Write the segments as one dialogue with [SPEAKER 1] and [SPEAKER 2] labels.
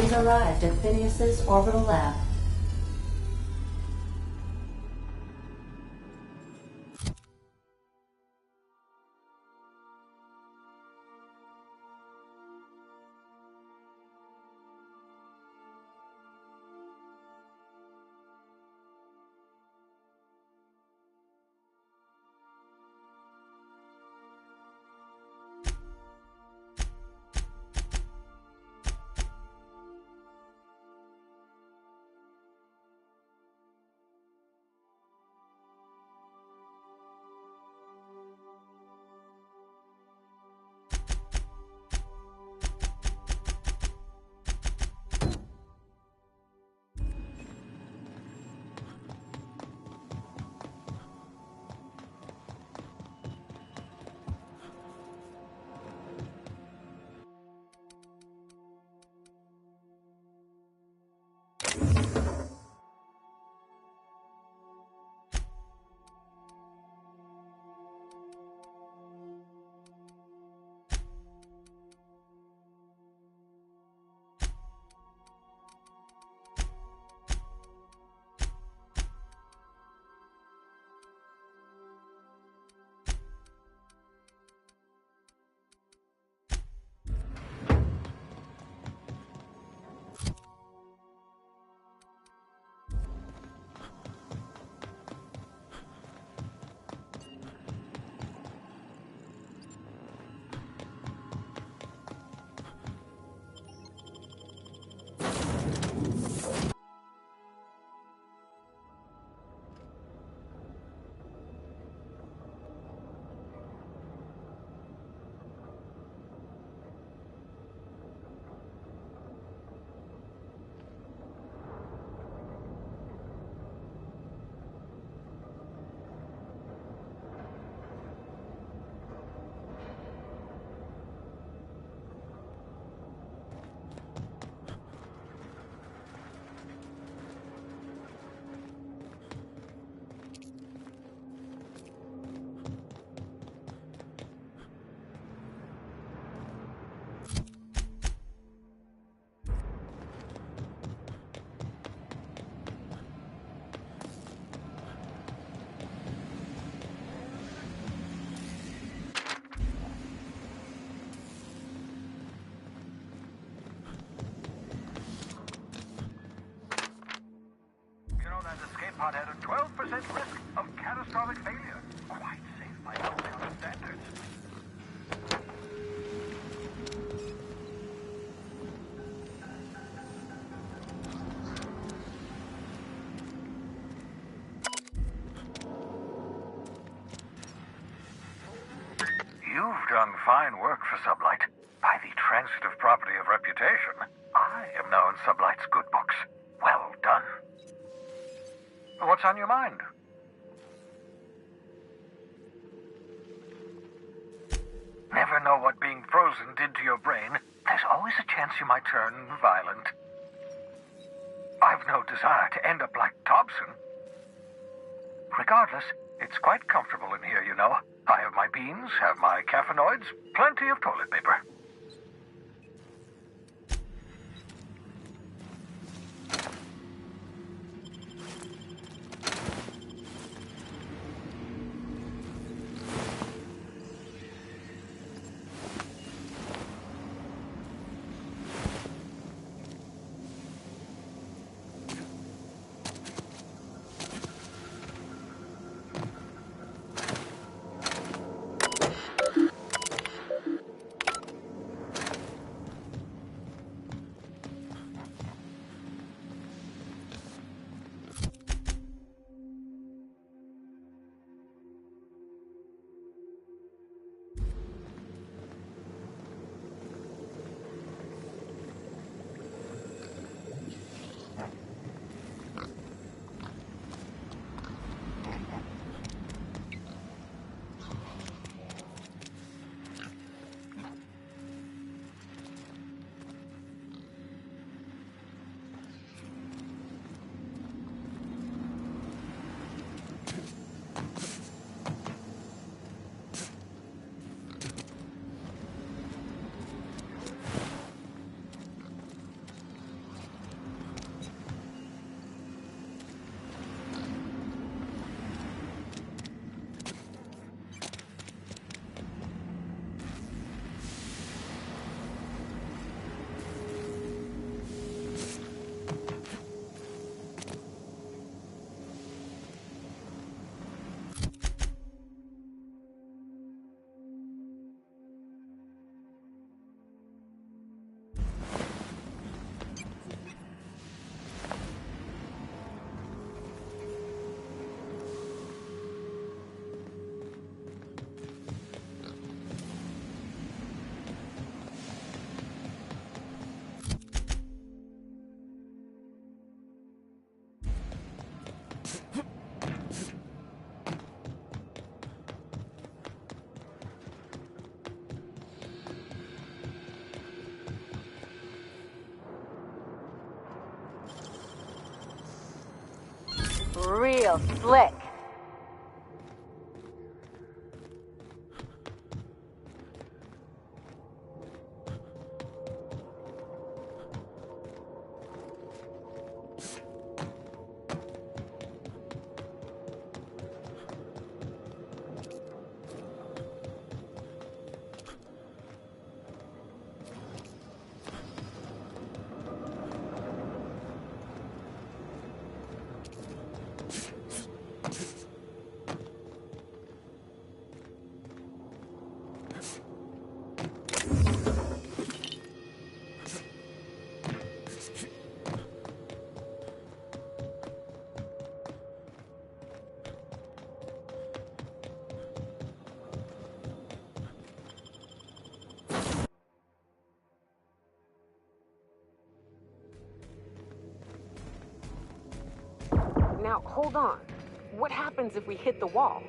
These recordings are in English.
[SPEAKER 1] We've arrived at Phineas's orbital lab.
[SPEAKER 2] Pod had a 12% risk of catastrophic failure. Quite safe by outbound standards. You've done fine work for Sublight. By the transitive property of reputation, I am now in Sublight's good books. Well done. What's on your mind? Never know what being frozen did to your brain. There's always a chance you might turn violent. I've no desire to end up like Dobson. Regardless, it's quite comfortable in here, you know. I have my beans, have my caffeinoids, plenty of toilet paper.
[SPEAKER 1] Real slick.
[SPEAKER 3] Now, hold on. What happens if we hit the wall?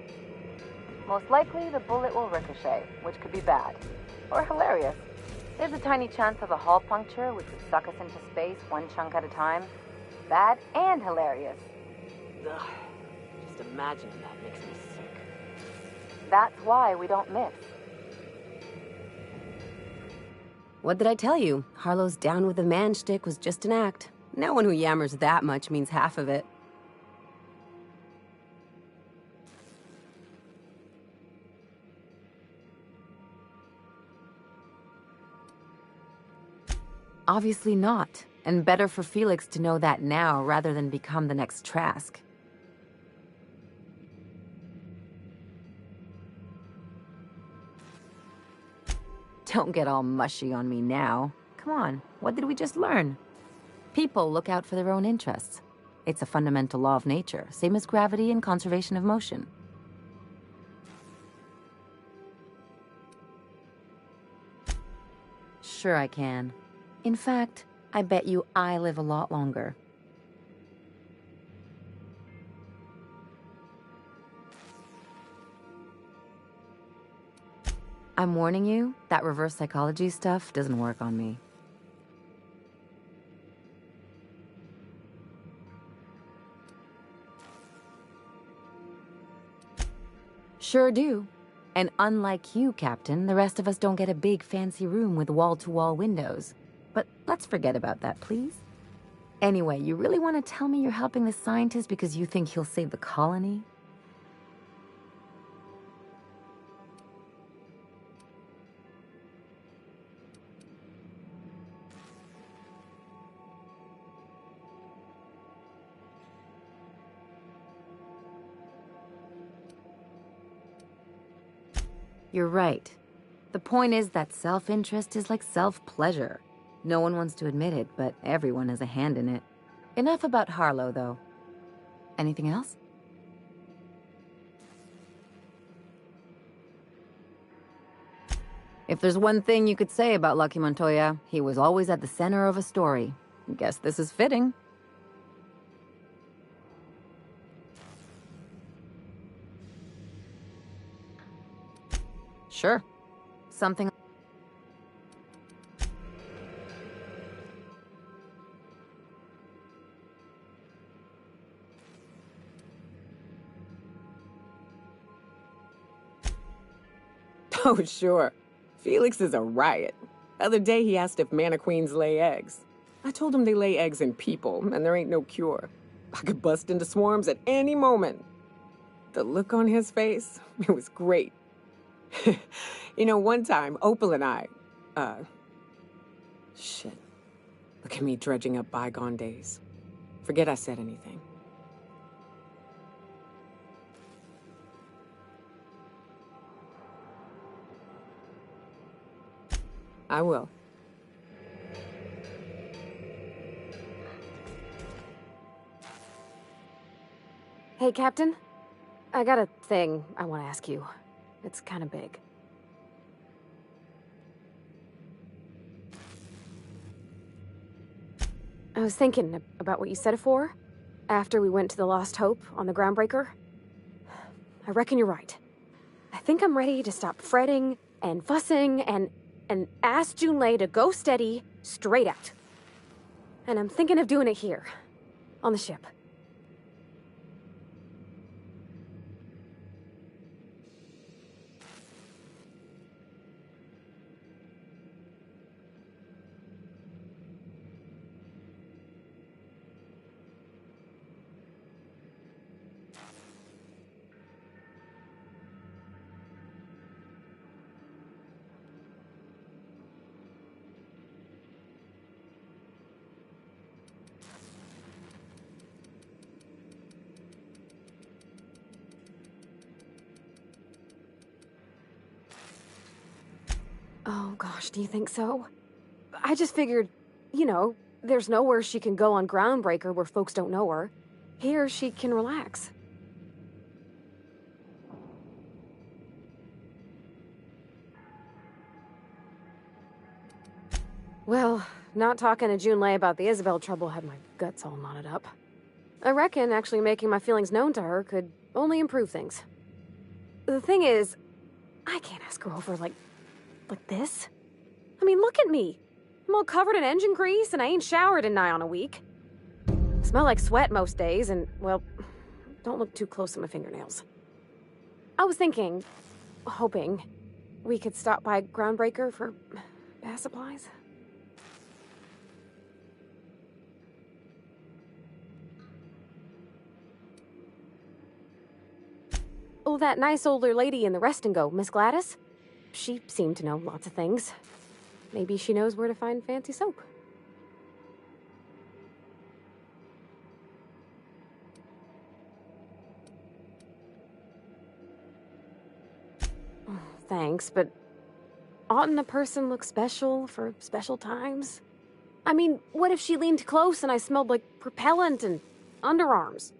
[SPEAKER 1] Most likely, the bullet will ricochet, which could be bad. Or hilarious. There's a tiny chance of a hull puncture, which would suck us into space one chunk at a time. Bad and hilarious.
[SPEAKER 3] Ugh. Just imagining that makes me sick.
[SPEAKER 1] That's why we don't miss.
[SPEAKER 4] What did I tell you? Harlow's down with the man shtick was just an act. No one who yammers that much means half of it. Obviously not. And better for Felix to know that now rather than become the next Trask. Don't get all mushy on me now. Come on, what did we just learn? People look out for their own interests. It's a fundamental law of nature, same as gravity and conservation of motion. Sure I can. In fact, I bet you I live a lot longer. I'm warning you, that reverse psychology stuff doesn't work on me. Sure do. And unlike you, Captain, the rest of us don't get a big fancy room with wall-to-wall windows. But let's forget about that, please. Anyway, you really want to tell me you're helping the scientist because you think he'll save the colony? You're right. The point is that self-interest is like self-pleasure. No one wants to admit it, but everyone has a hand in it. Enough about Harlow, though. Anything else? If there's one thing you could say about Lucky Montoya, he was always at the center of a story. Guess this is fitting. Sure. Something...
[SPEAKER 3] Oh, sure. Felix is a riot. The other day he asked if mannequins lay eggs. I told him they lay eggs in people, and there ain't no cure. I could bust into swarms at any moment. The look on his face, it was great. You know, one time, Opal and I, shit. Look at me dredging up bygone days. Forget I said anything. I will.
[SPEAKER 5] Hey, Captain. I got a thing I want to ask you. It's kind of big. I was thinking about what you said before, after we went to the Lost Hope on the Groundbreaker. I reckon you're right. I think I'm ready to stop fretting and fussing and ask Junlei to go steady, straight out. And I'm thinking of doing it here, on the ship. Oh gosh, do you think so? I just figured, there's nowhere she can go on Groundbreaker where folks don't know her. Here, she can relax. Well, not talking to Junlei about the Isabel trouble had my guts all knotted up. I reckon actually making my feelings known to her could only improve things. The thing is, I can't ask her over like this. I mean, look at me. I'm all covered in engine grease and I ain't showered in nigh on a week. Smell like sweat most days and, well, don't look too close at my fingernails. I was hoping, we could stop by Groundbreaker for bath supplies. Oh, that nice older lady in the rest and go, Miss Gladys? She seemed to know lots of things. Maybe she knows where to find fancy soap. Thanks, but oughtn't a person look special for special times? I mean, what if she leaned close and I smelled like propellant and underarms?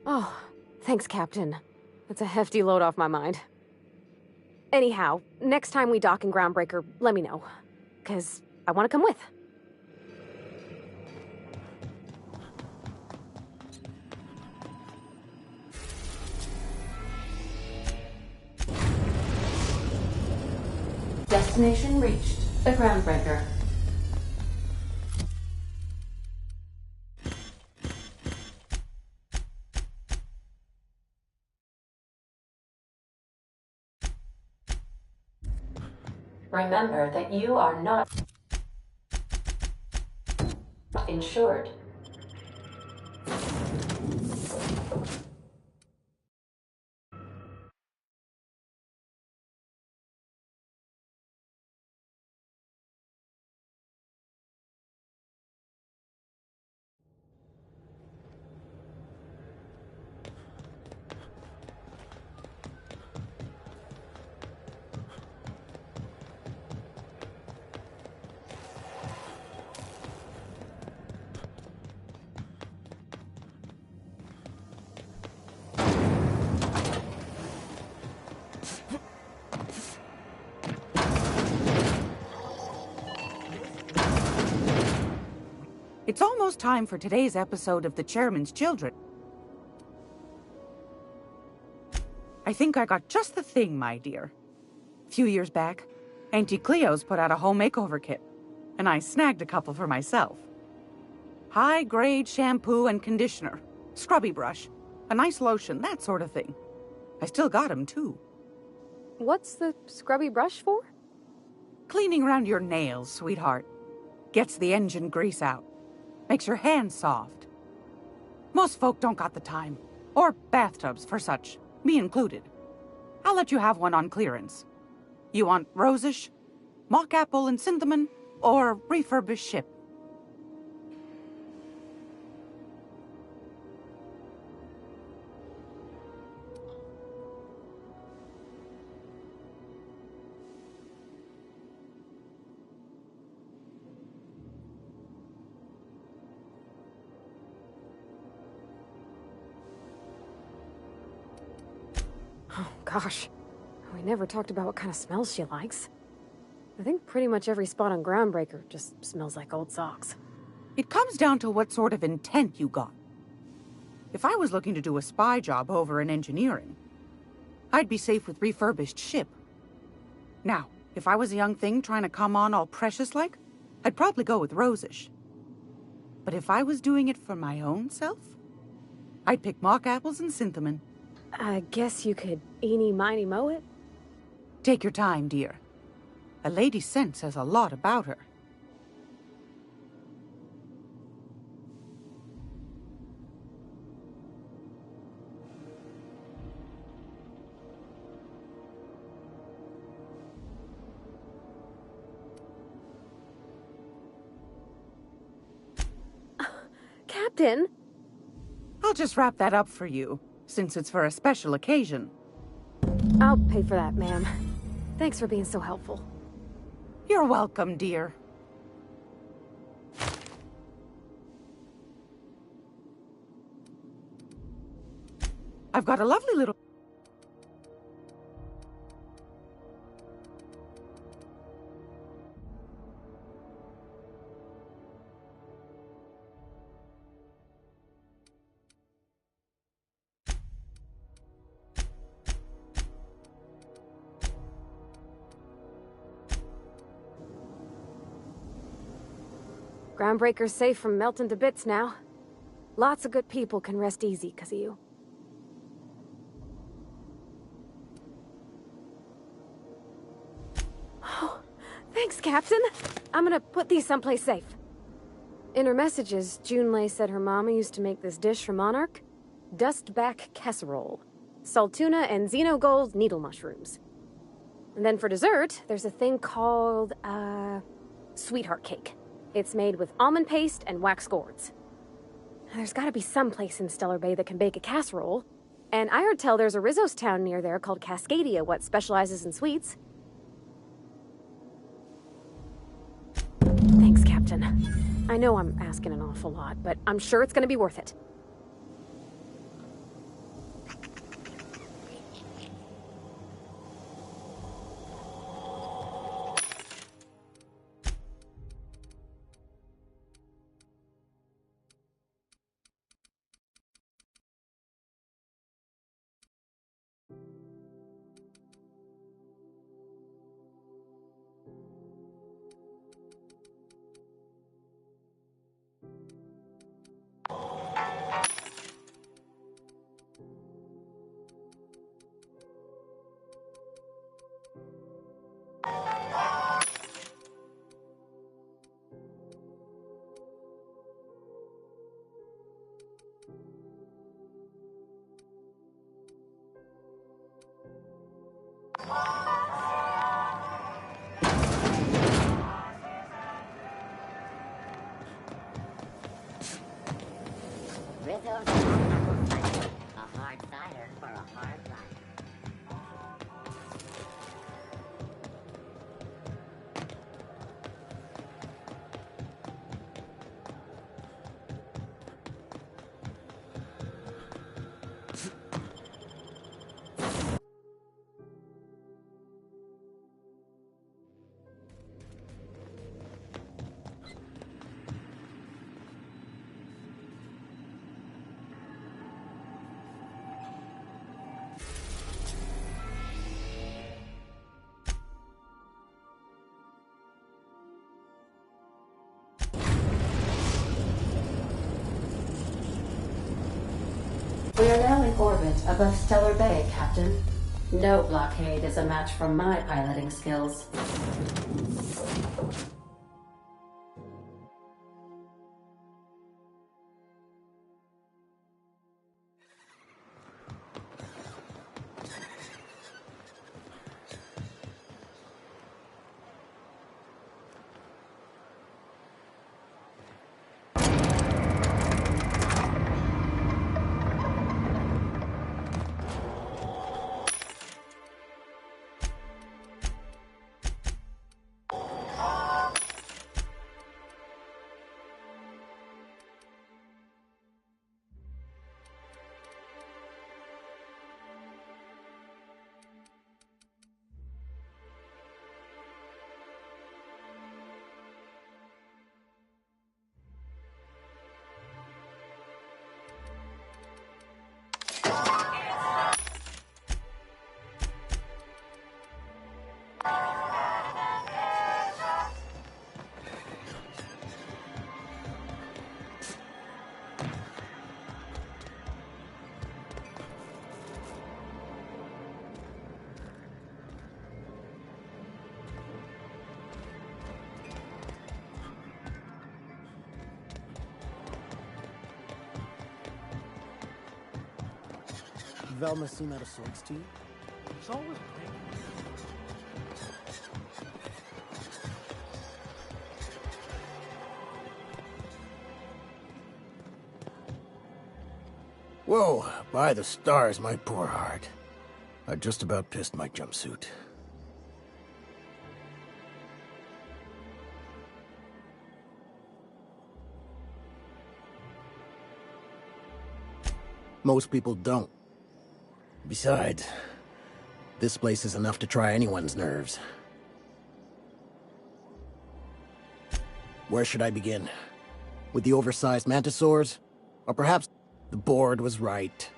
[SPEAKER 5] Oh, thanks, Captain. That's a hefty load off my mind. Anyhow, next time we dock in Groundbreaker, let me know. 'Cause I want to come with.
[SPEAKER 6] Destination reached. The Groundbreaker. Remember that you are not insured.
[SPEAKER 7] It's almost time for today's episode of The Chairman's Children. I think I got just the thing, my dear. A few years back, Auntie Cleo's put out a home makeover kit, and I snagged a couple for myself. High-grade shampoo and conditioner, scrubby brush, a nice lotion, that sort of thing. I still got 'em, too.
[SPEAKER 5] What's the scrubby brush for?
[SPEAKER 7] Cleaning around your nails, sweetheart. Gets the engine grease out. Makes your hands soft. Most folk don't got the time. Or bathtubs for such, me included. I'll let you have one on clearance. You want rosish, mock apple and cinnamon, or refurbished ship?
[SPEAKER 5] Oh, gosh. We never talked about what kind of smells she likes. I think pretty much every spot on Groundbreaker just smells like old socks.
[SPEAKER 7] It comes down to what sort of intent you got. If I was looking to do a spy job over in engineering, I'd be safe with refurbished ship. Now, if I was a young thing trying to come on all precious-like, I'd probably go with rosish. But if I was doing it for my own self, I'd pick mock apples and cinnamon.
[SPEAKER 5] I guess you could eeny-miny mow it?
[SPEAKER 7] Take your time, dear. A lady's scent says a lot about her.
[SPEAKER 5] Captain?
[SPEAKER 7] I'll I'll just wrap that up for you, since it's for a special occasion.
[SPEAKER 5] I'll pay for that, ma'am. Thanks for being so helpful.
[SPEAKER 7] You're welcome, dear. I've got a lovely little...
[SPEAKER 5] Groundbreaker's safe from melting to bits now. Lots of good people can rest easy because of you. Oh, thanks, Captain. I'm gonna put these someplace safe. In her messages, Junlei said her mama used to make this dish for Monarch. Dustback casserole. Salt tuna and xenogold needle mushrooms. And then for dessert, there's a thing called, sweetheart cake. It's made with almond paste and wax gourds. There's gotta be some place in Stellar Bay that can bake a casserole. And I heard tell there's a Rizzo's town near there called Cascadia what specializes in sweets. Thanks, Captain. I know I'm asking an awful lot, but I'm sure it's gonna be worth it.
[SPEAKER 8] Rizzo's apple cider. A hard cider for a hard life.
[SPEAKER 6] We are now in orbit above Stellar Bay, Captain. No blockade is a match for my piloting skills.
[SPEAKER 9] Velma seem out of sorts to you?
[SPEAKER 2] He's always playing.
[SPEAKER 9] Whoa, by the stars, my poor heart. I just about pissed my jumpsuit. Most people don't. Besides, this place is enough to try anyone's nerves. Where should I begin? With the oversized mantisaurs? Or perhaps the board was right.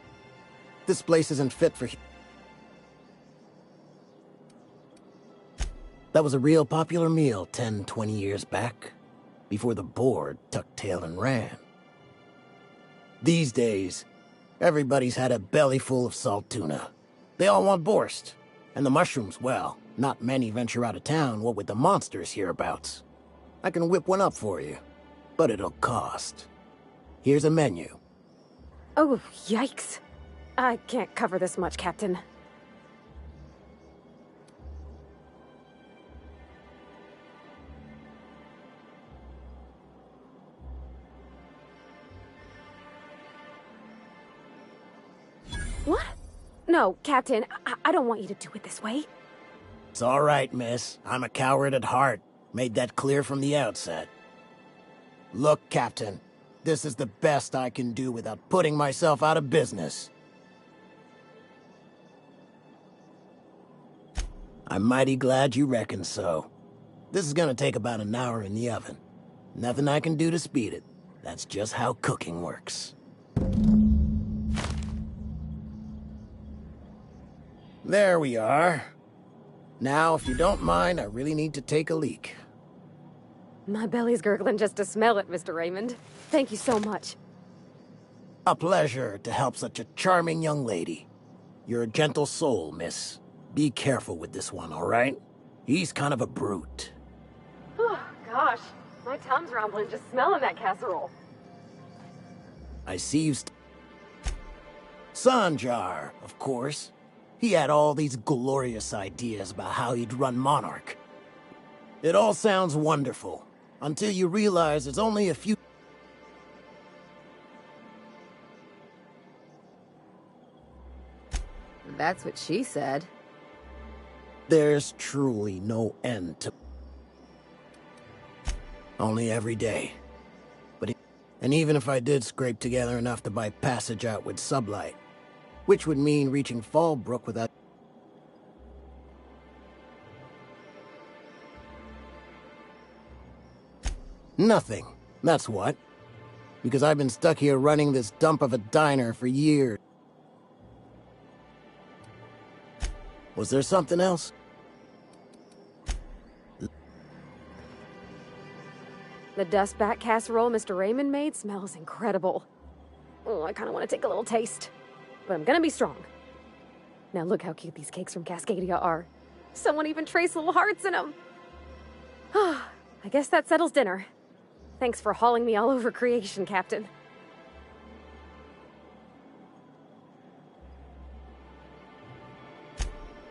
[SPEAKER 9] This place isn't fit for... That was a real popular meal 10, 20 years back, before the board tucked tail and ran. These days, everybody's had a belly full of salt tuna. They all want borscht. And the mushrooms, well, not many venture out of town, what with the monsters hereabouts. I can whip one up for you, but it'll cost. Here's a menu.
[SPEAKER 5] Oh, yikes. I can't cover this much, Captain. What? No, Captain, I don't want you to do it this way.
[SPEAKER 9] It's all right, miss. I'm a coward at heart. Made that clear from the outset. Look, Captain, this is the best I can do without putting myself out of business. I'm mighty glad you reckon so. This is gonna take about an hour in the oven. Nothing I can do to speed it. That's just how cooking works. There we are. Now, if you don't mind, I really need to take a leak.
[SPEAKER 5] My belly's gurgling just to smell it, Mr. Raymond. Thank you so much.
[SPEAKER 9] A pleasure to help such a charming young lady. You're a gentle soul, miss. Be careful with this one, all right? He's kind of a brute.
[SPEAKER 5] Oh, gosh. My tongue's rumbling just smelling that casserole.
[SPEAKER 9] I see you Sanjar, of course. He had all these glorious ideas about how he'd run Monarch. It all sounds wonderful, until you realize there's only a few...
[SPEAKER 4] That's what she said.
[SPEAKER 9] There's truly no end to... Only every day. And even if I did scrape together enough to buy passage out with sublight, which would mean reaching Fallbrook without... Nothing. That's what. Because I've been stuck here running this dump of a diner for years. Was there something else?
[SPEAKER 5] The dustback casserole Mr. Raymond made smells incredible. Oh, I kind of want to take a little taste. But I'm gonna be strong. Now look how cute these cakes from Cascadia are. Someone even traced little hearts in them. I guess that settles dinner. Thanks for hauling me all over creation, Captain.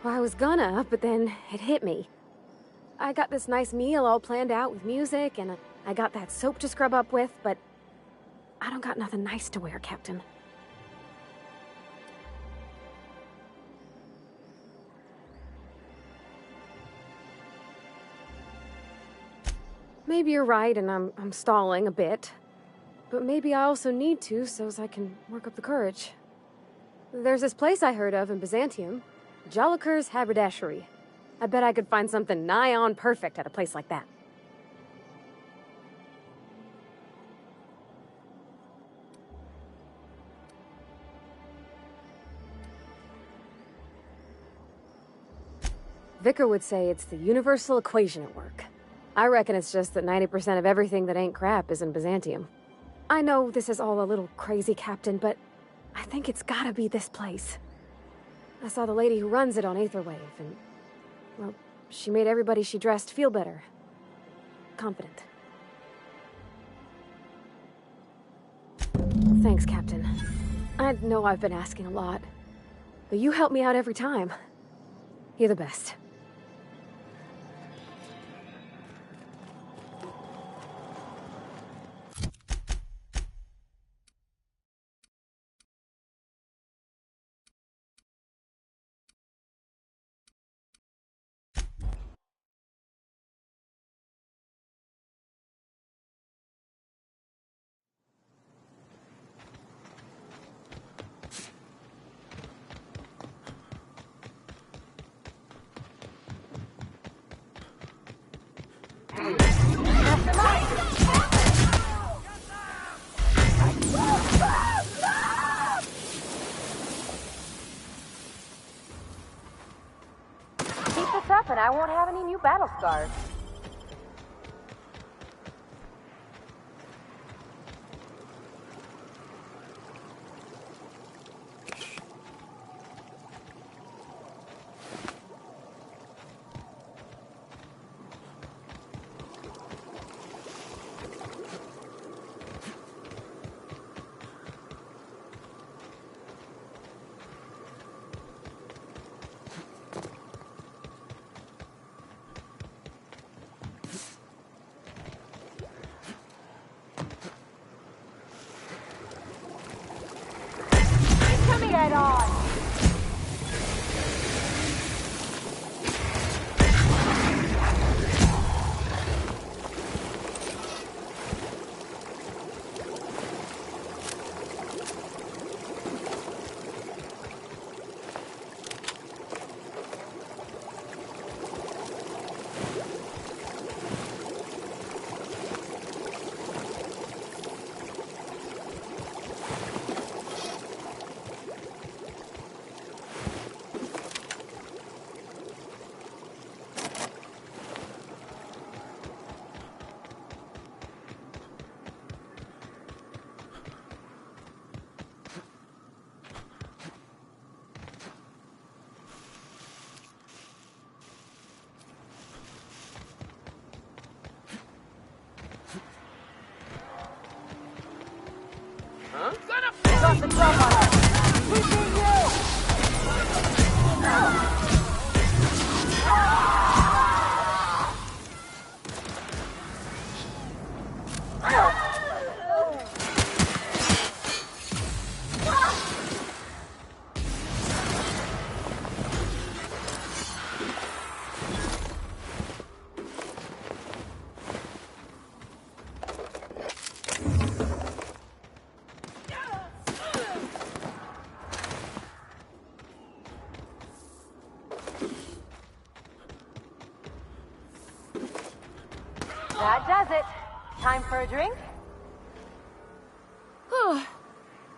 [SPEAKER 5] Well, I was gonna, but then it hit me. I got this nice meal all planned out with music, and I got that soap to scrub up with, but I don't got nothing nice to wear, Captain. Maybe you're right, and I'm stalling a bit. But maybe I also need to, so as I can work up the courage. There's this place I heard of in Byzantium, Joliker's Haberdashery. I bet I could find something nigh on perfect at a place like that. Vicar would say it's the universal equation at work. I reckon it's just that 90% of everything that ain't crap is in Byzantium. I know this is all a little crazy, Captain, but I think it's gotta be this place. I saw the lady who runs it on Aetherwave, and, well, she made everybody she dressed feel better. Confident. Thanks, Captain. I know I've been asking a lot, but you help me out every time. You're the best.
[SPEAKER 1] and I won't have any new battle scars. Get on! Got the jump on her. We beat you! That does it. Time for a drink?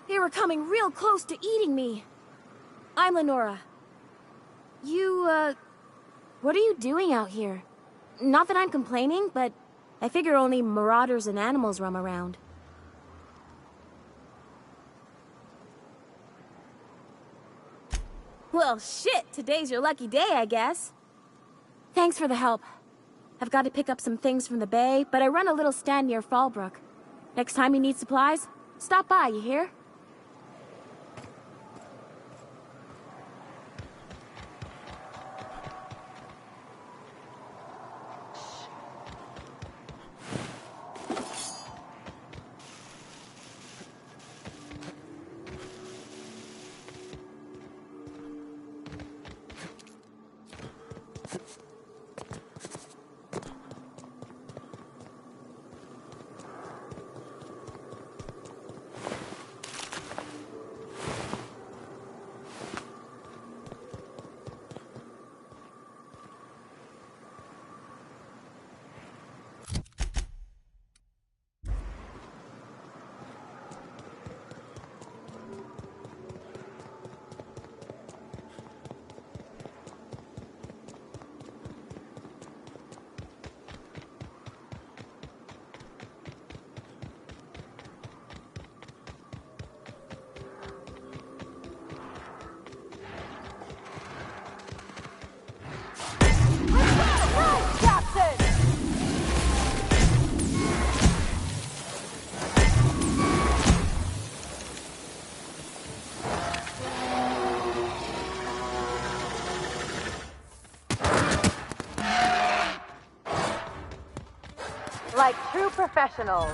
[SPEAKER 5] They were coming real close to eating me. I'm Lenora. What are you doing out here? Not that I'm complaining, but I figure only marauders and animals roam around. Well, shit, today's your lucky day, I guess. Thanks for the help. I've got to pick up some things from the bay, but I run a little stand near Fallbrook. Next time you need supplies, stop by, you hear?
[SPEAKER 1] Like true professionals.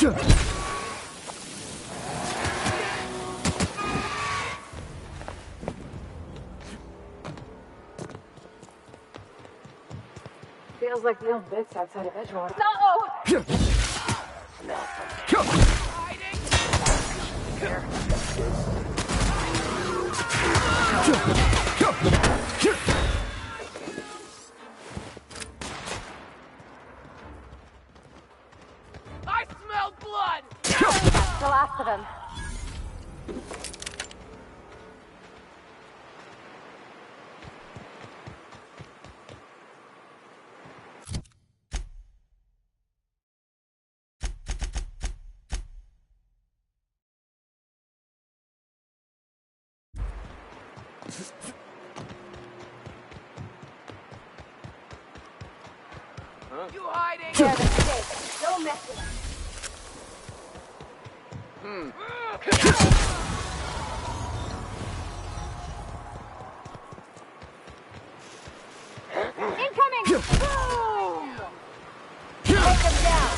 [SPEAKER 5] Feels like the old bits outside of Edgewater.
[SPEAKER 10] I smell blood!
[SPEAKER 1] The last of them.
[SPEAKER 10] You hiding?
[SPEAKER 1] They're the mistake. Don't mess with them. Incoming! Boom! Take them down.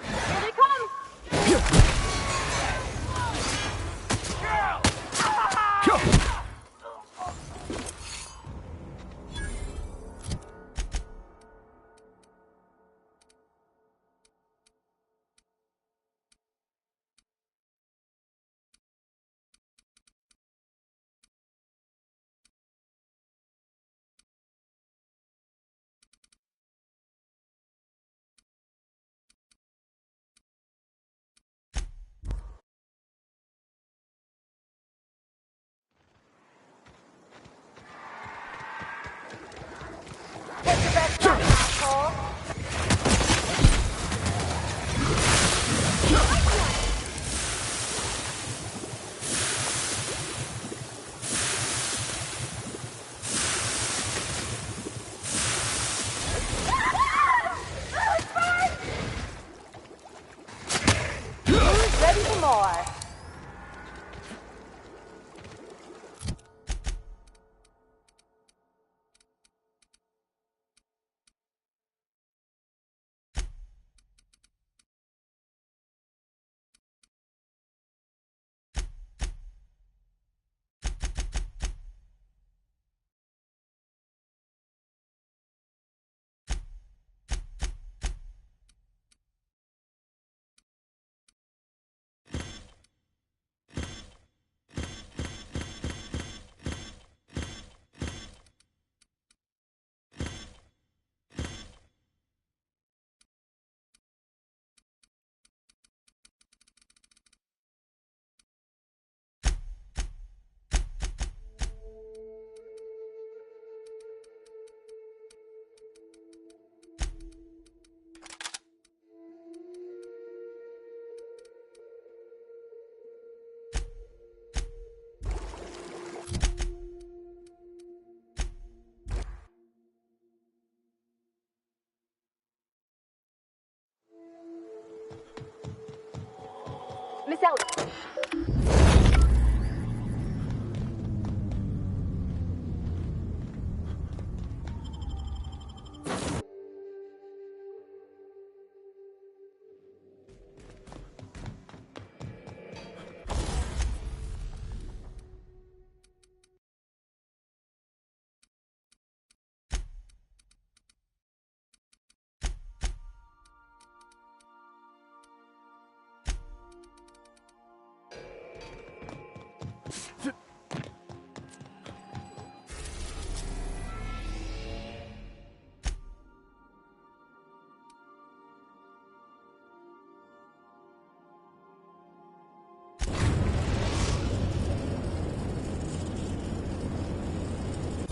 [SPEAKER 1] Here they come! Take your best shot, asshole. Who's ready for more? Miss Ellie.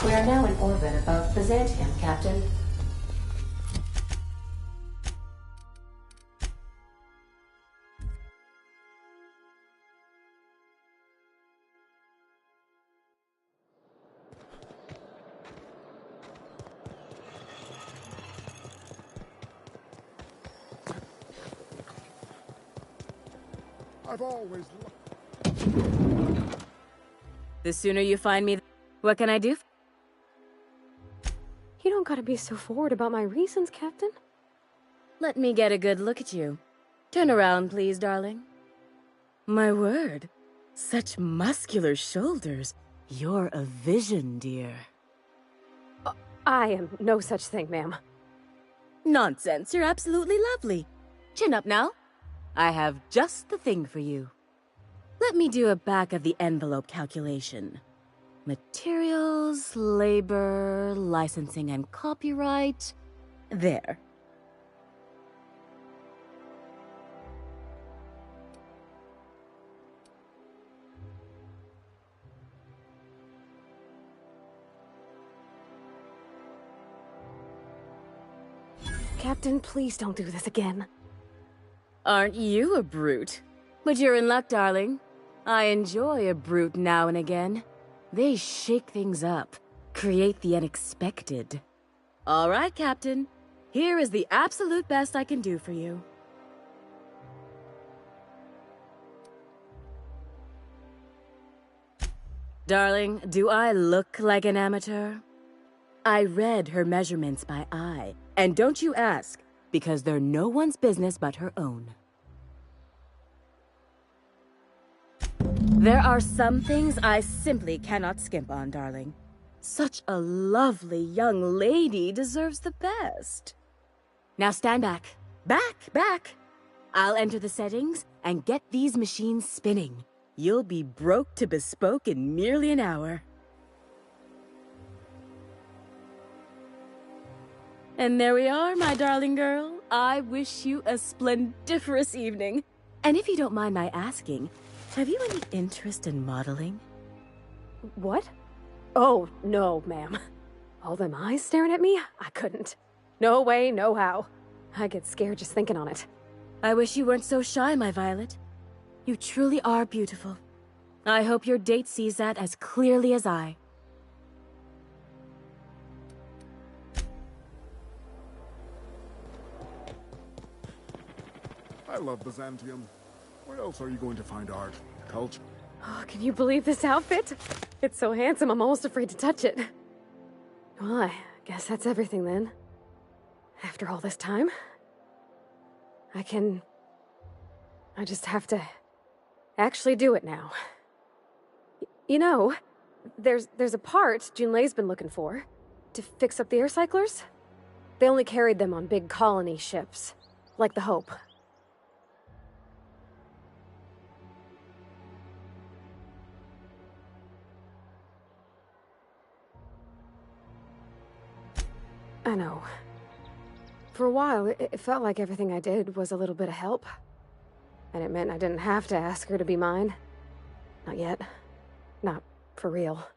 [SPEAKER 6] We are now in orbit above Byzantium, Captain.
[SPEAKER 11] I've always
[SPEAKER 4] The sooner you find me, what can I do?
[SPEAKER 5] You don't gotta be so forward about my reasons, Captain.
[SPEAKER 4] Let me get a good look at you. Turn around, please, darling. My word. Such muscular shoulders. You're a vision, dear.
[SPEAKER 5] I am no such thing, ma'am.
[SPEAKER 4] Nonsense. You're absolutely lovely. Chin up now. I have just the thing for you. Let me do a back-of-the-envelope calculation. Materials, labor, licensing and copyright. There.
[SPEAKER 5] Captain, please don't do this again.
[SPEAKER 4] Aren't you a brute? But you're in luck, darling. I enjoy a brute now and again. They shake things up, create the unexpected. All right, Captain. Here is the absolute best I can do for you. Darling, do I look like an amateur? I read her measurements by eye. And don't you ask, because they're no one's business but her own. There are some things I simply cannot skimp on, darling. Such a lovely young lady deserves the best. Now stand back. Back! I'll enter the settings and get these machines spinning. You'll be broke to bespoke in merely an hour. And there we are, my darling girl. I wish you a splendiferous evening. And if you don't mind my asking, have you any interest in modeling?
[SPEAKER 5] What? Oh, no, ma'am. All them eyes staring at me? I couldn't. No way, no how. I get scared just thinking on it.
[SPEAKER 4] I wish you weren't so shy, my Violet. You truly are beautiful. I hope your date sees that as clearly as I.
[SPEAKER 11] I love Byzantium. Where else are you going to find art, culture?
[SPEAKER 5] Oh, can you believe this outfit? It's so handsome, I'm almost afraid to touch it. Well, I guess that's everything then. After all this time, I just have to actually do it now. You know, there's a part Junlei's been looking for to fix up the air cyclers. They only carried them on big colony ships, like the Hope. I know. For a while, it felt like everything I did was a little bit of help. And it meant I didn't have to ask her to be mine. Not yet. Not for real.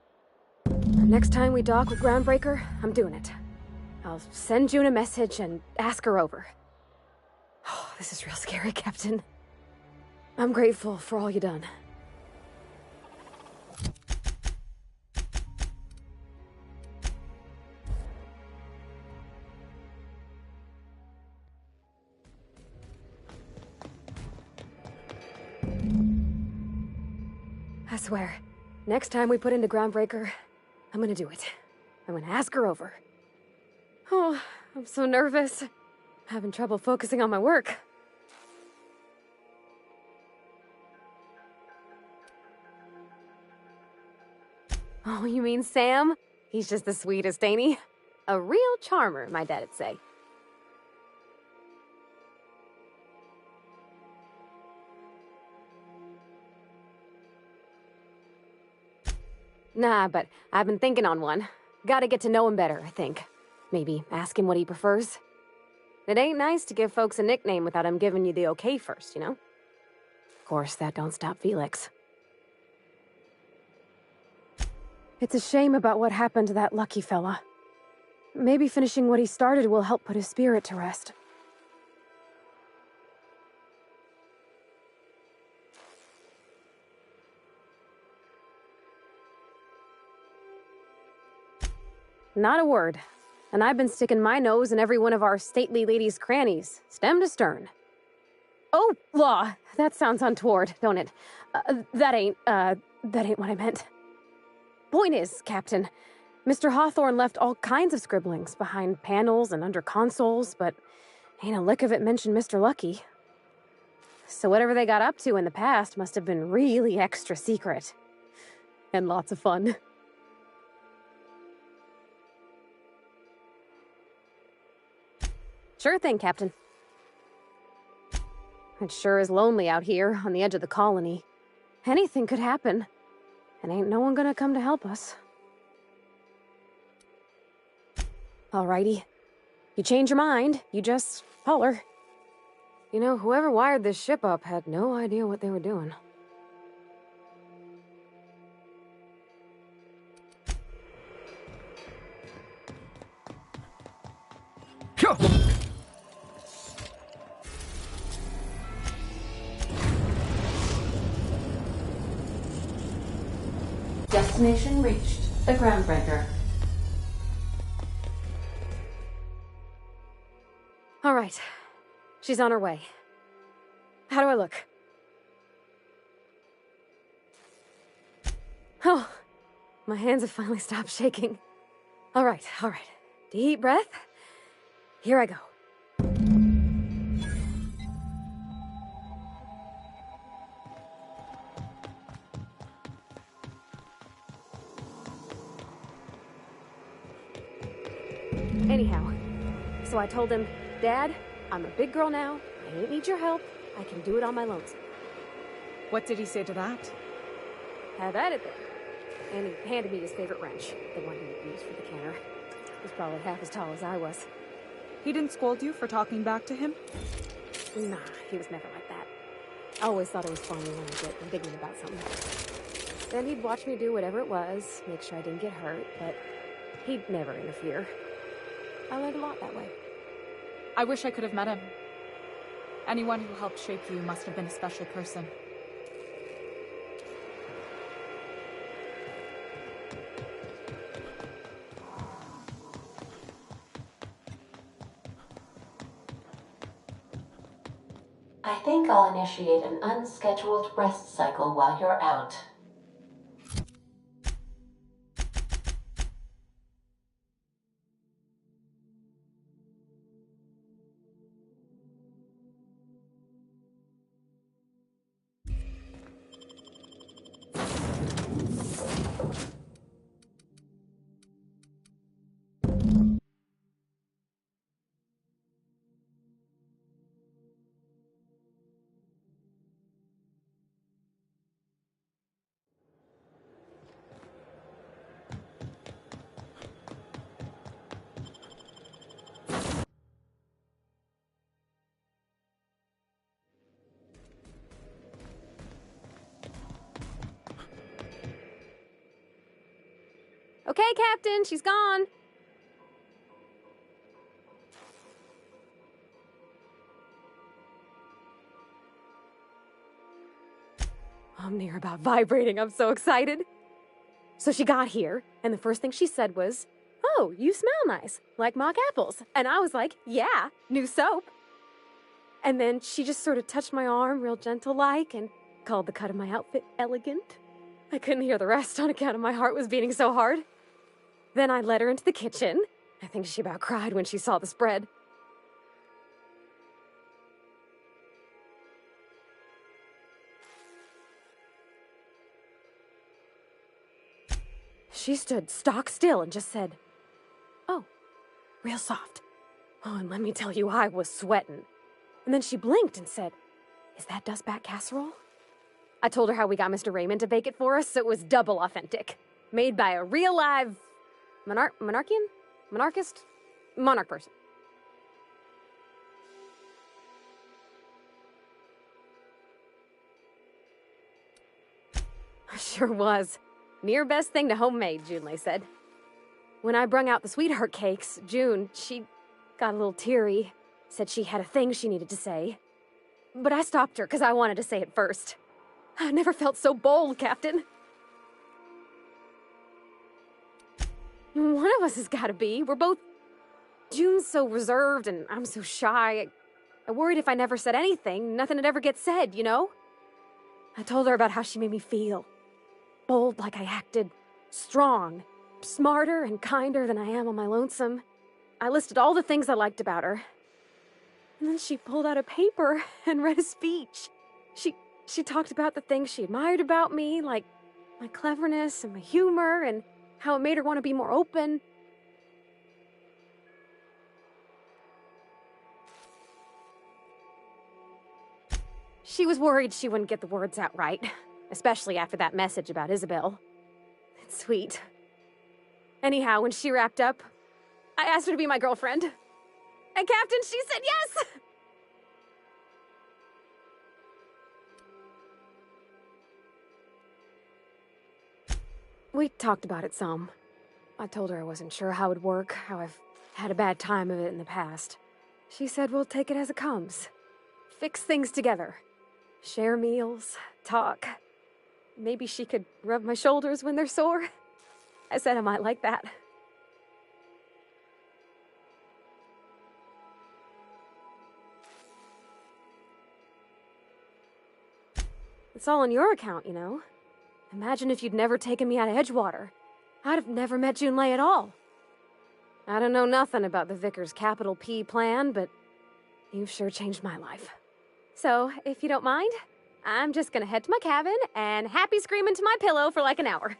[SPEAKER 5] Next time we dock with Groundbreaker, I'm doing it. I'll send June a message and ask her over. Oh, this is real scary, Captain. I'm grateful for all you done. I swear, next time we put into Groundbreaker, I'm gonna do it. I'm gonna ask her over. Oh, I'm so nervous. Having trouble focusing on my work. Oh, you mean Sam? He's just the sweetest, ain't he? A real charmer, my dad'd say. Nah, but I've been thinking on one. Gotta get to know him better, I think. Maybe ask him what he prefers. It ain't nice to give folks a nickname without him giving you the okay first, you know? Of course, that don't stop Felix. It's a shame about what happened to that lucky fella. Maybe finishing what he started will help put his spirit to rest. Not a word. And I've been sticking my nose in every one of our stately ladies' crannies, stem to stern. Oh, law. That sounds untoward, don't it? That ain't what I meant. Point is, Captain, Mr. Hawthorne left all kinds of scribblings behind panels and under consoles, but ain't a lick of it mentioned Mr. Lucky. So whatever they got up to in the past must have been really extra secret. And lots of fun. Sure thing, Captain. It sure is lonely out here on the edge of the colony. Anything could happen, and ain't no one gonna come to help us. Alrighty. You change your mind, you just holler. You know, whoever wired this ship up had no idea what they were doing.
[SPEAKER 6] Destination reached. The Groundbreaker.
[SPEAKER 5] All right. She's on her way. How do I look? Oh, my hands have finally stopped shaking. All right. Deep breath. Here I go. Anyhow, so I told him, Dad, I'm a big girl now. I ain't need your help. I can do it on my lonesome.
[SPEAKER 12] What did he say to that?
[SPEAKER 5] Have at it then. And he handed me his favorite wrench, the one he used for the canner. He was probably half as tall as I was.
[SPEAKER 12] He didn't scold you for talking back to him?
[SPEAKER 5] Nah, he was never like that. I always thought it was funny when I'd get indignant about something. Then he'd watch me do whatever it was, make sure I didn't get hurt, but he'd never interfere. I learned a lot that way.
[SPEAKER 12] I wish I could have met him. Anyone who helped shape you must have been a special person.
[SPEAKER 6] I think I'll initiate an unscheduled rest cycle while you're out.
[SPEAKER 5] Okay, Captain, she's gone. I'm near about vibrating. I'm so excited. So she got here, and the first thing she said was, "Oh, you smell nice, like mock apples." And I was like, "Yeah, new soap." And then she just sort of touched my arm real gentle-like and called the cut of my outfit elegant. I couldn't hear the rest on account of my heart was beating so hard. Then I led her into the kitchen. I think she about cried when she saw the spread. She stood stock still and just said, "Oh, real soft." Oh, and let me tell you, I was sweating. And then she blinked and said, "Is that dustback casserole?" I told her how we got Mr. Raymond to bake it for us, so it was double authentic. Made by a real live monarch person. Sure was. Near best thing to homemade, Junlei said. When I brung out the sweetheart cakes, June, she got a little teary, said she had a thing she needed to say. But I stopped her because I wanted to say it first. I never felt so bold, Captain. One of us has got to be. We're both... June's so reserved and I'm so shy. I worried if I never said anything, nothing would ever get said, you know? I told her about how she made me feel. Bold like I acted, strong, smarter and kinder than I am on my lonesome. I listed all the things I liked about her. And then she pulled out a paper and read a speech. She talked about the things she admired about me, like my cleverness and my humor, and how it made her want to be more open. She was worried she wouldn't get the words out right, especially after that message about Isabel. It's sweet. Anyhow, when she wrapped up, I asked her to be my girlfriend. And Captain, she said yes! We talked about it some. I told her I wasn't sure how it'd work, how I've had a bad time of it in the past. She said we'll take it as it comes. Fix things together. Share meals, talk. Maybe she could rub my shoulders when they're sore. I said I might like that. It's all on your account, you know. Imagine if you'd never taken me out of Edgewater. I'd have never met Junlei at all. I don't know nothing about the Vicar's capital P plan, but you've sure changed my life. So, if you don't mind, I'm just gonna head to my cabin and happy scream into my pillow for like an hour.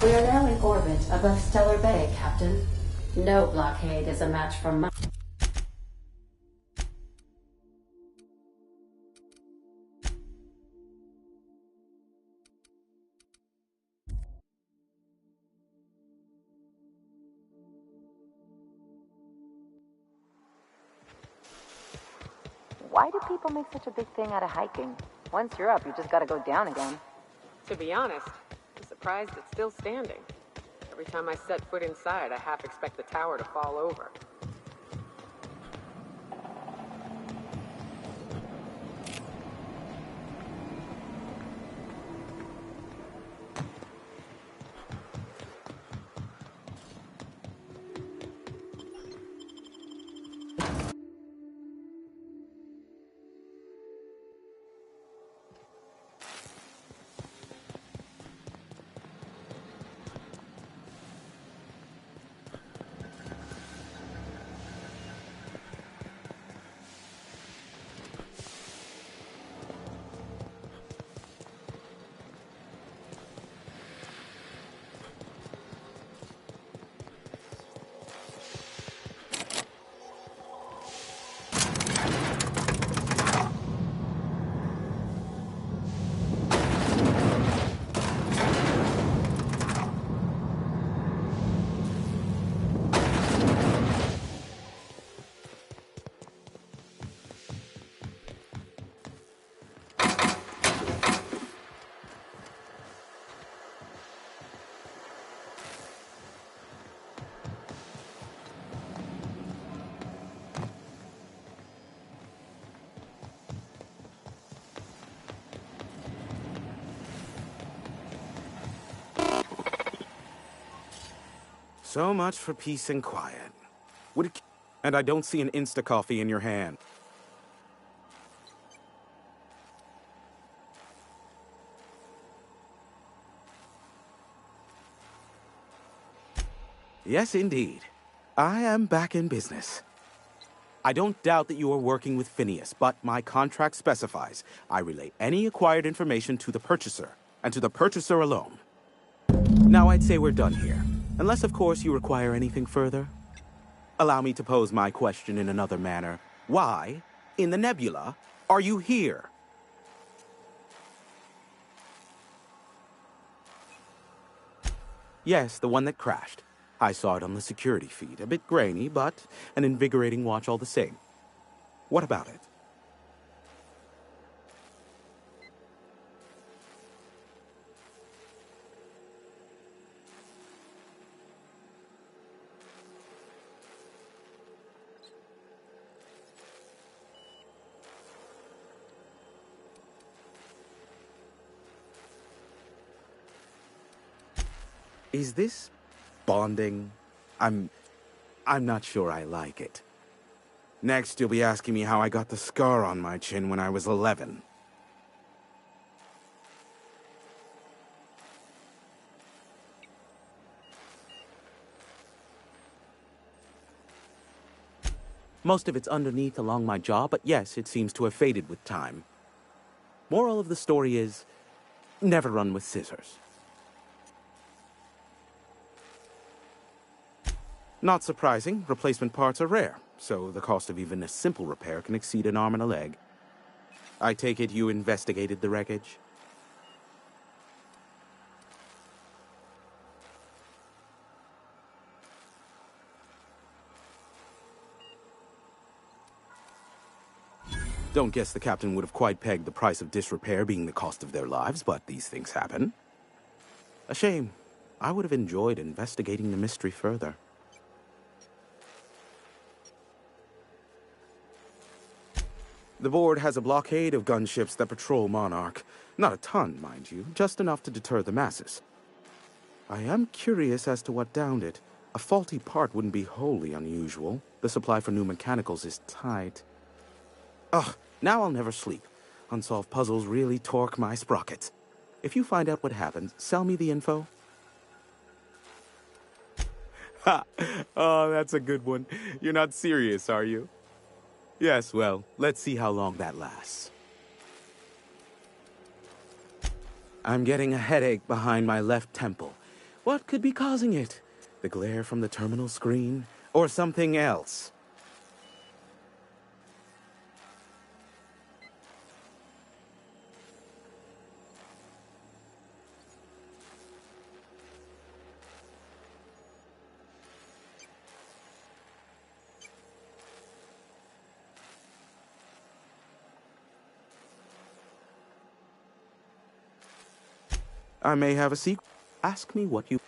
[SPEAKER 6] We are now in orbit above Stellar Bay, Captain. No blockade is a match for my...
[SPEAKER 1] Why do people make such a big thing out of hiking? Once you're up, you just gotta go down again.
[SPEAKER 3] To be honest, I'm surprised it's still standing. Every time I set foot inside, I half expect the tower to fall over.
[SPEAKER 13] So much for peace and quiet. And I don't see an Insta-coffee in your hand. Yes, indeed. I am back in business. I don't doubt that you are working with Phineas, but my contract specifies I relay any acquired information to the purchaser, and to the purchaser alone. Now I'd say we're done here. Unless, of course, you require anything further. Allow me to pose my question in another manner. Why, in the nebula, are you here? Yes, the one that crashed. I saw it on the security feed. A bit grainy, but an invigorating watch all the same. What about it? Is this bonding? I'm not sure I like it. Next, you'll be asking me how I got the scar on my chin when I was 11. Most of it's underneath along my jaw, but yes, it seems to have faded with time. Moral of the story is, never run with scissors. Not surprising, replacement parts are rare, so the cost of even a simple repair can exceed an arm and a leg. I take it you investigated the wreckage? Don't guess the captain would have quite pegged the price of disrepair being the cost of their lives, but these things happen. A shame. I would have enjoyed investigating the mystery further. The board has a blockade of gunships that patrol Monarch. Not a ton, mind you, just enough to deter the masses. I am curious as to what downed it. A faulty part wouldn't be wholly unusual. The supply for new mechanicals is tight. Ugh, now I'll never sleep. Unsolved puzzles really torque my sprockets. If you find out what happened, sell me the info. Ha! Oh, that's a good one. You're not serious, are you? Yes, well, let's see how long that lasts. I'm getting a headache behind my left temple. What could be causing it? The glare from the terminal screen? Or something else? I may have a secret. Ask me what you...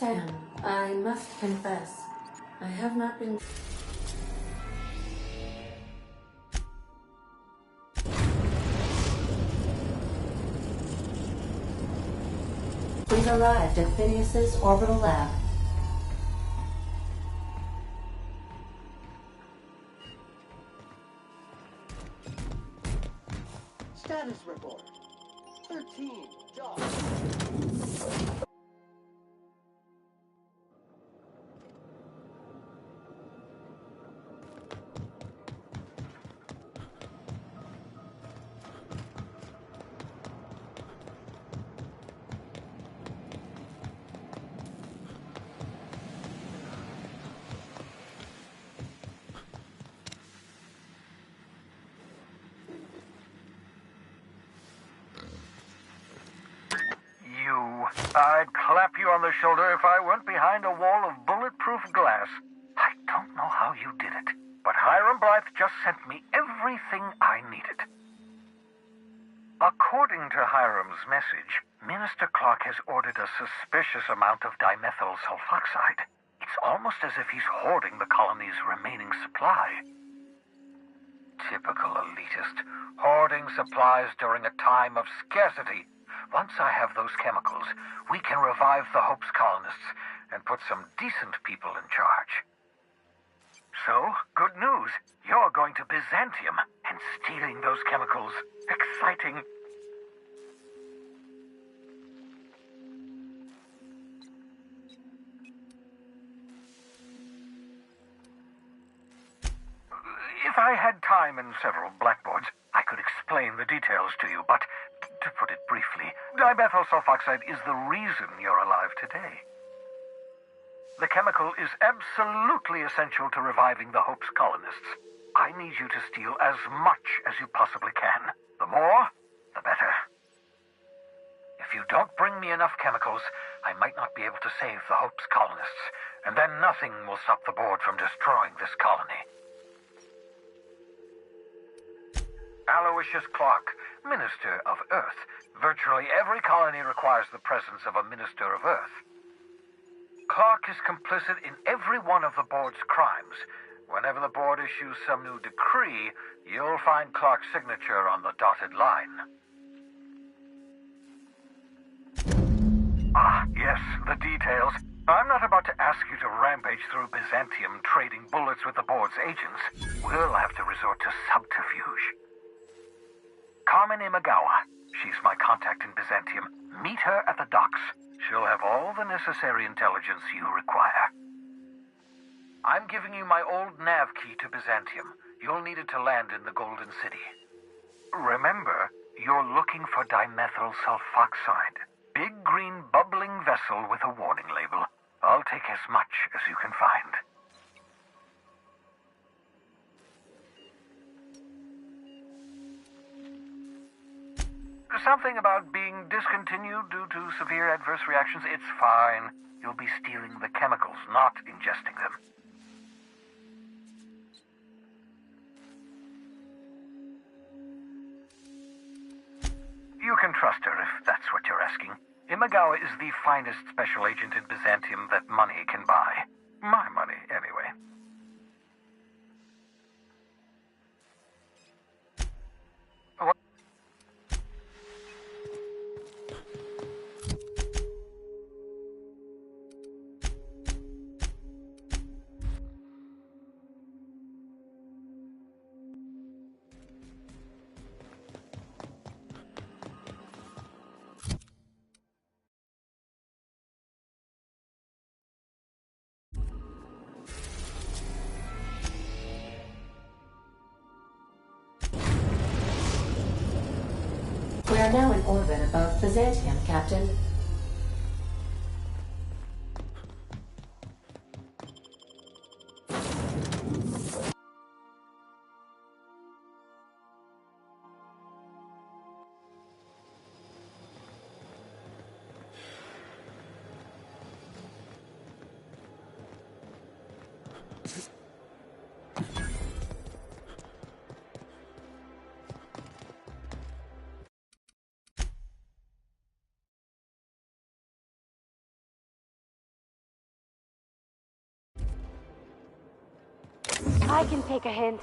[SPEAKER 6] Sam, I must confess, I have not been... We've arrived at Phineas's orbital lab.
[SPEAKER 14] Status report. 13 jobs.
[SPEAKER 2] I'd clap you on the shoulder if I went behind a wall of bulletproof glass. I don't know how you did it, but Hiram Blythe just sent me everything I needed. According to Hiram's message, Minister Clark has ordered a suspicious amount of dimethyl sulfoxide. It's almost as if he's hoarding the colony's remaining supply. Typical elitist, hoarding supplies during a time of scarcity. Once I have those chemicals, we can revive the Hope's colonists and put some decent people in charge. So, good news. You're going to Byzantium and stealing those chemicals. Exciting. If I had time and several blackboards, I could explain the details to you, but to put it briefly, dimethyl sulfoxide is the reason you're alive today. The chemical is absolutely essential to reviving the Hope's colonists. I need you to steal as much as you possibly can. The more, the better. If you don't bring me enough chemicals, I might not be able to save the Hope's colonists, and then nothing will stop the board from destroying this colony. Aloysius Clark, Minister of Earth. Virtually every colony requires the presence of a Minister of Earth. Clark is complicit in every one of the board's crimes. Whenever the board issues some new decree, you'll find Clark's signature on the dotted line. Ah, yes, the details. I'm not about to ask you to rampage through Byzantium trading bullets with the board's agents. We'll have to resort to subterfuge. Carmen Imagawa. She's my contact in Byzantium. Meet her at the docks. She'll have all the necessary intelligence you require. I'm giving you my old nav key to Byzantium. You'll need it to land in the Golden City. Remember, you're looking for dimethyl sulfoxide. Big green bubbling vessel with a warning label. I'll take as much as you can find. Something about being discontinued due to severe adverse reactions. It's fine. You'll be stealing the chemicals, not ingesting them. You can trust her if that's what you're asking. Imagawa is the finest special agent in Byzantium that money can buy. My money, anyway.
[SPEAKER 6] We are now in orbit above Byzantium, Captain.
[SPEAKER 1] I can take a hint.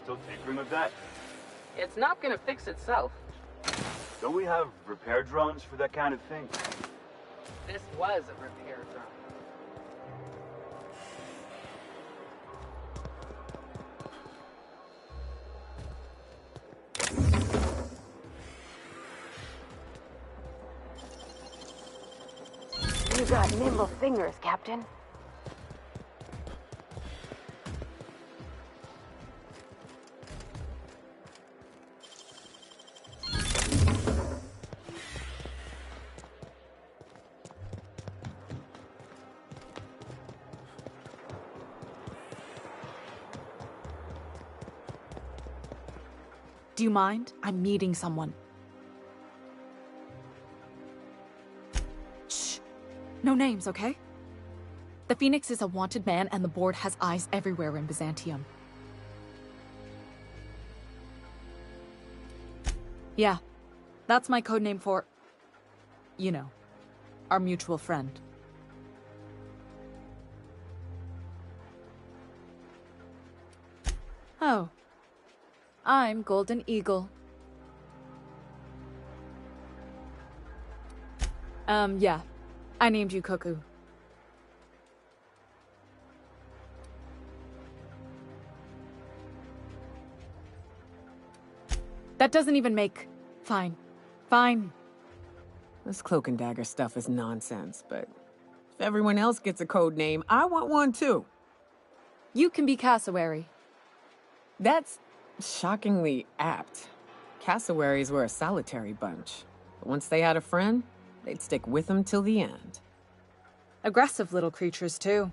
[SPEAKER 15] Still tinkering with that?
[SPEAKER 16] It's not gonna fix itself.
[SPEAKER 15] Don't we have repair drones for that kind of thing?
[SPEAKER 16] This was a repair drone.
[SPEAKER 1] You got nimble fingers, Captain.
[SPEAKER 12] Do you mind? I'm meeting someone. Shh. No names, okay? The Phoenix is a wanted man, and the board has eyes everywhere in Byzantium. Yeah, that's my codename for... you know, our mutual friend. Oh. I'm Golden Eagle. Yeah. I named you Cuckoo. That doesn't even make... Fine. Fine.
[SPEAKER 3] This cloak and dagger stuff is nonsense, but if everyone else gets a code name, I want one too.
[SPEAKER 12] You can be Cassowary.
[SPEAKER 3] That's shockingly apt. Cassowaries were a solitary bunch, but once they had a friend, they'd stick with them till the end.
[SPEAKER 12] Aggressive little creatures, too.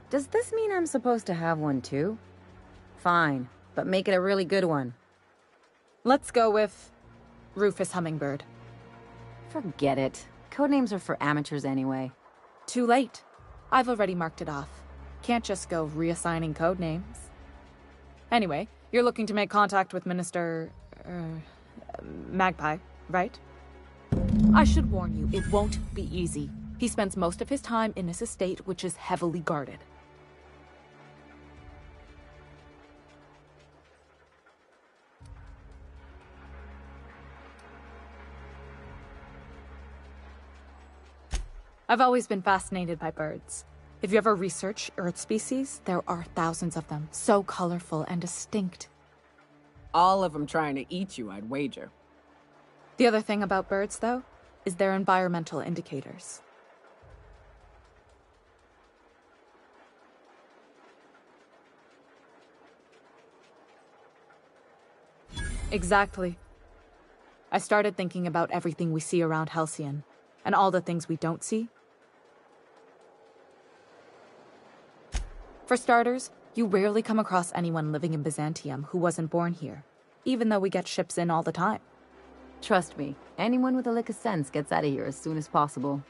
[SPEAKER 4] Does this mean I'm supposed to have one, too? Fine, but make it a really good one.
[SPEAKER 12] Let's go with Rufus Hummingbird.
[SPEAKER 4] Forget it. Codenames are for amateurs anyway.
[SPEAKER 12] Too late. I've already marked it off. Can't just go reassigning codenames. Anyway, you're looking to make contact with Minister... Magpie, right? I should warn you, it won't be easy. He spends most of his time in his estate, which is heavily guarded. I've always been fascinated by birds. If you ever research Earth species, there are thousands of them, so colorful and distinct.
[SPEAKER 3] All of them trying to eat you, I'd wager.
[SPEAKER 12] The other thing about birds, though, is their environmental indicators. Exactly. I started thinking about everything we see around Halcyon, and all the things we don't see. For starters, you rarely come across anyone living in Byzantium who wasn't born here, even though we get ships in all the time.
[SPEAKER 4] Trust me, anyone with a lick of sense gets out of here as soon as possible.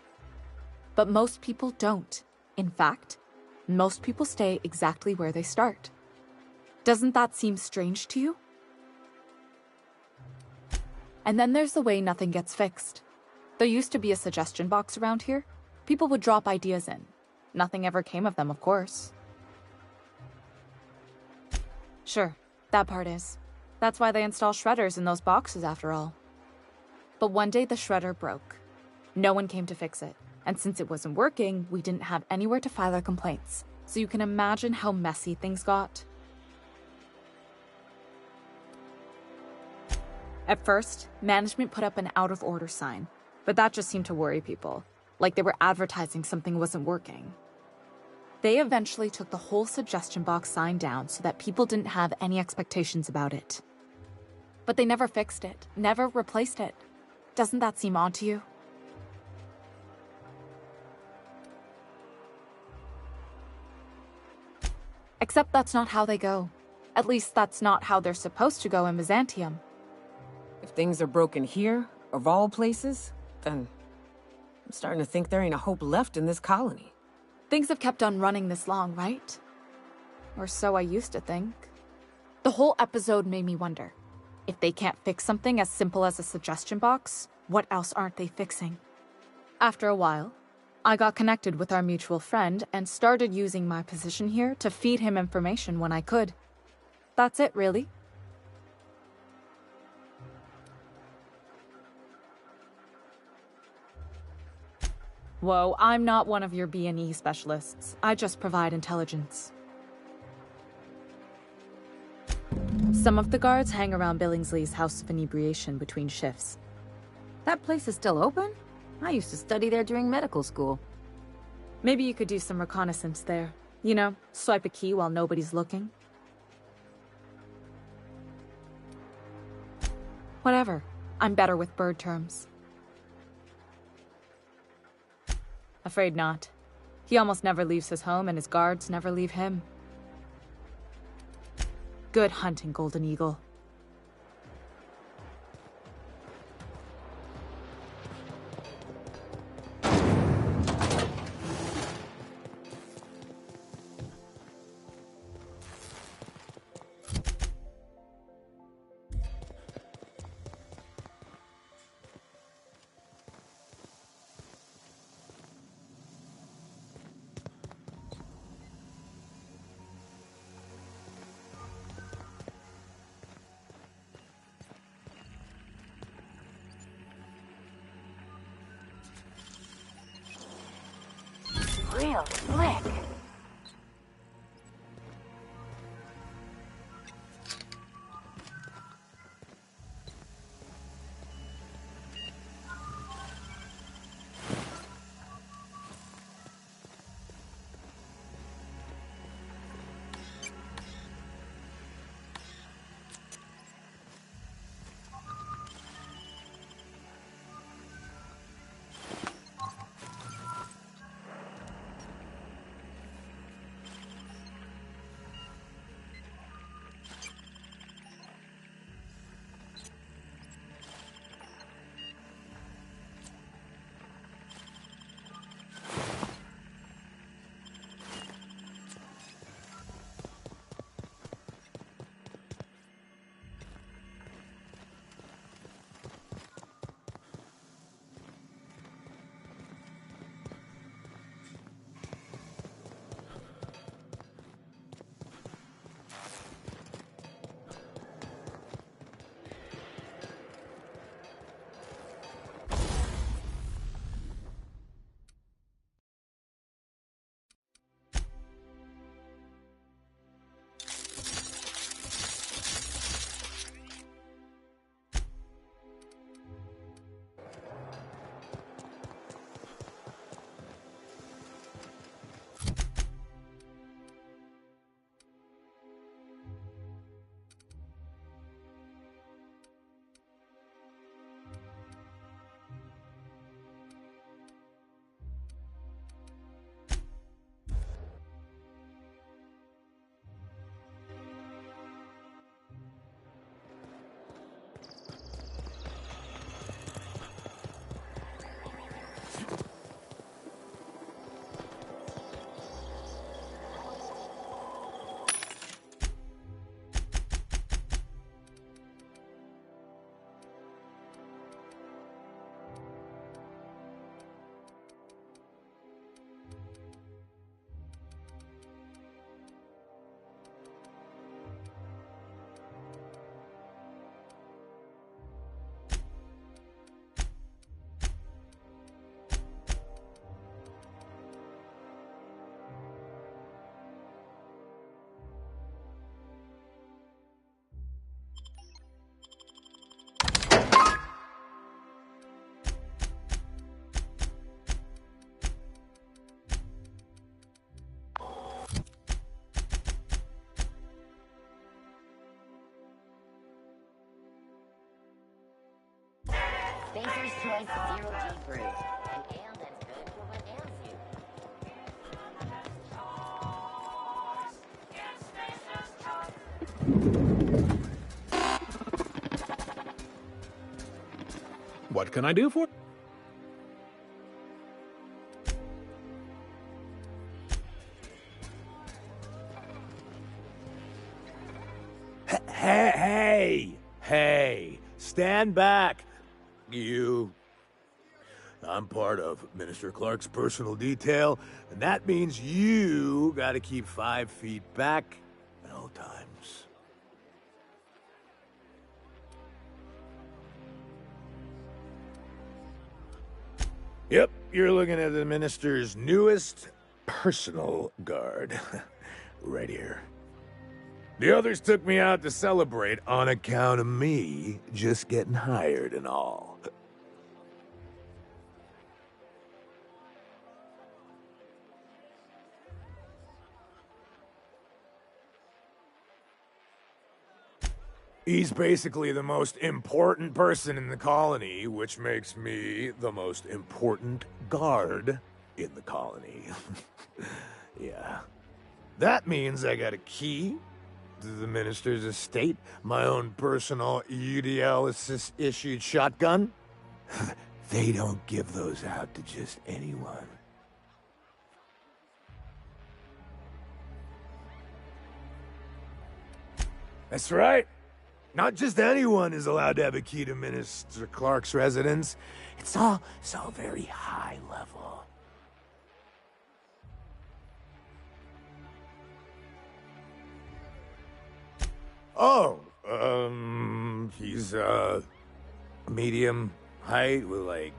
[SPEAKER 12] But most people don't. In fact, most people stay exactly where they start. Doesn't that seem strange to you? And then there's the way nothing gets fixed. There used to be a suggestion box around here. People would drop ideas in. Nothing ever came of them, of course. Sure, that part is. That's why they install shredders in those boxes, after all. But one day the shredder broke. No one came to fix it. And since it wasn't working, we didn't have anywhere to file our complaints. So you can imagine how messy things got. At first, management put up an out-of-order sign, but that just seemed to worry people, like they were advertising something wasn't working. They eventually took the whole suggestion box sign down so that people didn't have any expectations about it. But they never fixed it, never replaced it. Doesn't that seem odd to you? Except that's not how they go. At least that's not how they're supposed to go in Byzantium.
[SPEAKER 3] If things are broken here, of all places, then I'm starting to think there ain't a hope left in this colony.
[SPEAKER 12] Things have kept on running this long, right? Or so I used to think. The whole episode made me wonder, if they can't fix something as simple as a suggestion box, what else aren't they fixing? After a while, I got connected with our mutual friend and started using my position here to feed him information when I could. That's it, really. Whoa, I'm not one of your B&E specialists. I just provide intelligence. Some of the guards hang around Billingsley's House of Inebriation between shifts.
[SPEAKER 4] That place is still open? I used to study there during medical school.
[SPEAKER 12] Maybe you could do some reconnaissance there. You know, swipe a key while nobody's looking. Whatever. I'm better with bird terms. Afraid not. He almost never leaves his home, and his guards never leave him. Good hunting, Golden Eagle.
[SPEAKER 1] Real slick.
[SPEAKER 8] Spacer's Choice Zero G Brew. An ale that's good for what ails you.
[SPEAKER 17] What can I do for?
[SPEAKER 18] Hey, stand back. You. I'm part of Minister Clark's personal detail, and that means you gotta keep 5 feet back at all times. Yep, you're looking at the minister's newest personal guard. Right here. The others took me out to celebrate on account of me just getting hired and all. He's basically the most important person in the colony, which makes me the most important guard in the colony. Yeah. That means I got a key to the minister's estate, my own personal UDL-issued shotgun. They don't give those out to just anyone. That's right. Not just anyone is allowed to have a key to Minister Clark's residence. It's all very high level. Oh, he's, medium height with, like,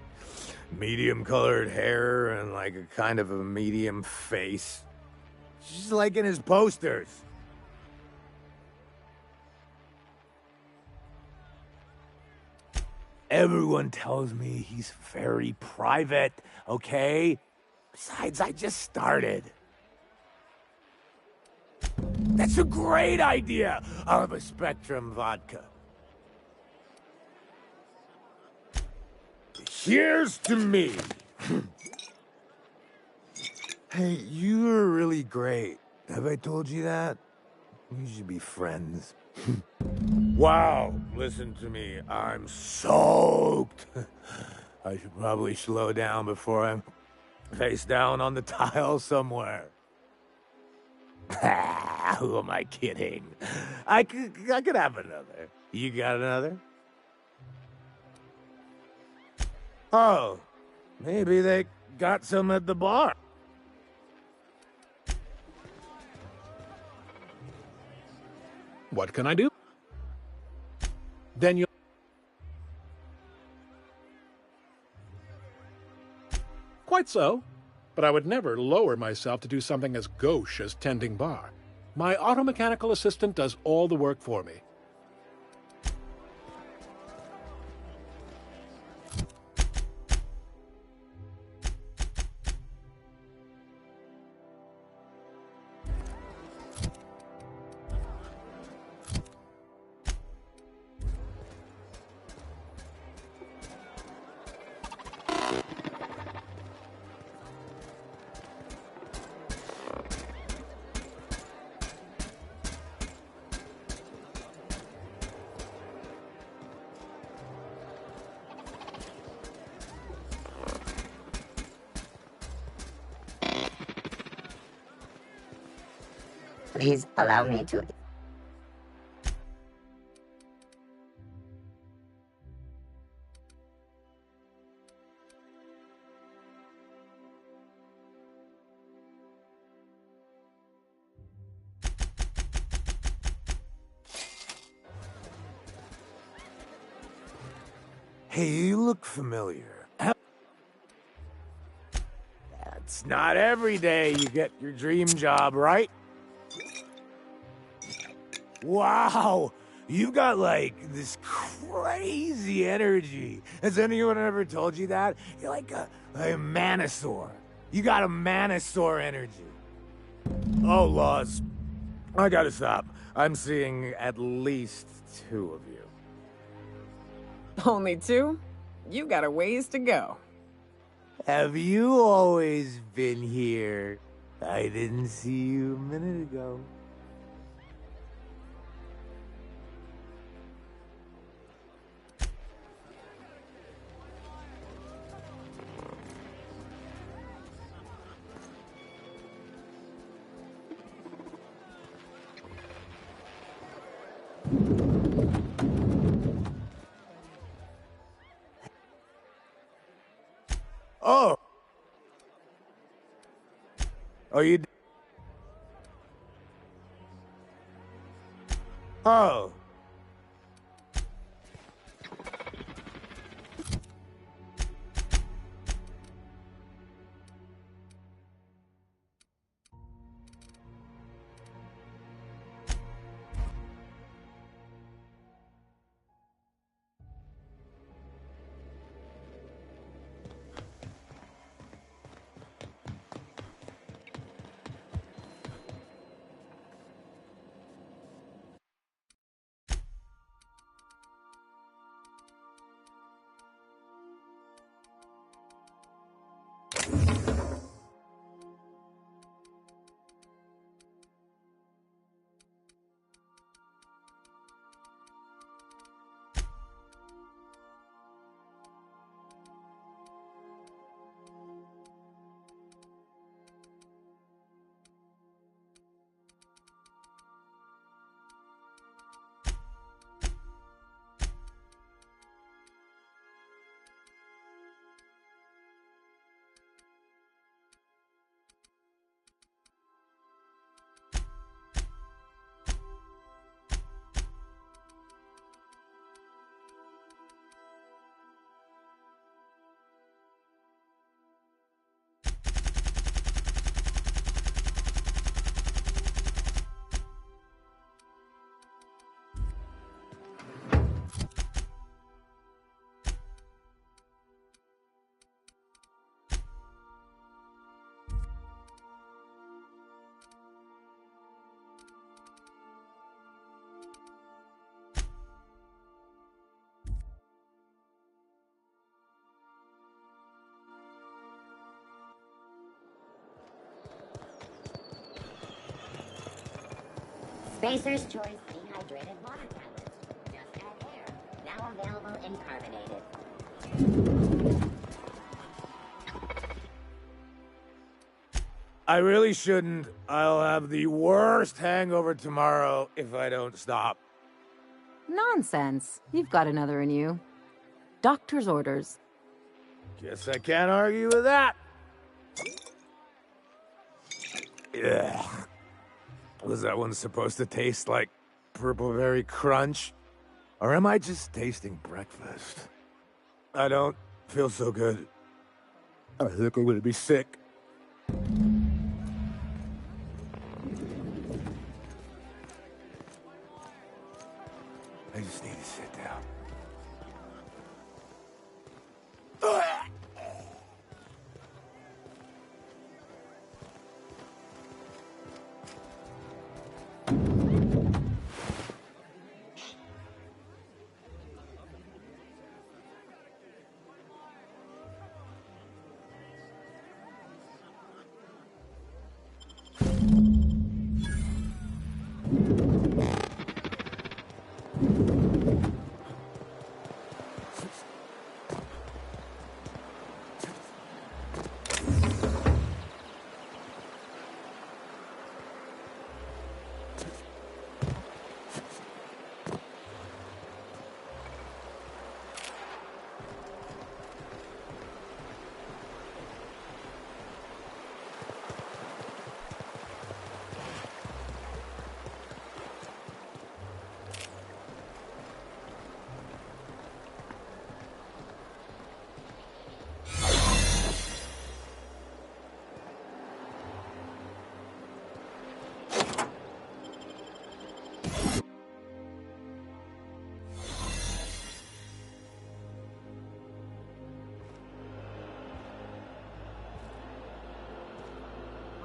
[SPEAKER 18] medium colored hair and, like, a kind of a medium face. Just like in his posters. Everyone tells me he's very private, okay? Besides, I just started. That's a great idea! I'll have a Spectrum vodka. Here's to me! Hey, you're really great. Have I told you that? We should be friends. Wow, listen to me. I'm soaked. I should probably slow down before I'm face down on the tile somewhere. Who am I kidding? I could have another. You got another? Oh, maybe they got some at the bar.
[SPEAKER 17] What can I do? Then you... Quite so. But I would never lower myself to do something as gauche as tending bar. My auto-mechanical assistant does all the work for me.
[SPEAKER 8] Please allow me to...
[SPEAKER 18] Hey, you look familiar. It's not every day you get your dream job, right? Wow, you've got, like, this crazy energy. Has anyone ever told you that? You're like a manosaur. You got a manosaur energy. Oh, laws. I gotta stop. I'm seeing at least 2 of you.
[SPEAKER 3] Only 2? You got a ways to go.
[SPEAKER 18] Have you always been here? I didn't see you a minute ago. Oh! Oh, you... Oh!
[SPEAKER 8] Spacer's Choice Dehydrated Water Tablets. Just add air. Now available in carbonated.
[SPEAKER 18] I really shouldn't. I'll have the worst hangover tomorrow if I don't stop.
[SPEAKER 4] Nonsense. You've got another in you. Doctor's orders.
[SPEAKER 18] Guess I can't argue with that. Ugh. Was that one supposed to taste like Purple Berry Crunch? Or am I just tasting breakfast? I don't feel so good. I think I'm gonna be sick. I just need to sit down.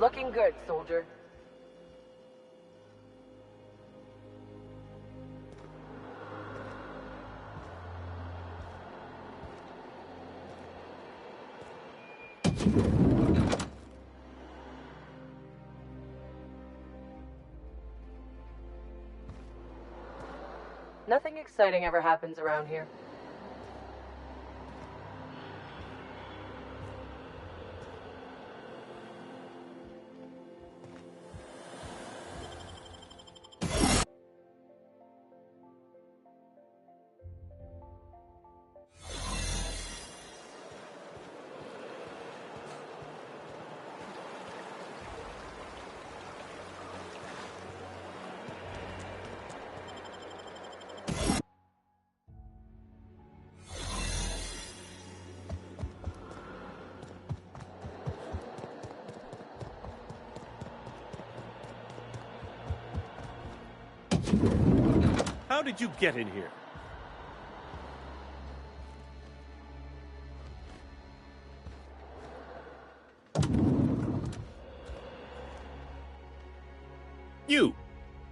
[SPEAKER 10] Looking good, soldier. Nothing exciting ever happens around here.
[SPEAKER 19] How did you get in here?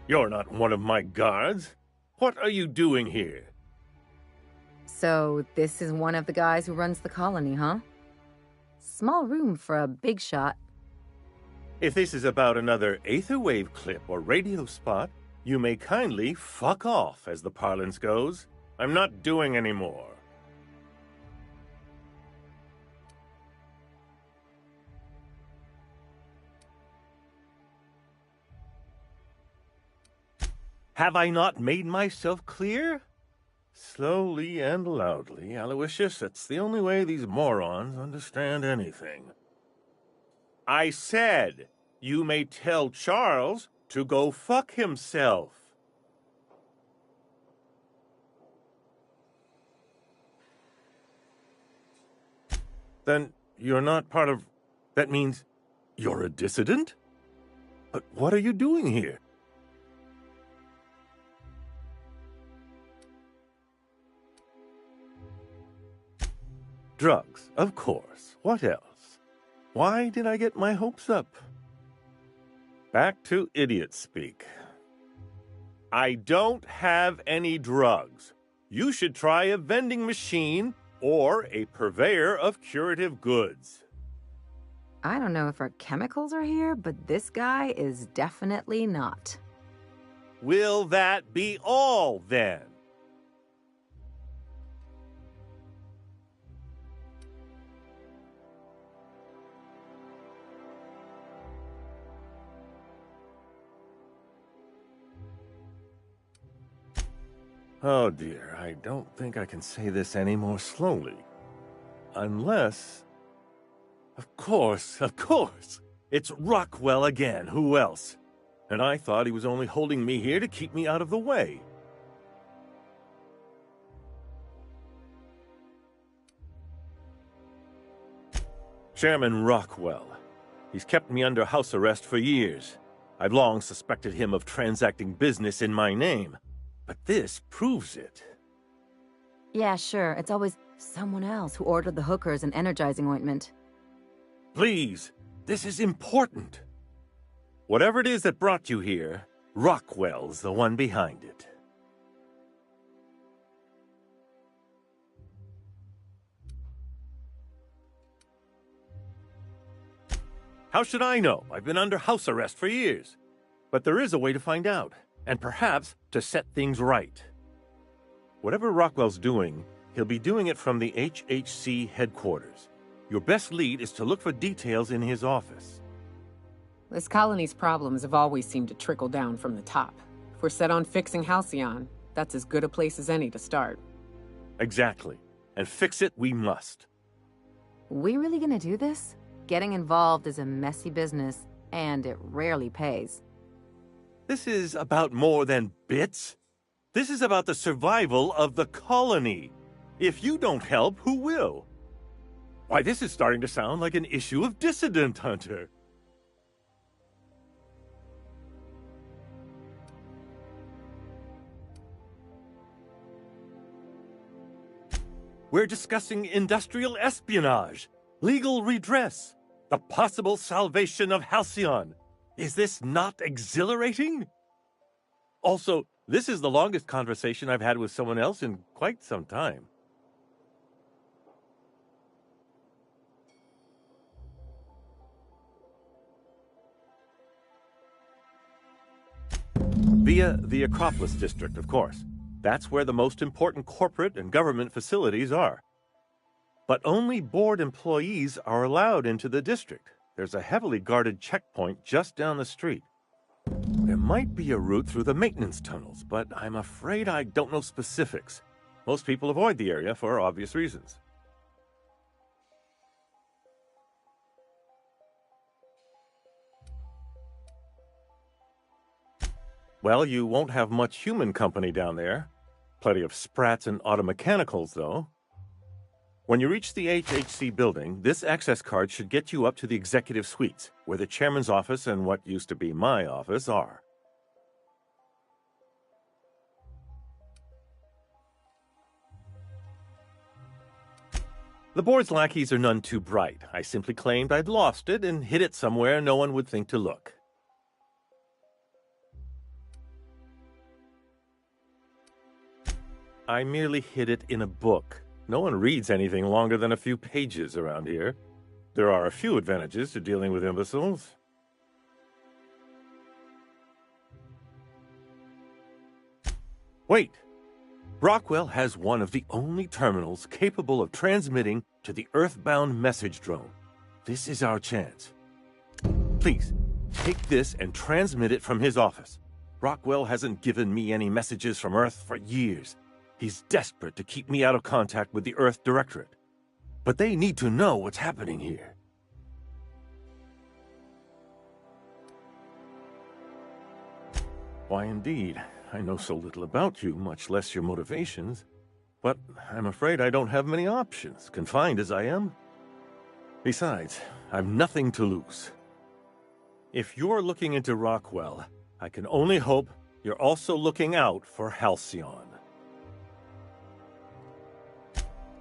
[SPEAKER 19] You're not one of my guards. What are you doing here?
[SPEAKER 4] So, this is one of the guys who runs the colony, huh? Small room for a big shot.
[SPEAKER 19] If this is about another aetherwave clip or radio spot, you may kindly fuck off, as the parlance goes. I'm not doing any more. Have I not made myself clear? Slowly and loudly, Aloysius. That's the only way these morons understand anything. I said, you may tell Charles to go fuck himself. Then you're not part of... That means you're a dissident? But what are you doing here? Drugs, of course. What else? Why did I get my hopes up? Back to idiot speak. I don't have any drugs. You should try a vending machine or a purveyor of curative goods.
[SPEAKER 4] I don't know if our chemicals are here, but this guy is definitely not.
[SPEAKER 19] Will that be all, then? Oh dear, I don't think I can say this any more slowly. Unless... Of course! It's Rockwell again, who else? And I thought he was only holding me here to keep me out of the way. Chairman Rockwell. He's kept me under house arrest for years. I've long suspected him of transacting business in my name. But this proves it.
[SPEAKER 4] Yeah, sure. It's always someone else who ordered the hookers and energizing ointment.
[SPEAKER 19] Please, this is important. Whatever it is that brought you here, Rockwell's the one behind it. How should I know? I've been under house arrest for years. But there is a way to find out. And perhaps to set things right. Whatever Rockwell's doing, he'll be doing it from the HHC headquarters. Your best lead is to look for details in his office.
[SPEAKER 3] This colony's problems have always seemed to trickle down from the top. If we're set on fixing Halcyon, that's as good a place as any to start.
[SPEAKER 19] Exactly. And fix it we must.
[SPEAKER 4] We really gonna do this? Getting involved is a messy business, and it rarely pays.
[SPEAKER 19] This is about more than bits. This is about the survival of the colony. If you don't help, who will? Why, this is starting to sound like an issue of Dissident Hunter. We're discussing industrial espionage, legal redress, the possible salvation of Halcyon. Is this not exhilarating? Also, this is the longest conversation I've had with someone else in quite some time. Via the Acropolis District, of course. That's where the most important corporate and government facilities are. But only board employees are allowed into the district. There's a heavily guarded checkpoint just down the street. There might be a route through the maintenance tunnels, but I'm afraid I don't know specifics. Most people avoid the area for obvious reasons. Well, you won't have much human company down there. Plenty of sprats and automechanicals, though. When you reach the HHC building, this access card should get you up to the executive suites, where the chairman's office and what used to be my office are. The board's lackeys are none too bright. I simply claimed I'd lost it and hid it somewhere no one would think to look. I merely hid it in a book. No one reads anything longer than a few pages around here. There are a few advantages to dealing with imbeciles. Wait! Rockwell has one of the only terminals capable of transmitting to the Earthbound message drone. This is our chance. Please, take this and transmit it from his office. Rockwell hasn't given me any messages from Earth for years. He's desperate to keep me out of contact with the Earth Directorate. But they need to know what's happening here. Why, indeed. I know so little about you, much less your motivations. But I'm afraid I don't have many options, confined as I am. Besides, I've nothing to lose. If you're looking into Rockwell, I can only hope you're also looking out for Halcyon.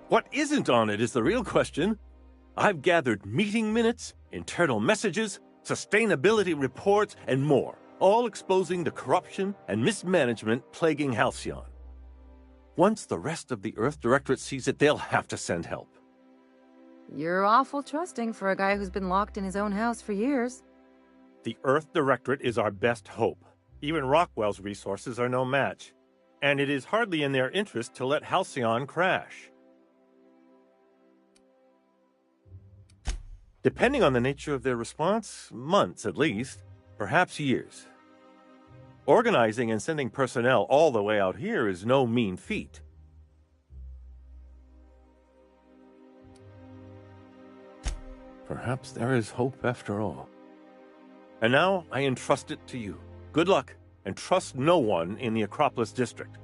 [SPEAKER 19] What isn't on it is the real question. I've gathered meeting minutes, internal messages, sustainability reports, and more, all exposing the corruption and mismanagement plaguing Halcyon. Once the rest of the Earth Directorate sees it, they'll have to send help.
[SPEAKER 4] You're awful trusting for a guy who's been locked in his own house for years.
[SPEAKER 19] The Earth Directorate is our best hope. Even Rockwell's resources are no match. And it is hardly in their interest to let Halcyon crash. Depending on the nature of their response, months at least, perhaps years. Organizing and sending personnel all the way out here is no mean feat. Perhaps there is hope after all. And now I entrust it to you. Good luck, and trust no one in the Acropolis District.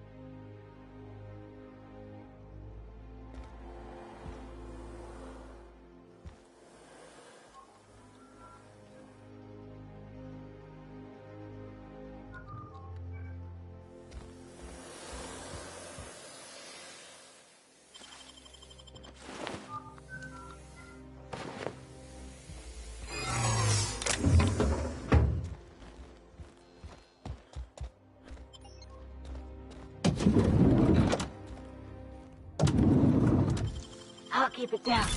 [SPEAKER 1] I'll keep it down.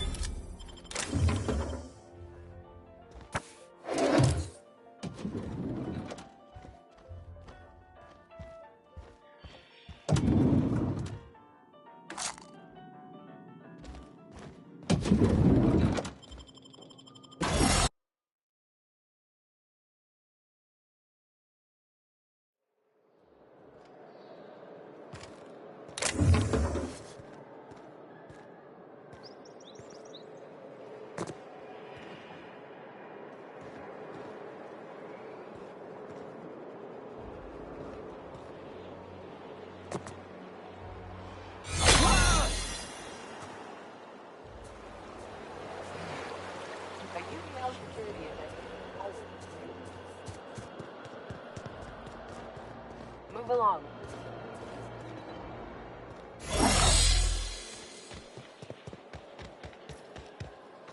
[SPEAKER 1] Move along.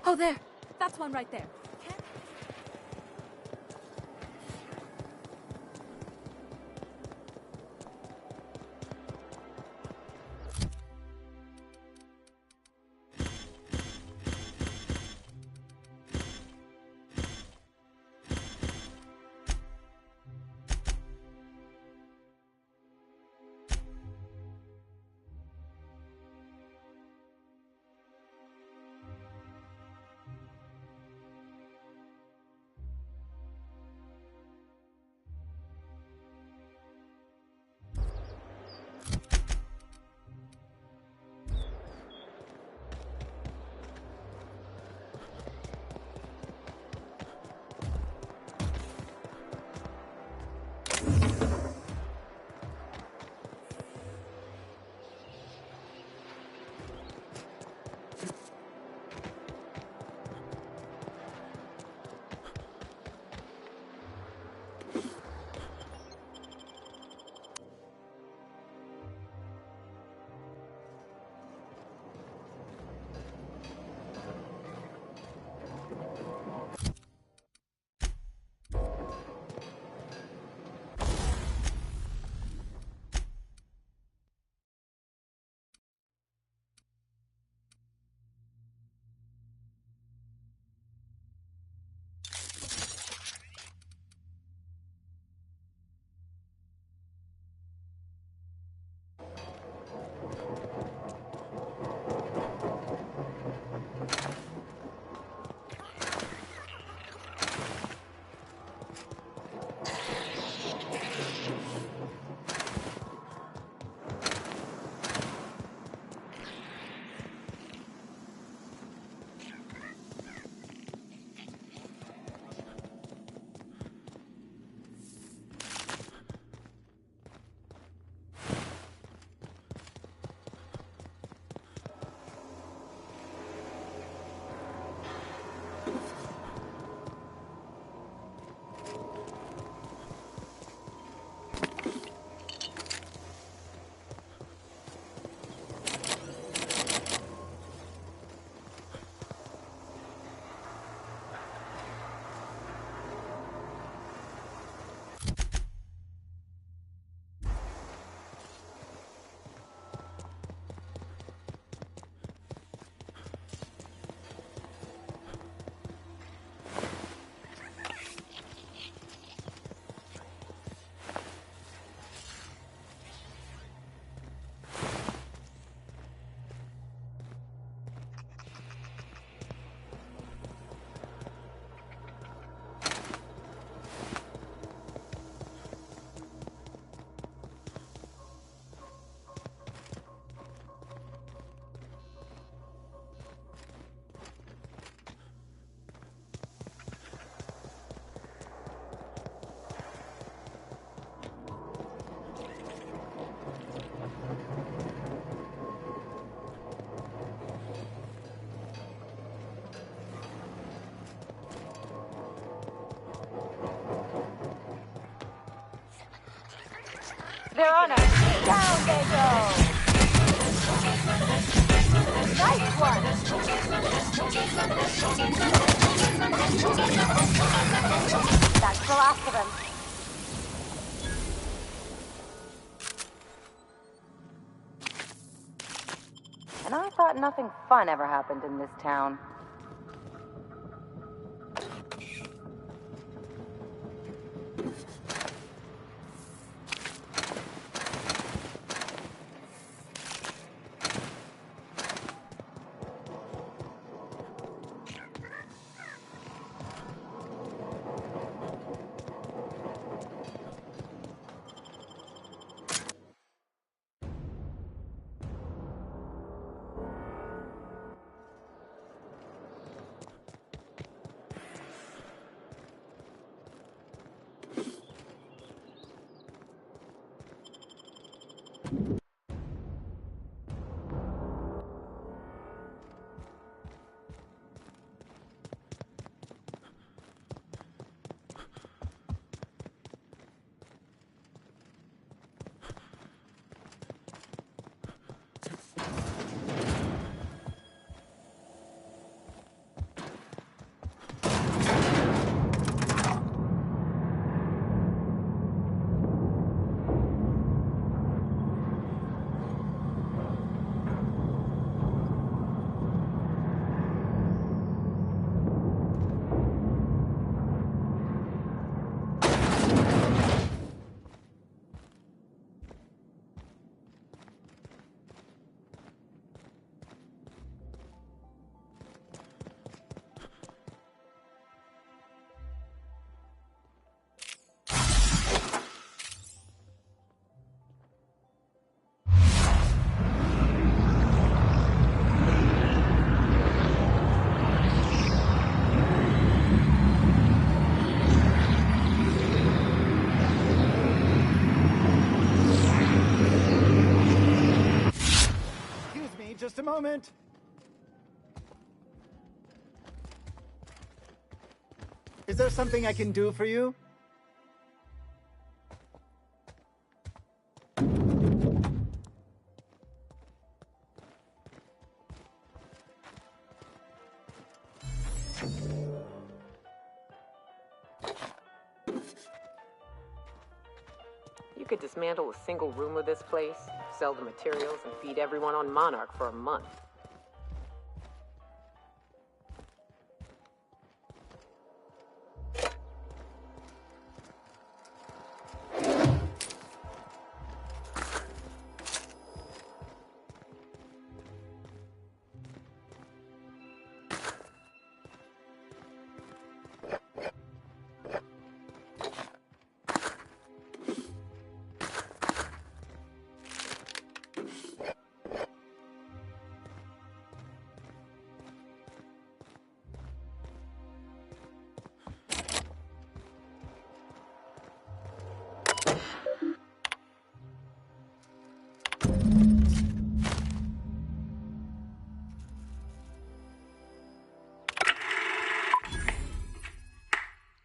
[SPEAKER 12] Oh, there. That's one right there.
[SPEAKER 1] They're on us. Down they go. Nice one. That's the last of them. And I thought nothing fun ever happened in this town.
[SPEAKER 20] Just a moment. Is there something I can do for you?
[SPEAKER 3] You could dismantle a single room of this place, sell the materials, and feed everyone on Monarch for a month.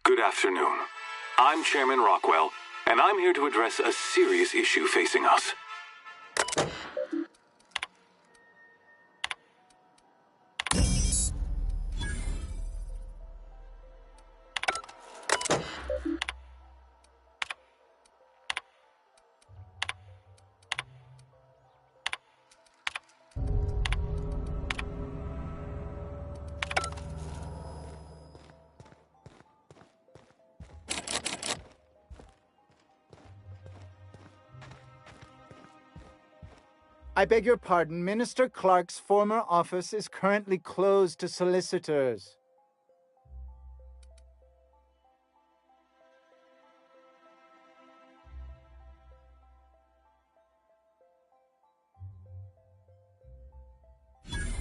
[SPEAKER 21] Good afternoon. I'm Chairman Rockwell, and I'm here to address a serious issue facing us.
[SPEAKER 20] I beg your pardon. Minister Clark's former office is currently closed to solicitors.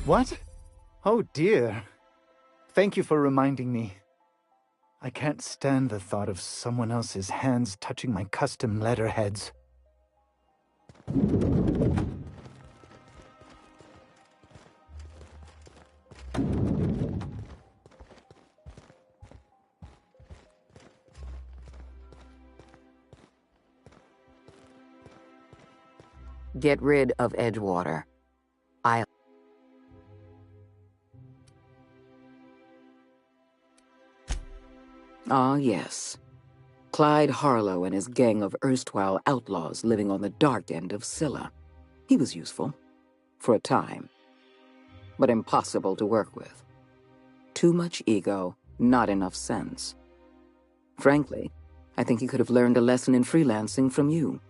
[SPEAKER 20] What? Oh dear. Thank you for reminding me. I can't stand the thought of someone else's hands touching my custom letterheads.
[SPEAKER 7] Get rid of Edgewater. I'll... Ah, yes. Clyde Harlow and his gang of erstwhile outlaws living on the dark end of Scylla. He was useful. For a time. But impossible to work with. Too much ego, not enough sense. Frankly, I think he could have learned a lesson in freelancing from you.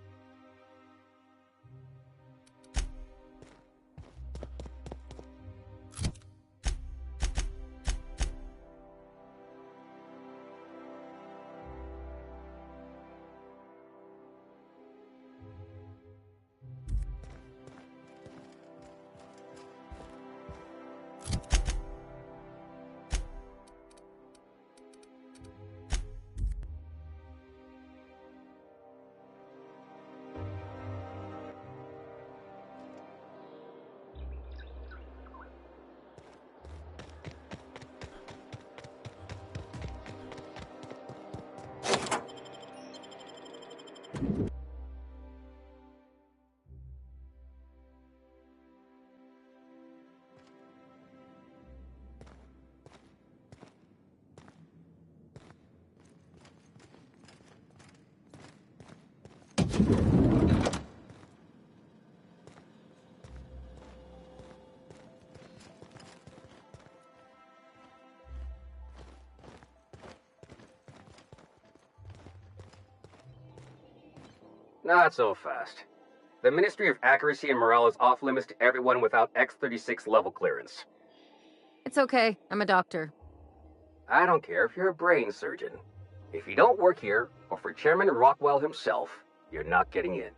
[SPEAKER 22] Not so fast. The Ministry of Accuracy and Morale is off limits to everyone without X-36 level clearance.
[SPEAKER 4] It's okay. I'm a doctor.
[SPEAKER 22] I don't care if you're a brain surgeon. If you don't work here, or for Chairman Rockwell himself, you're not getting in.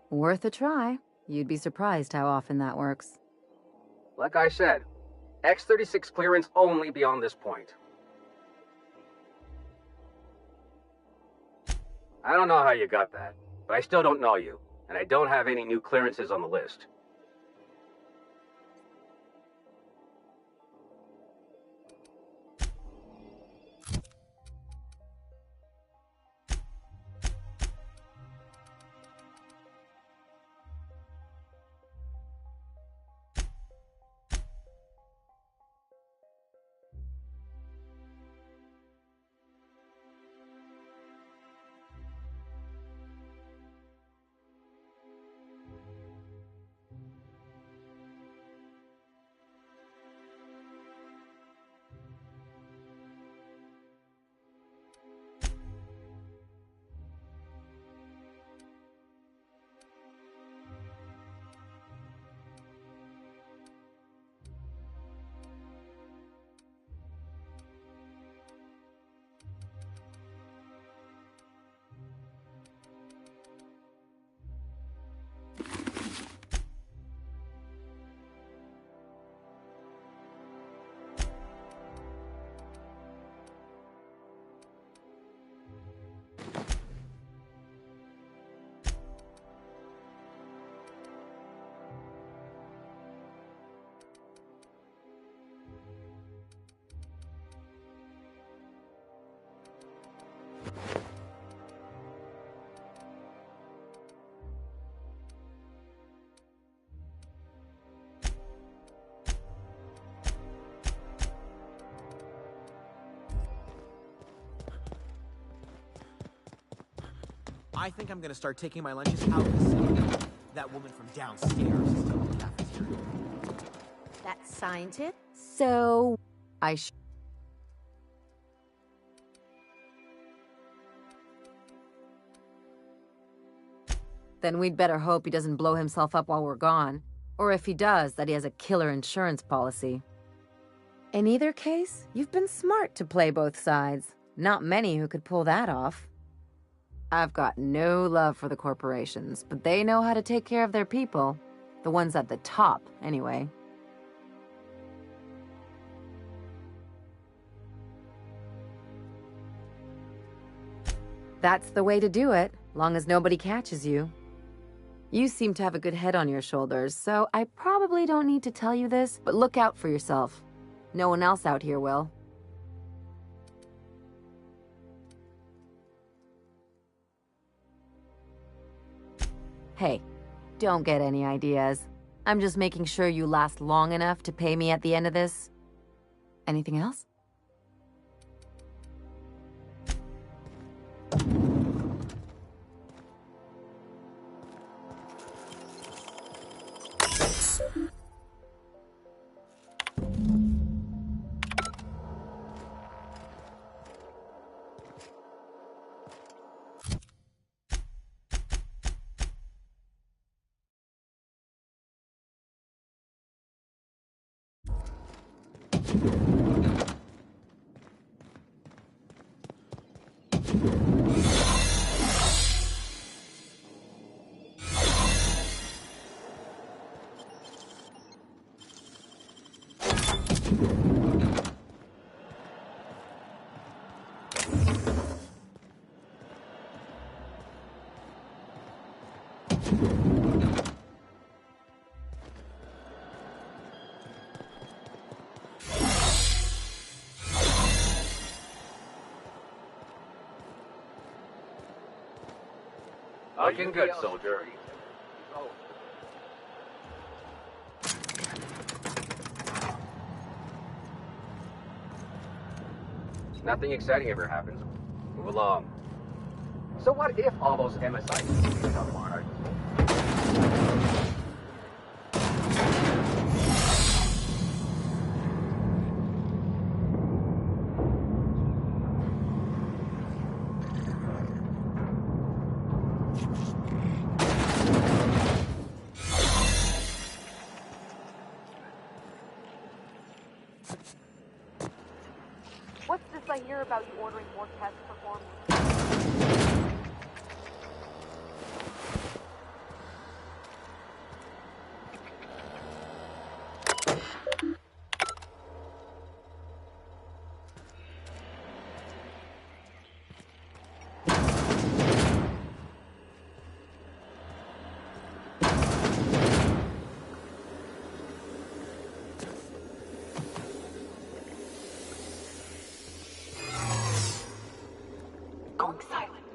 [SPEAKER 4] Worth a try. You'd be surprised how often that works.
[SPEAKER 22] Like I said, X-36 clearance only beyond this point. I don't know how you got that, but I still don't know you, and I don't have any new clearances on the list.
[SPEAKER 23] I think I'm gonna start taking my lunches out of the city. That woman from downstairs is still in the cafeteria.
[SPEAKER 4] That scientist? So... Then we'd better hope he doesn't blow himself up while we're gone. Or if he does, that he has a killer insurance policy. In either case, you've been smart to play both sides. Not many who could pull that off. I've got no love for the corporations, but they know how to take care of their people. The ones at the top, anyway. That's the way to do it, long as nobody catches you. You seem to have a good head on your shoulders, so I probably don't need to tell you this, but look out for yourself. No one else out here will. Hey, Don't get any ideas. I'm just making sure you last long enough to pay me at the end of this. Anything else?
[SPEAKER 22] Looking good, soldier. Nothing exciting ever happens. Move along. So what if all those MSIs come on?
[SPEAKER 1] What's this I hear about you ordering more tests performed? Going silent.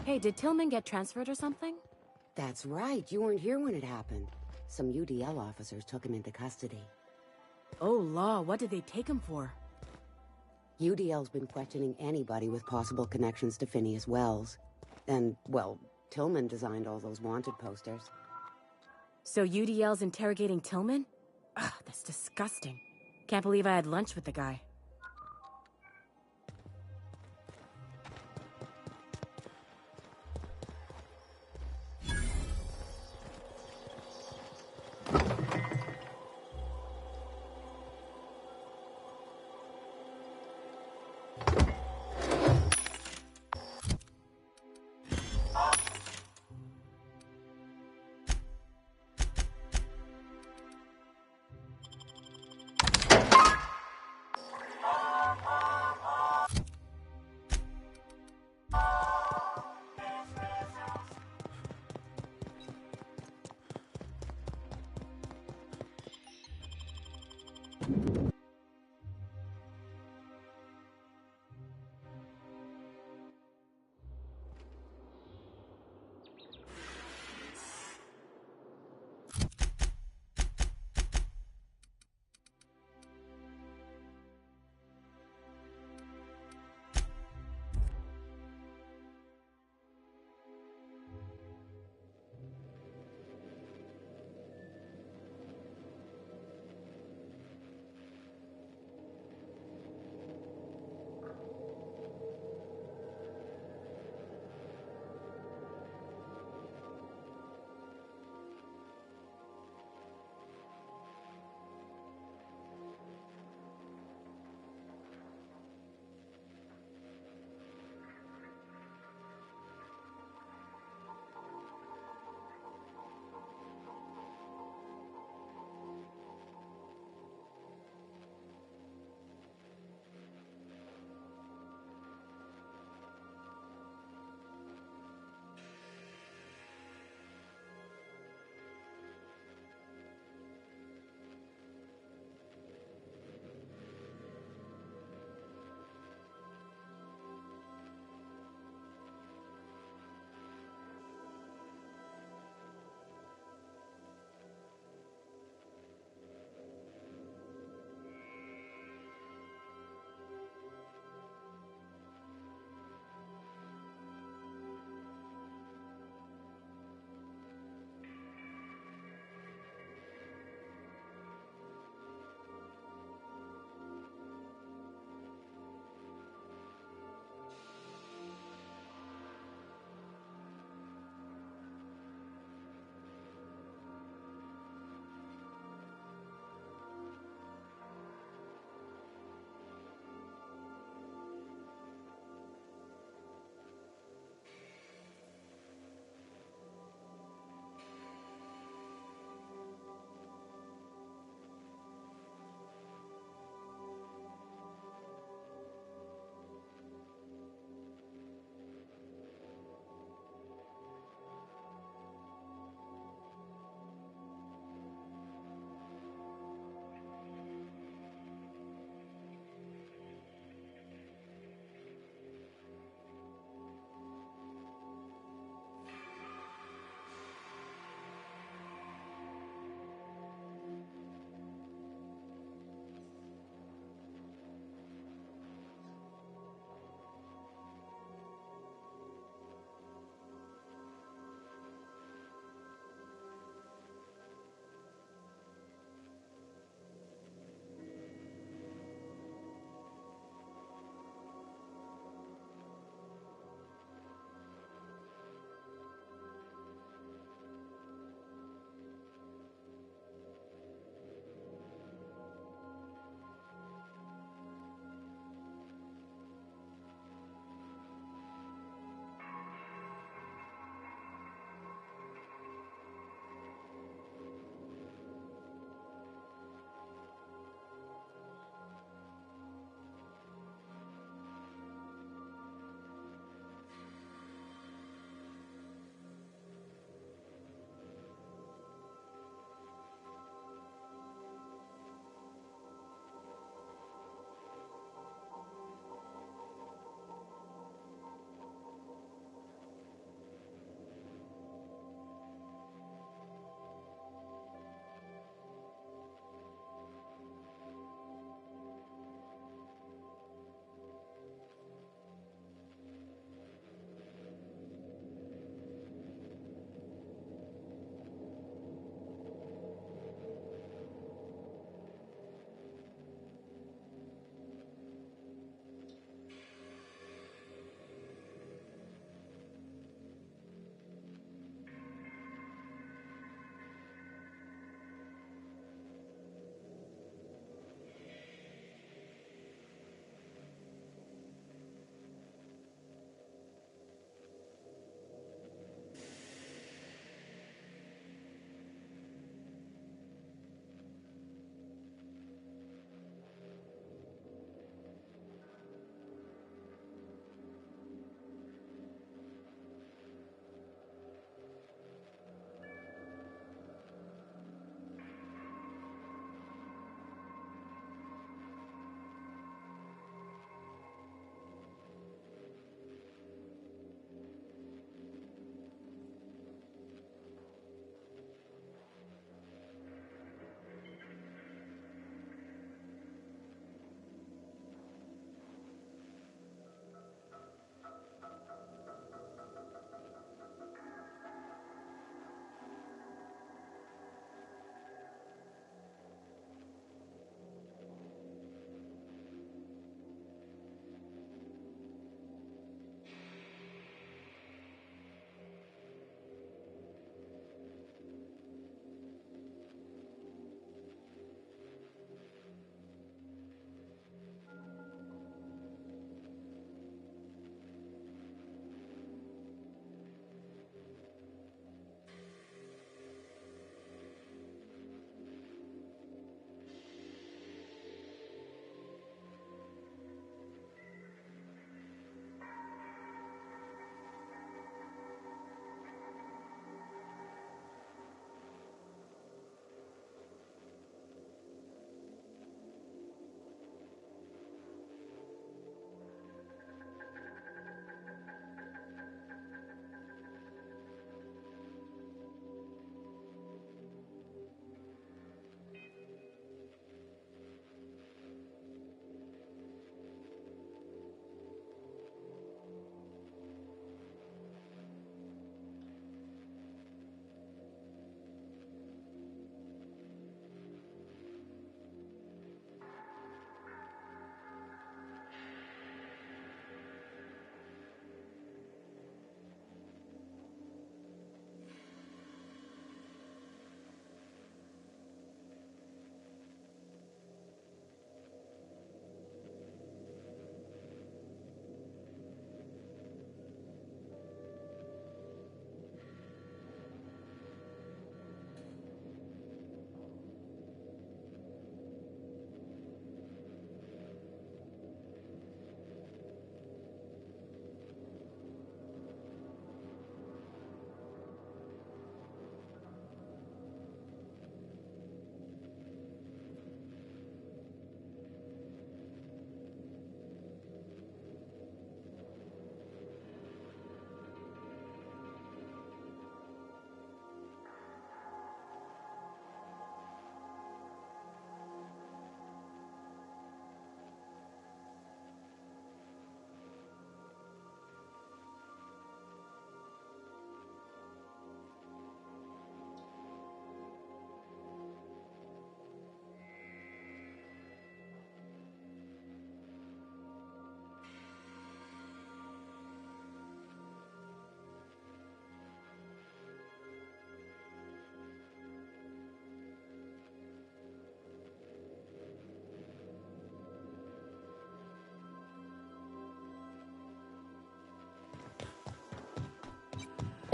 [SPEAKER 5] Hey, did Tillman get transferred or something?
[SPEAKER 9] That's right. You weren't here when it happened. Some UDL officers took him into custody.
[SPEAKER 5] Oh, law. What did they take him for?
[SPEAKER 9] UDL's been questioning anybody with possible connections to Phineas Wells. And, well, Tillman designed all those wanted posters.
[SPEAKER 5] So UDL's interrogating Tillman? Ugh, that's disgusting. Can't believe I had lunch with the guy.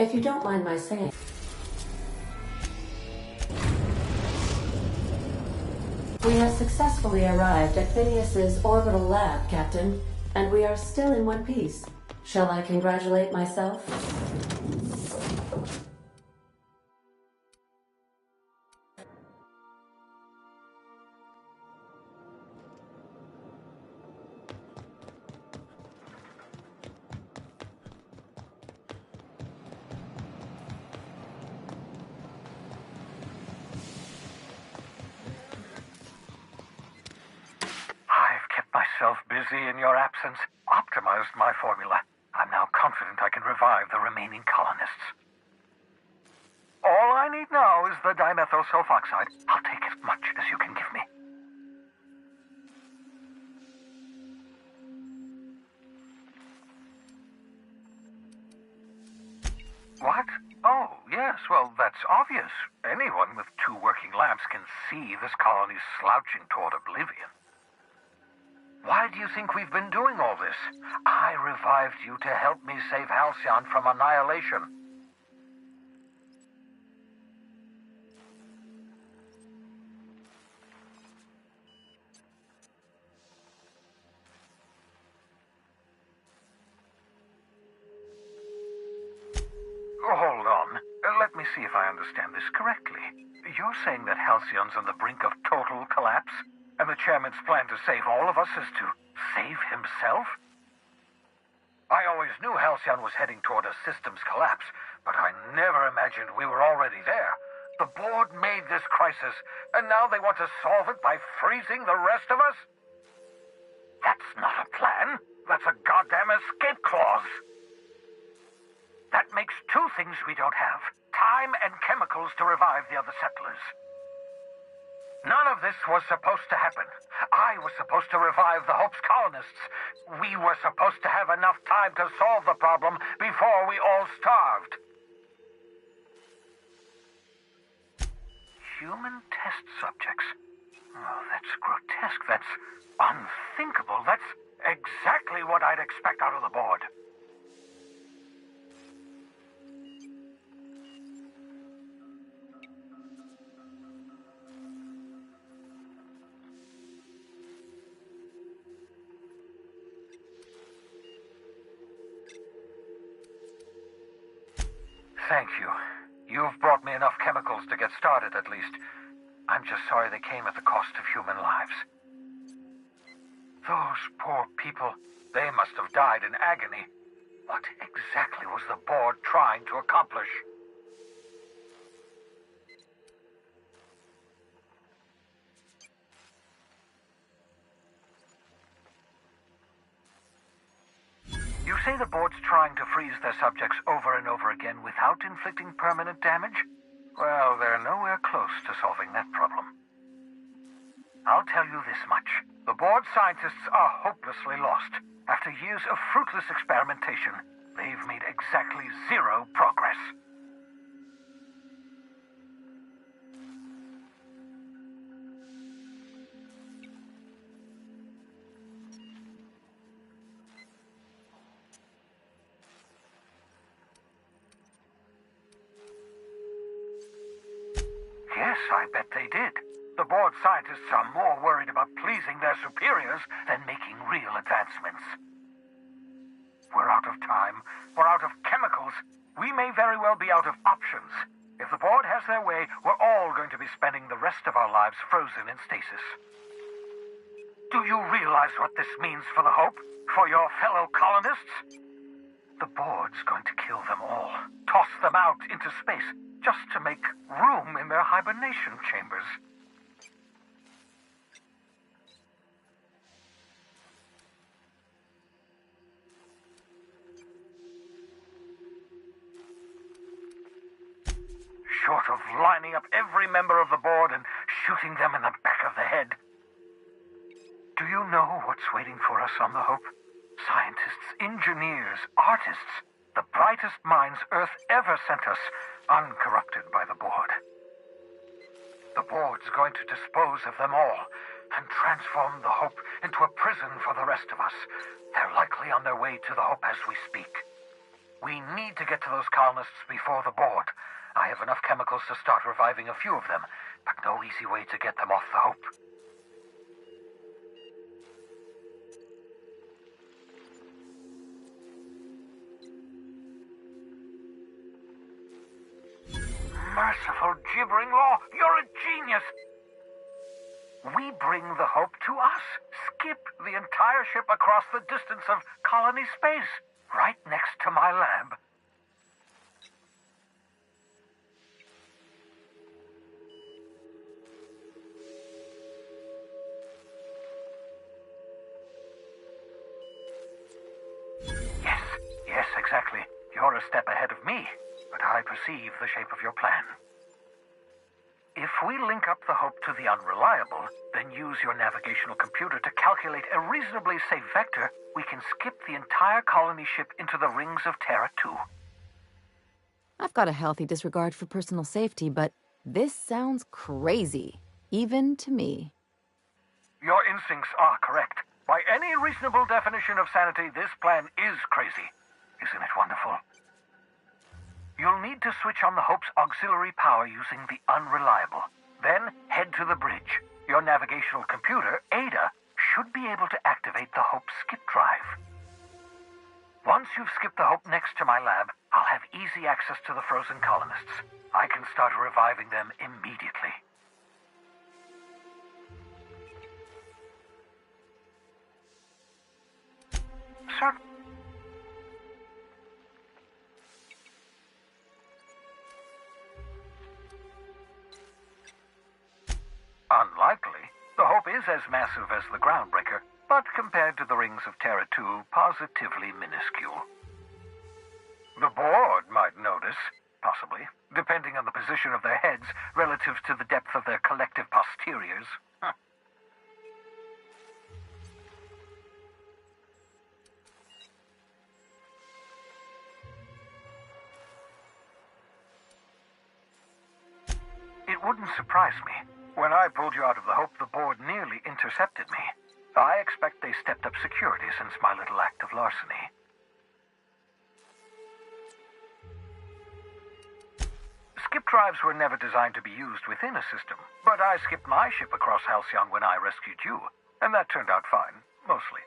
[SPEAKER 6] If you don't mind my saying. We have successfully arrived at Phineas's orbital lab, Captain, and we are still in one piece. Shall I congratulate myself?
[SPEAKER 2] I've kept myself busy in your absence, optimized my formula. I'm now confident I can revive the remaining colonists. All I need now is the dimethyl sulfoxide. I'll take as much as you can give me. What? Oh, yes, well, that's obvious. Anyone with 2 working labs can see this colony's slouching toward oblivion. Why do you think we've been doing all this? I revived you to help me save Halcyon from annihilation. Hold on. Let me see if I understand this correctly. You're saying that Halcyon's on the brink of total collapse, and the chairman's plan to save all of us is to save himself? I always knew Halcyon was heading toward a systems collapse, but I never imagined we were already there. The board made this crisis, and now they want to solve it by freezing the rest of us? That's not a plan. That's a goddamn escape clause. That makes 2 things we don't have: time and chemicals to revive the other settlers. None of this was supposed to happen. I was supposed to revive the Hope's colonists. We were supposed to have enough time to solve the problem before we all starved. Human test subjects. Oh, that's grotesque. That's unthinkable. That's exactly what I'd expect out of the board. Thank you. You've brought me enough chemicals to get started, at least. I'm just sorry they came at the cost of human lives. Those poor people, they must have died in agony. What exactly was the board trying to accomplish? You say the board's trying to freeze their subjects over and over again without inflicting permanent damage? Well, they're nowhere close to solving that problem. I'll tell you this much. The board scientists are hopelessly lost. After years of fruitless experimentation, they've made exactly 0 progress. Yes, I bet they did. The board scientists are more worried about pleasing their superiors than making real advancements. We're out of time. We're out of chemicals. We may very well be out of options. If the board has their way, we're all going to be spending the rest of our lives frozen in stasis. Do you realize what this means for the Hope? For your fellow colonists? The board's going to kill them all. Toss them out into space, just to make room in their hibernation chambers. Short of lining up every member of the board and shooting them in the back of the head. Do you know what's waiting for us on the Hope? Scientists, engineers, artists, the brightest minds Earth ever sent us, uncorrupted by the board. The board's going to dispose of them all and transform the Hope into a prison for the rest of us. They're likely on their way to the Hope as we speak. We need to get to those colonists before the board. I have enough chemicals to start reviving a few of them, but no easy way to get them off the Hope. Merciful gibbering law, you're a genius! We bring the Hope to us. Skip the entire ship across the distance of colony space, right next to my lab. Yes, exactly. You're a step ahead of me, but I perceive the shape of your plan. If we link up the Hope to the Unreliable, then use your navigational computer to calculate a reasonably safe vector, we can skip the entire colony ship into the rings of Terra 2.
[SPEAKER 4] I've got a healthy disregard for personal safety, but this sounds crazy, even to me.
[SPEAKER 2] Your instincts are correct. By any reasonable definition of sanity, this plan is crazy. Isn't it wonderful? You'll need to switch on the Hope's auxiliary power using the Unreliable. Then head to the bridge. Your navigational computer, Ada, should be able to activate the Hope's skip drive. Once you've skipped the Hope next to my lab, I'll have easy access to the frozen colonists. I can start reviving them immediately. Sir? Unlikely. The Hope is as massive as the Groundbreaker, but compared to the rings of Terra 2, positively minuscule. The board might notice, possibly, depending on the position of their heads relative to the depth of their collective posteriors. It wouldn't surprise me. When I pulled you out of the Hope, the board nearly intercepted me. I expect they stepped up security since my little act of larceny. Skip drives were never designed to be used within a system, but I skipped my ship across Halcyon when I rescued you, and that turned out fine, mostly.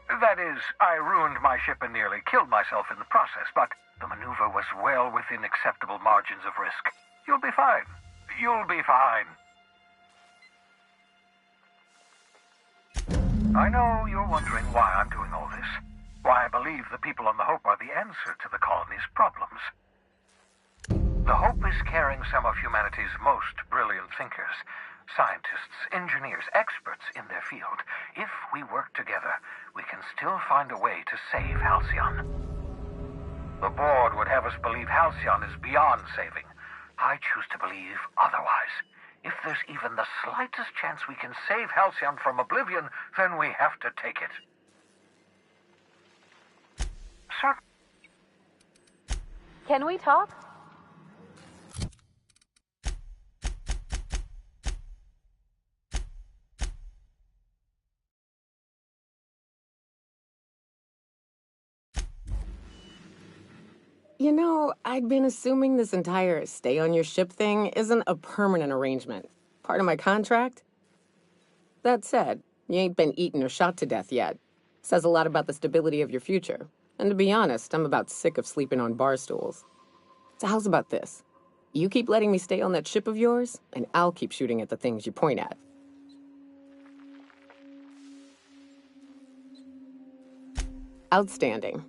[SPEAKER 2] That is, I ruined my ship and nearly killed myself in the process, but the maneuver was well within acceptable margins of risk. You'll be fine. You'll be fine. I know you're wondering why I'm doing all this. Why I believe the people on the Hope are the answer to the colony's problems. The Hope is carrying some of humanity's most brilliant thinkers. Scientists, engineers, experts in their field. If we work together, we can still find a way to save Halcyon. The board would have us believe Halcyon is beyond saving. I choose to believe otherwise. If there's even the slightest chance we can save Halcyon from oblivion, then we have to take it. Sir?
[SPEAKER 1] Can we talk?
[SPEAKER 3] You know, I'd been assuming this entire stay on your ship thing isn't a permanent arrangement. Part of my contract? That said, you ain't been eaten or shot to death yet. Says a lot about the stability of your future. And to be honest, I'm about sick of sleeping on bar stools. So how's about this? You keep letting me stay on that ship of yours, and I'll keep shooting at the things you point at. Outstanding.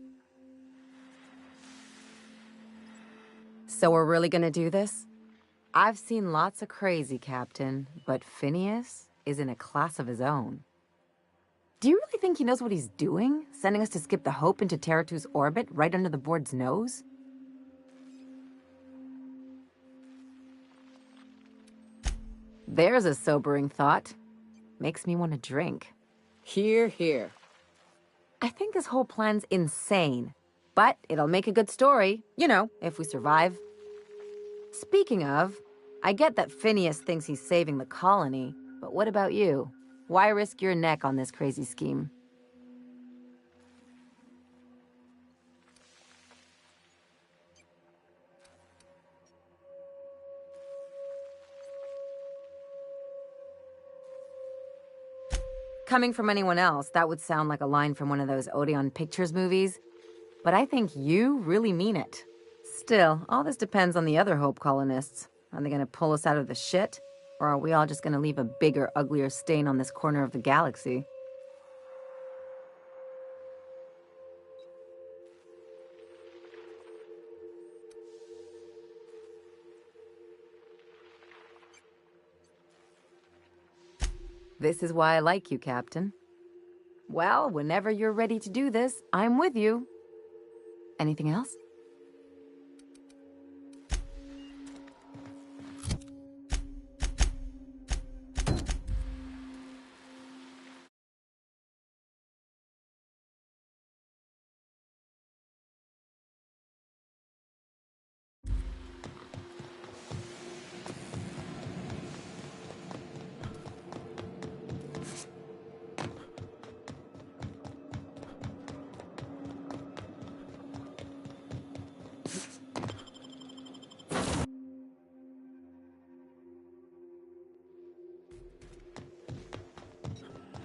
[SPEAKER 4] So we're really gonna do this? I've seen lots of crazy, Captain, but Phineas is in a class of his own. Do you really think he knows what he's doing? Sending us to skip the Hope into Terra 2's orbit right under the board's nose? There's a sobering thought. Makes me want to drink.
[SPEAKER 3] Hear, hear.
[SPEAKER 4] I think this whole plan's insane, but it'll make a good story, you know, if we survive. Speaking of, I get that Phineas thinks he's saving the colony, but what about you? Why risk your neck on this crazy scheme? Coming from anyone else, that would sound like a line from one of those Odeon Pictures movies. But I think you really mean it. Still, all this depends on the other Hope colonists. Are they gonna pull us out of the shit? Or are we all just gonna leave a bigger, uglier stain on this corner of the galaxy? This is why I like you, Captain. Well, whenever you're ready to do this, I'm with you. Anything else?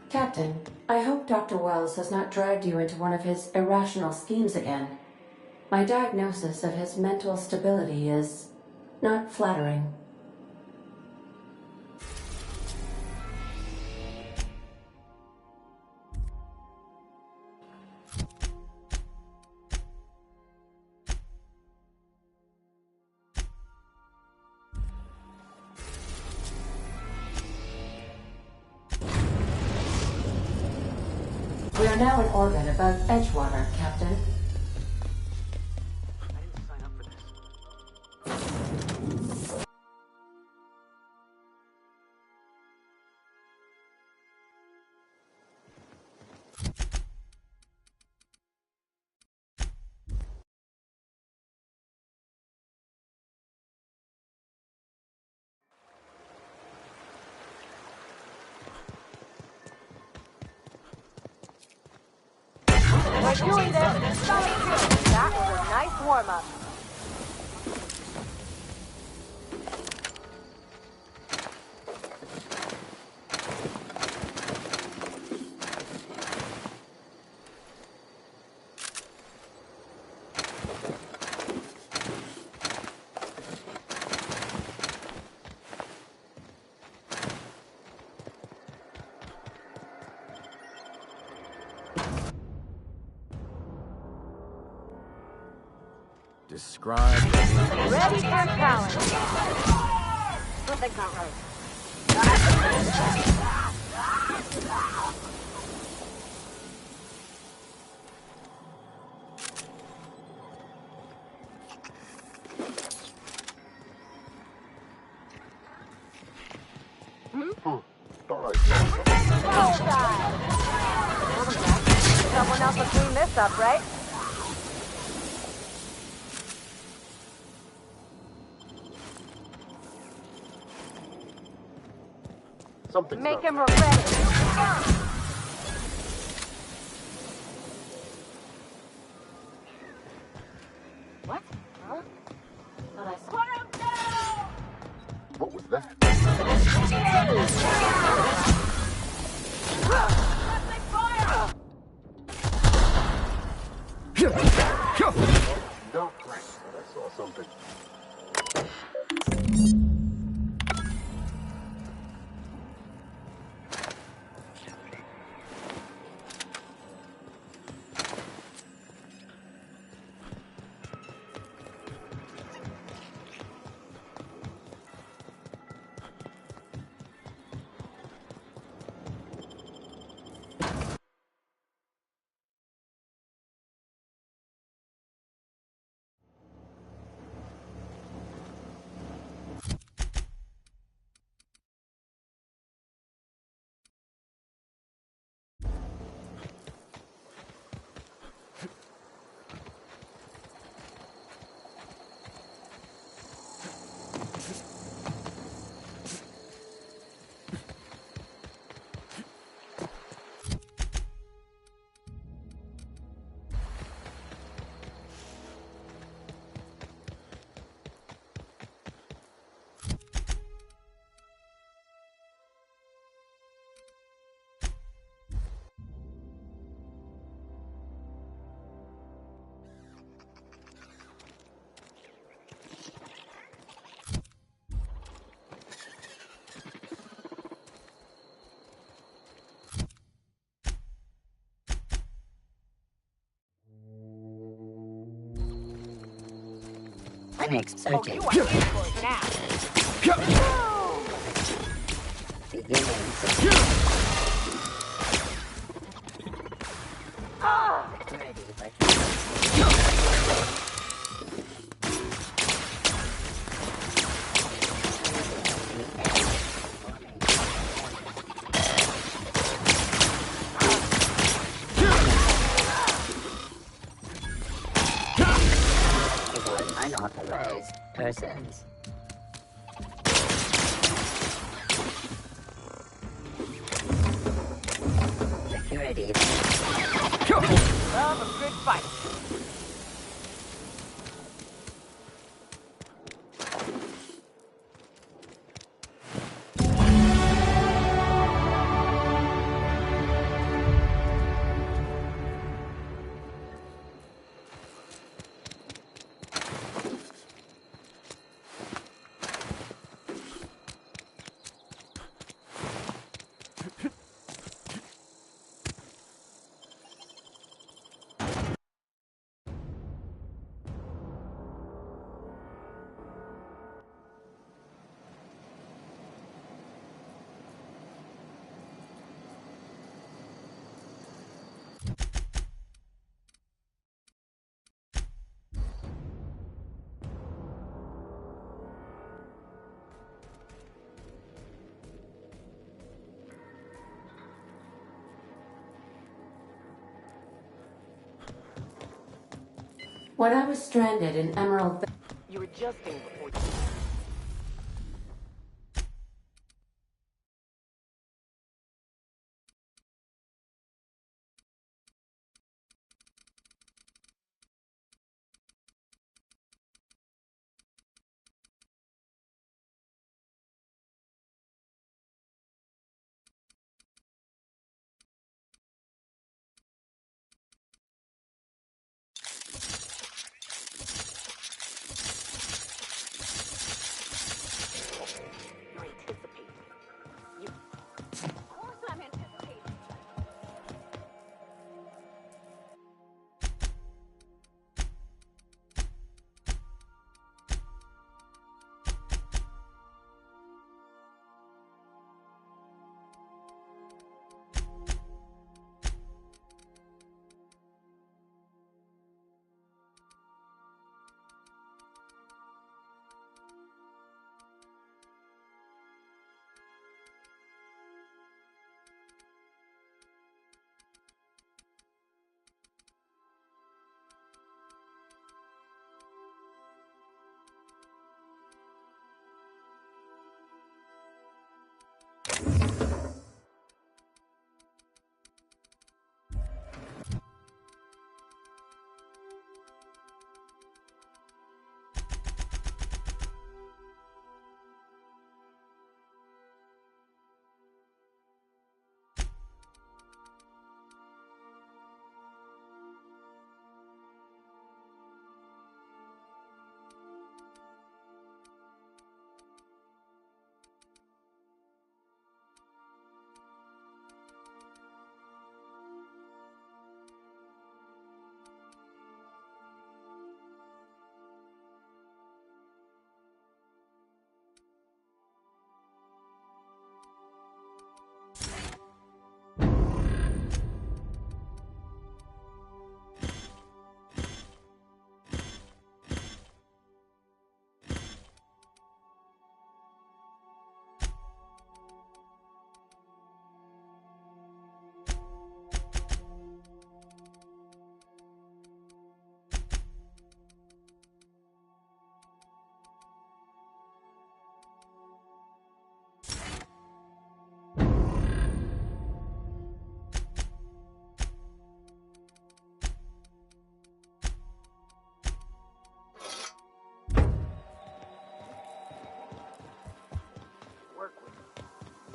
[SPEAKER 6] Captain, I hope Dr. Wells has not dragged you into one of his irrational schemes again. My diagnosis of his mental stability is not flattering. We are now in orbit above Edgewater, Captain.
[SPEAKER 1] We're doing this. Solid kill. That was a nice warm-up.
[SPEAKER 23] Describe.
[SPEAKER 1] Ready for challenge. Something's not right. Someone else will clean this up, right? Make him regret it. What? Huh? But I swear I'm down!
[SPEAKER 2] What was that? Don't crank, but I saw something.
[SPEAKER 8] clinics searching.
[SPEAKER 5] Oh, you are in for it now.
[SPEAKER 8] Beginning searching. Ready for unauthorized persons. Security.
[SPEAKER 5] Love a good fight.
[SPEAKER 6] When I was stranded in Emerald Bay,
[SPEAKER 5] You were adjusting before you...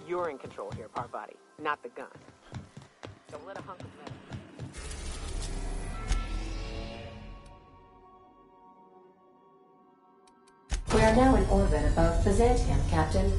[SPEAKER 5] You're in control here, Parvati, not the gun. Don't let a hunk of metal...
[SPEAKER 6] we are now in orbit above Byzantium, Captain.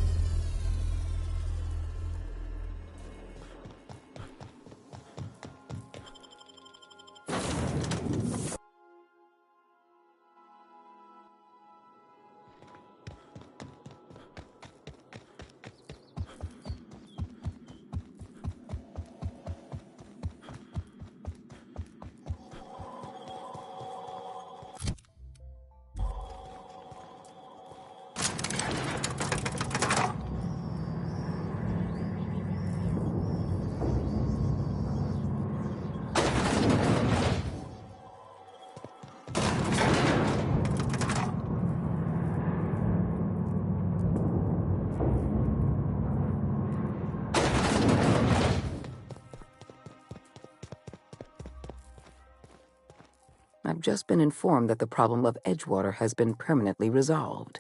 [SPEAKER 7] I've just been informed that the problem of Edgewater has been permanently resolved.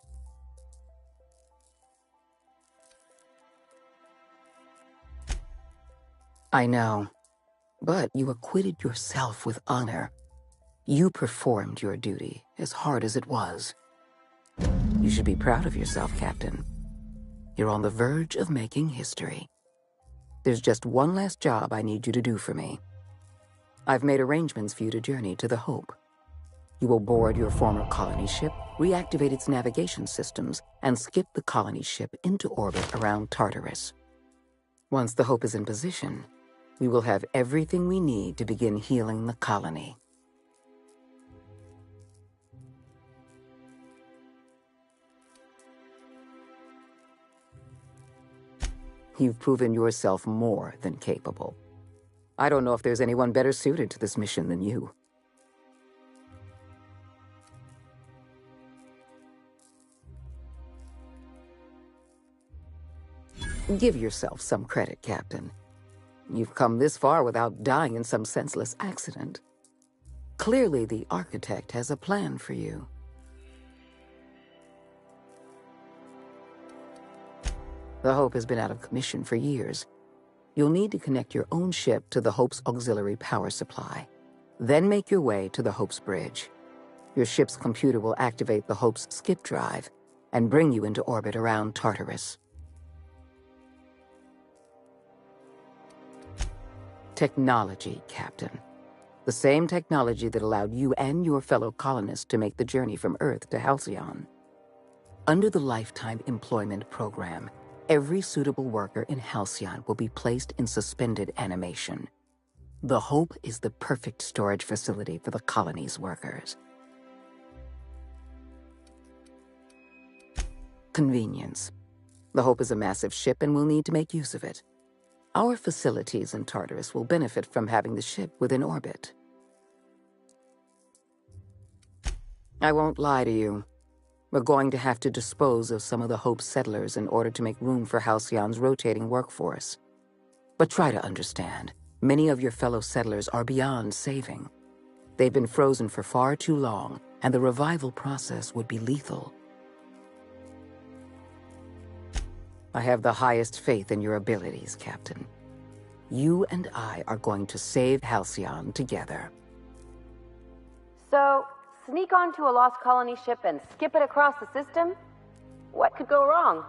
[SPEAKER 7] I know, but you acquitted yourself with honor. You performed your duty, as hard as it was. You should be proud of yourself, Captain. You're on the verge of making history. There's just one last job I need you to do for me. I've made arrangements for you to journey to the Hope. You will board your former colony ship, reactivate its navigation systems, and skip the colony ship into orbit around Tartarus. Once the Hope is in position, we will have everything we need to begin healing the colony. You've proven yourself more than capable. I don't know if there's anyone better suited to this mission than you. Give yourself some credit, Captain. You've come this far without dying in some senseless accident. Clearly, the Architect has a plan for you. The Hope has been out of commission for years. You'll need to connect your own ship to the Hope's auxiliary power supply. Then make your way to the Hope's bridge. Your ship's computer will activate the Hope's skip drive and bring you into orbit around Tartarus. Technology, Captain. The same technology that allowed you and your fellow colonists to make the journey from Earth to Halcyon. Under the Lifetime Employment Program, every suitable worker in Halcyon will be placed in suspended animation. The Hope is the perfect storage facility for the colony's workers. Convenience. The Hope is a massive ship and we'll need to make use of it. Our facilities in Tartarus will benefit from having the ship within orbit. I won't lie to you. We're going to have to dispose of some of the Hope's settlers in order to make room for Halcyon's rotating workforce. But try to understand, many of your fellow settlers are beyond saving. They've been frozen for far too long, and the revival process would be lethal. I have the highest faith in your abilities, Captain. You and I are going to save Halcyon together.
[SPEAKER 1] So, sneak onto a lost colony ship and skip it across the system? What could go wrong?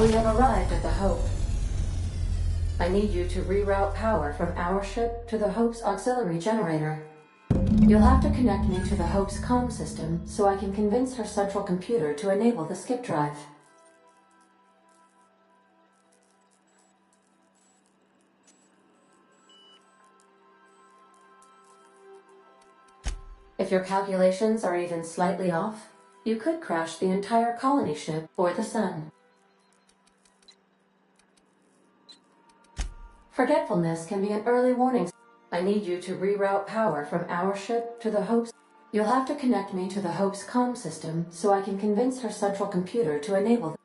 [SPEAKER 6] We have arrived at the Hope. I need you to reroute power from our ship to the Hope's auxiliary generator. You'll have to connect me to the Hope's comm system so I can convince her central computer to enable the skip drive. If your calculations are even slightly off, you could crash the entire colony ship or the sun. Forgetfulness can be an early warning. I need you to reroute power from our ship to the Hope's. You'll have to connect me to the Hope's comm system so I can convince her central computer to enable.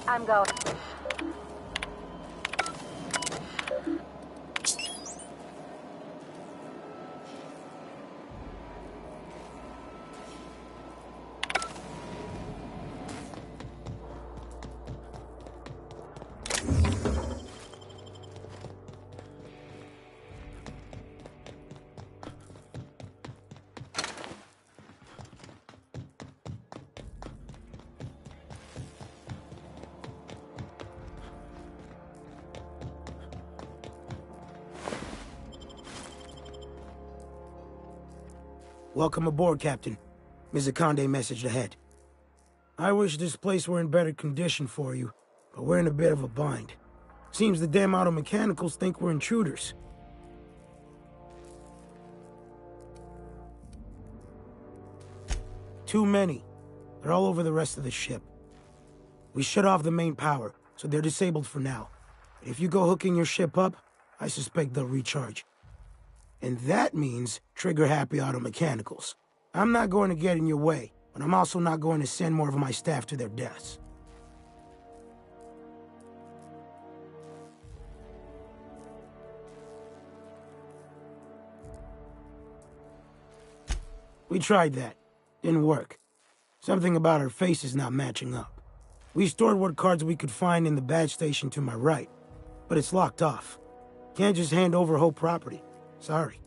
[SPEAKER 1] I'm going.
[SPEAKER 11] Welcome aboard, Captain. Mr. Conde messaged ahead. I wish this place were in better condition for you, but we're in a bit of a bind. Seems the damn auto mechanicals think we're intruders. Too many. They're all over the rest of the ship. We shut off the main power, so they're disabled for now. If you go hooking your ship up, I suspect they'll recharge. And that means trigger-happy auto mechanicals. I'm not going to get in your way, but I'm also not going to send more of my staff to their deaths. We tried that. Didn't work. Something about our faces not matching up. We stored what cards we could find in the badge station to my right, but it's locked off. Can't just hand over whole property. Sorry.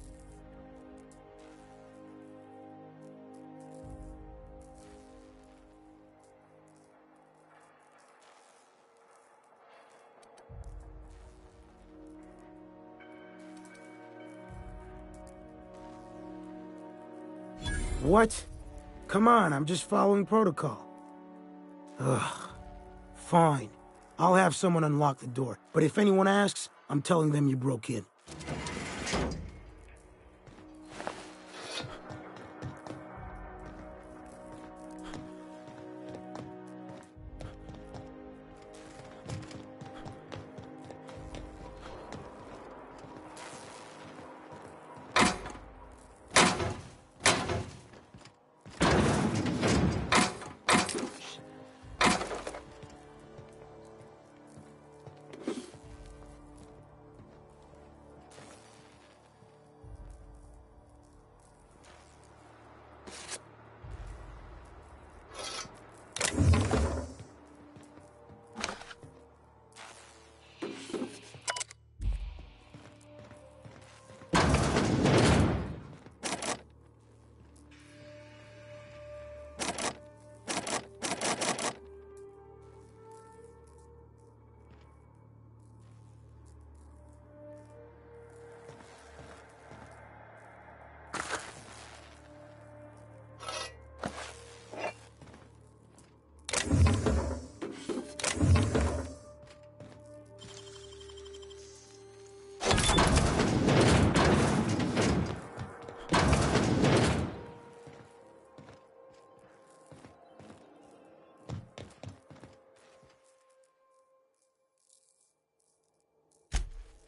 [SPEAKER 11] What? Come on, I'm just following protocol. Ugh. Fine. I'll have someone unlock the door, but if anyone asks, I'm telling them you broke in.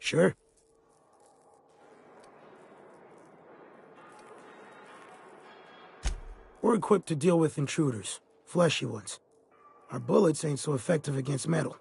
[SPEAKER 11] Sure. We're equipped to deal with intruders, fleshy ones. Our bullets ain't so effective against metal.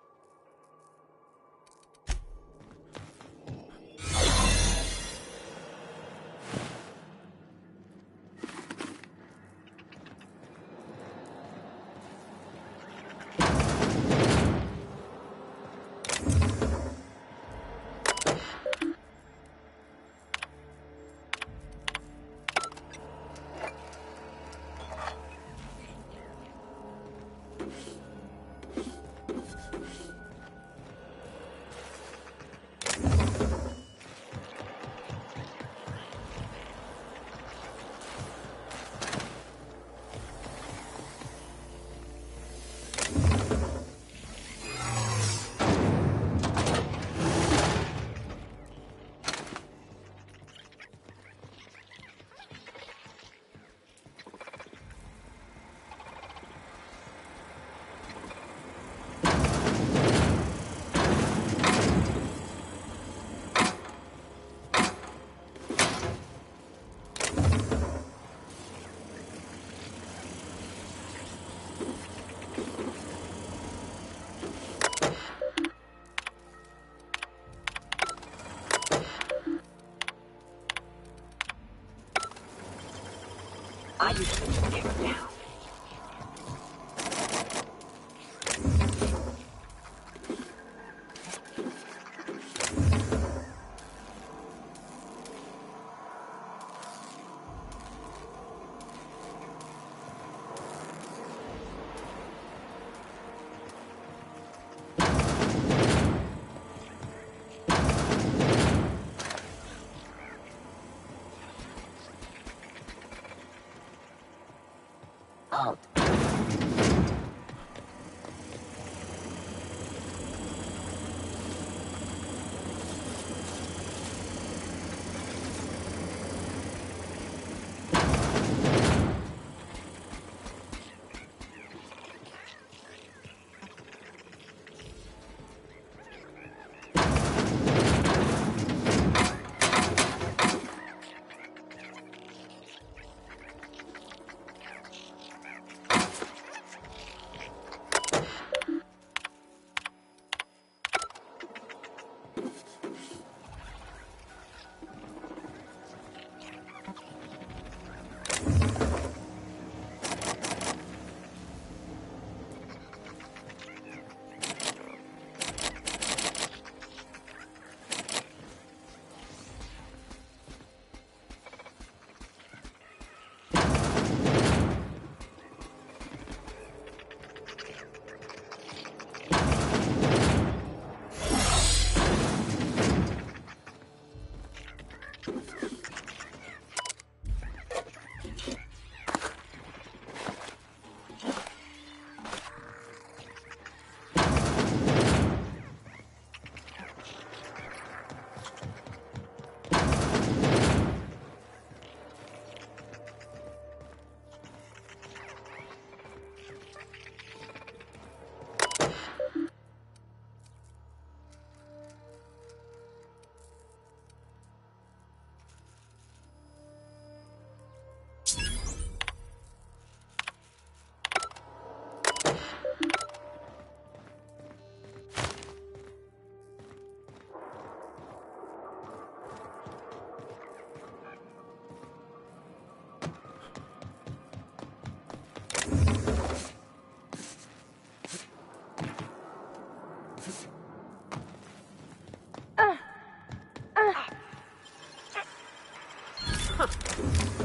[SPEAKER 8] Halt!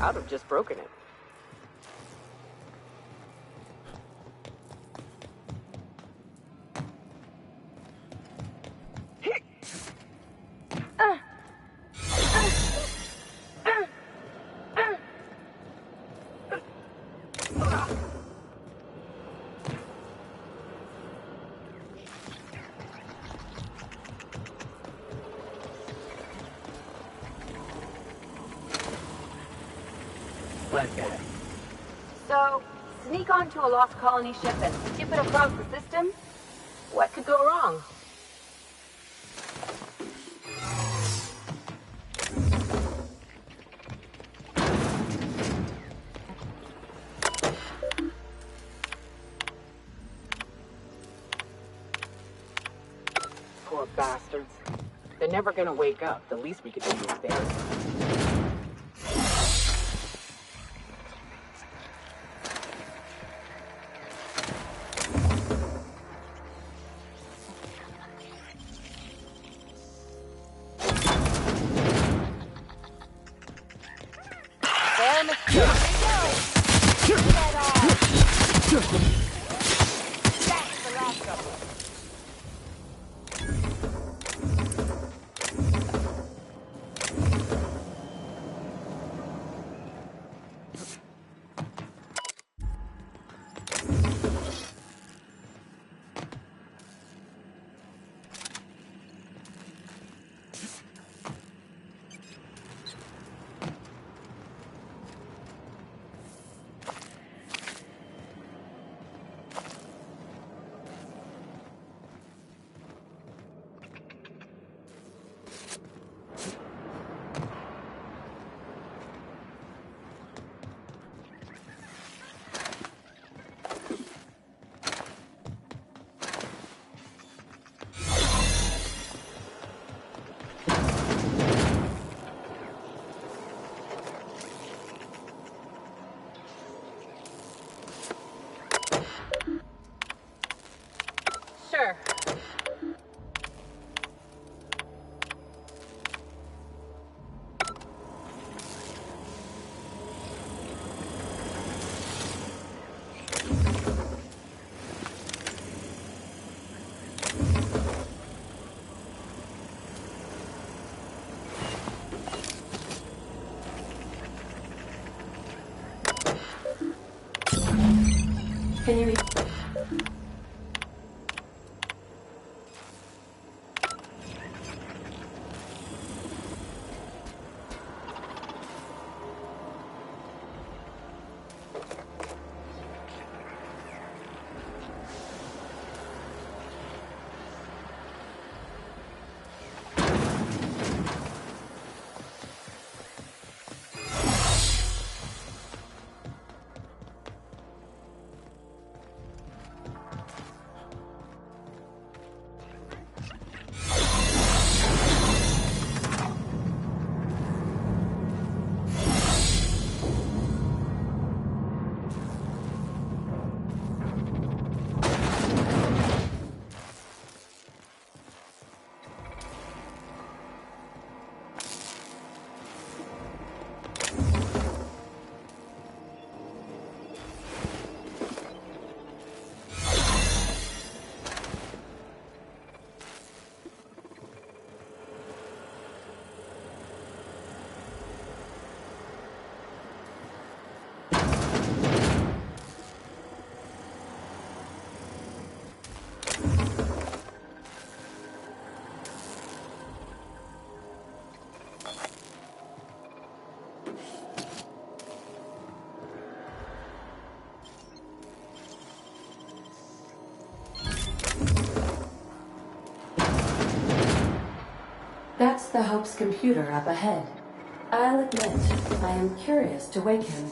[SPEAKER 3] I'd have just broken it.
[SPEAKER 1] So, sneak onto a lost colony ship and skip it across the system? What could go wrong?
[SPEAKER 3] Poor bastards. They're never gonna wake up. The least we could do is bury them.
[SPEAKER 6] Can you... That's the Hope's computer up ahead. I'll admit, I am curious to wake him.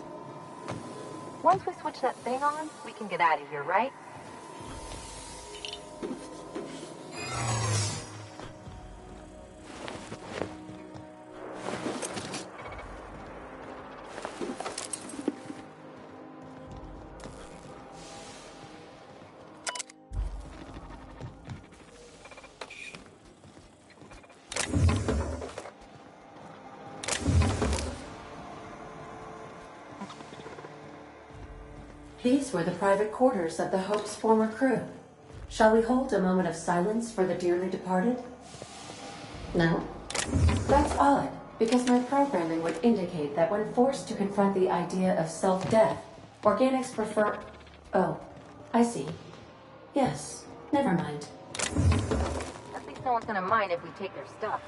[SPEAKER 1] Once we switch that thing on, we can get out of here, right?
[SPEAKER 6] These were the private quarters of the Hope's former crew. Shall we hold a moment of silence for the dearly departed? No? That's odd, because my programming would indicate that when forced to confront the idea of self-death, organics prefer... Oh, I see. Yes, never mind.
[SPEAKER 1] At least no one's gonna mind if we take their stuff.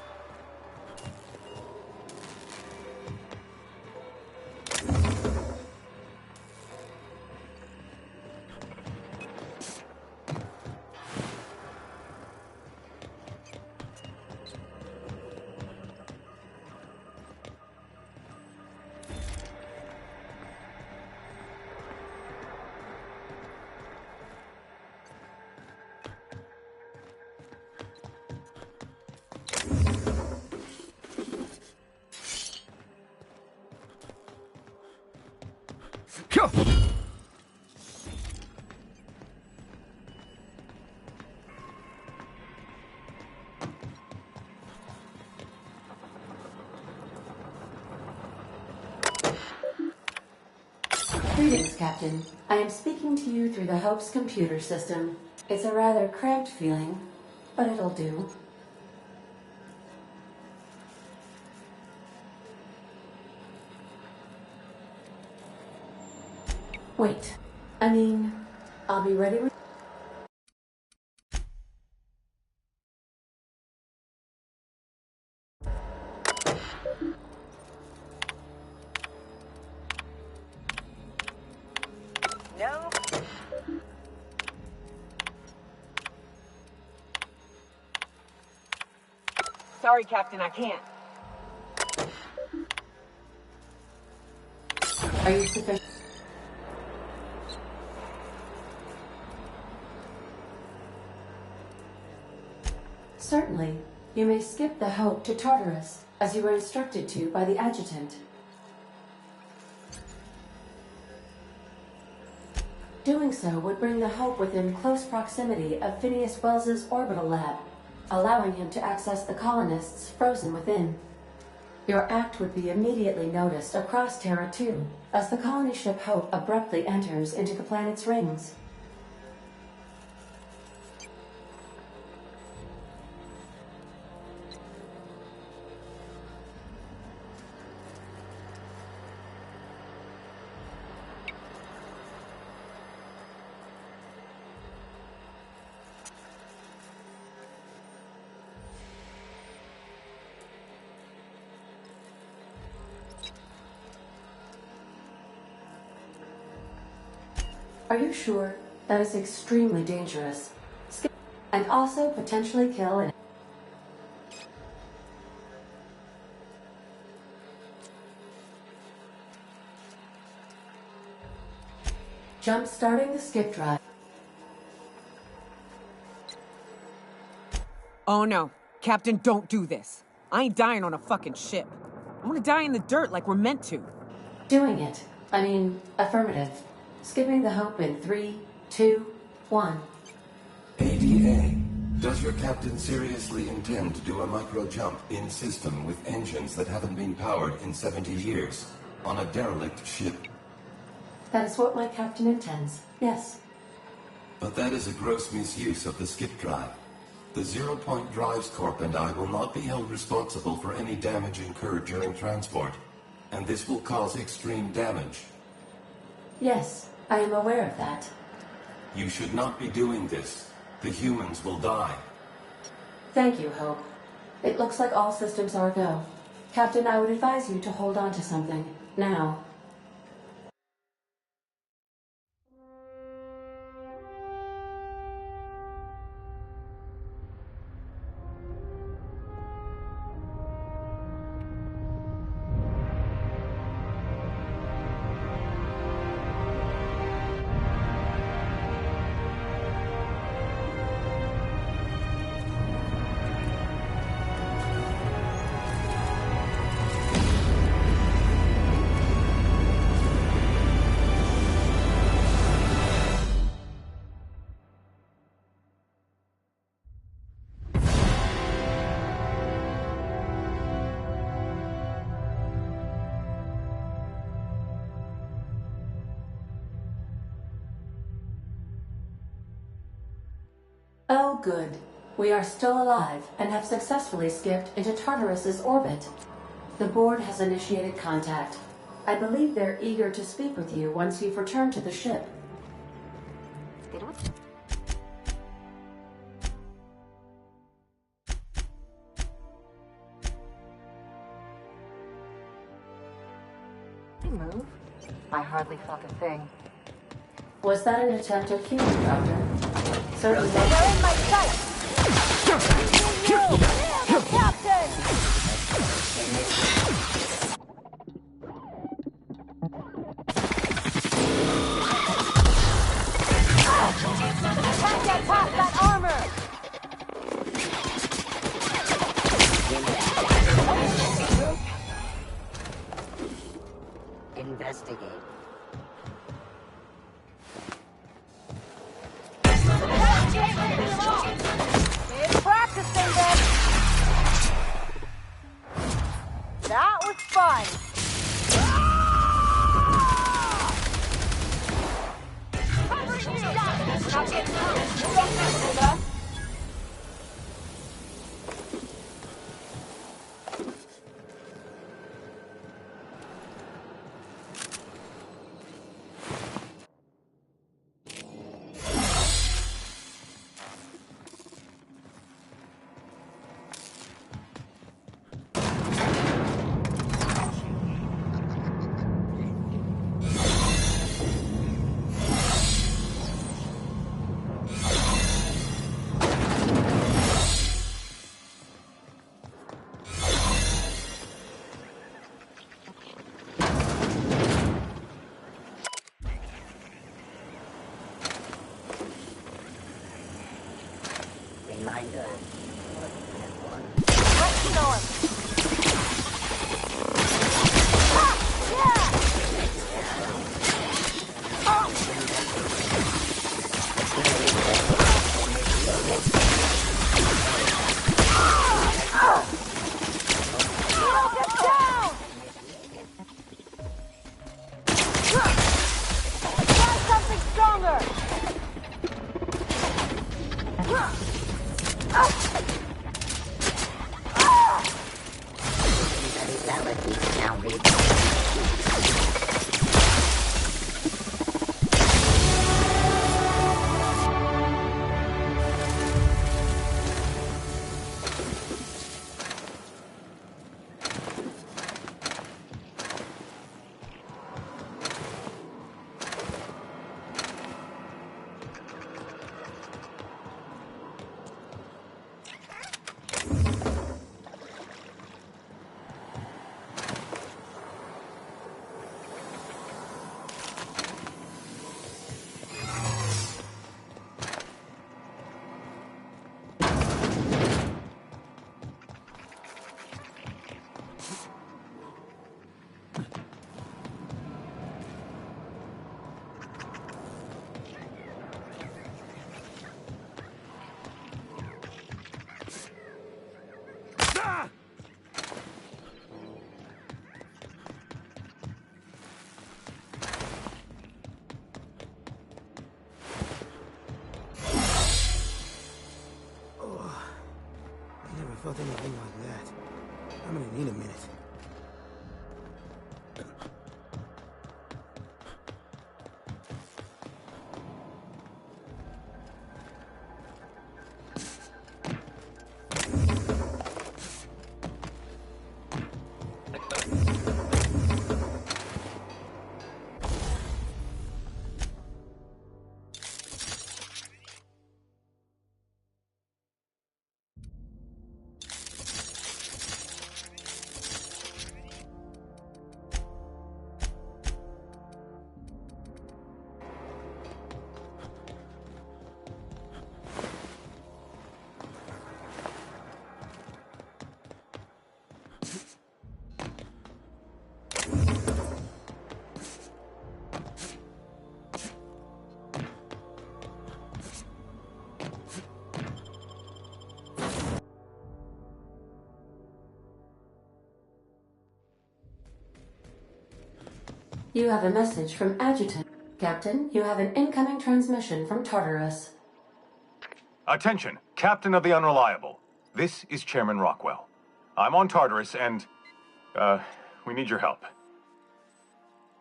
[SPEAKER 6] Greetings, Captain. I am speaking to you through the Hope's computer system. It's a rather cramped feeling, but it'll do. Wait. I mean, I'll be ready with...
[SPEAKER 1] No. Sorry, Captain, I can't.
[SPEAKER 6] Are you sufficient? Certainly. You may skip the Hope to Tartarus, as you were instructed to by the adjutant. Doing so would bring the Hope within close proximity of Phineas Wells's orbital lab, allowing him to access the colonists frozen within. Your act would be immediately noticed across Terra 2, as the colony ship Hope abruptly enters into the planet's rings. Are you sure? That is extremely dangerous. And also potentially kill an... Jump-starting the skip drive.
[SPEAKER 3] Oh no. Captain, don't do this. I ain't dying on a fucking ship. I want to die in the dirt like we're meant to.
[SPEAKER 6] Doing it. I mean, affirmative. Skipping the hope in 3, 2, 1.
[SPEAKER 13] ADA, does your captain seriously intend to do a micro jump in system with engines that haven't been powered in 70 years on a derelict ship?
[SPEAKER 6] That is what my captain intends, yes.
[SPEAKER 13] But that is a gross misuse of the skip drive. The Zero Point Drives Corp and I will not be held responsible for any damage incurred during transport, and this will cause extreme damage.
[SPEAKER 6] Yes, I am aware of that.
[SPEAKER 13] You should not be doing this. The humans will die.
[SPEAKER 6] Thank you, Hope. It looks like all systems are go. Captain, I would advise you to hold on to something. Now. Oh, good. We are still alive and have successfully skipped into Tartarus's orbit. The board has initiated contact. I believe they're eager to speak with you once you've returned to the ship.
[SPEAKER 1] They move. I hardly felt a thing.
[SPEAKER 6] Was that an attempt at humor, Doctor? Certainly.
[SPEAKER 1] They're in my sight! The captain! I can't get past that armor!
[SPEAKER 8] Investigate.
[SPEAKER 1] Keep practicing then. That was fun. Covering you. We're not getting through. Don't mess with us.
[SPEAKER 8] Reminder.
[SPEAKER 1] Let's north.
[SPEAKER 11] felt anything like that. I'm gonna need a minute.
[SPEAKER 6] You have a message from Adjutant. Captain, you have an incoming transmission from Tartarus.
[SPEAKER 21] Attention, Captain of the Unreliable. This is Chairman Rockwell. I'm on Tartarus and, we need your help.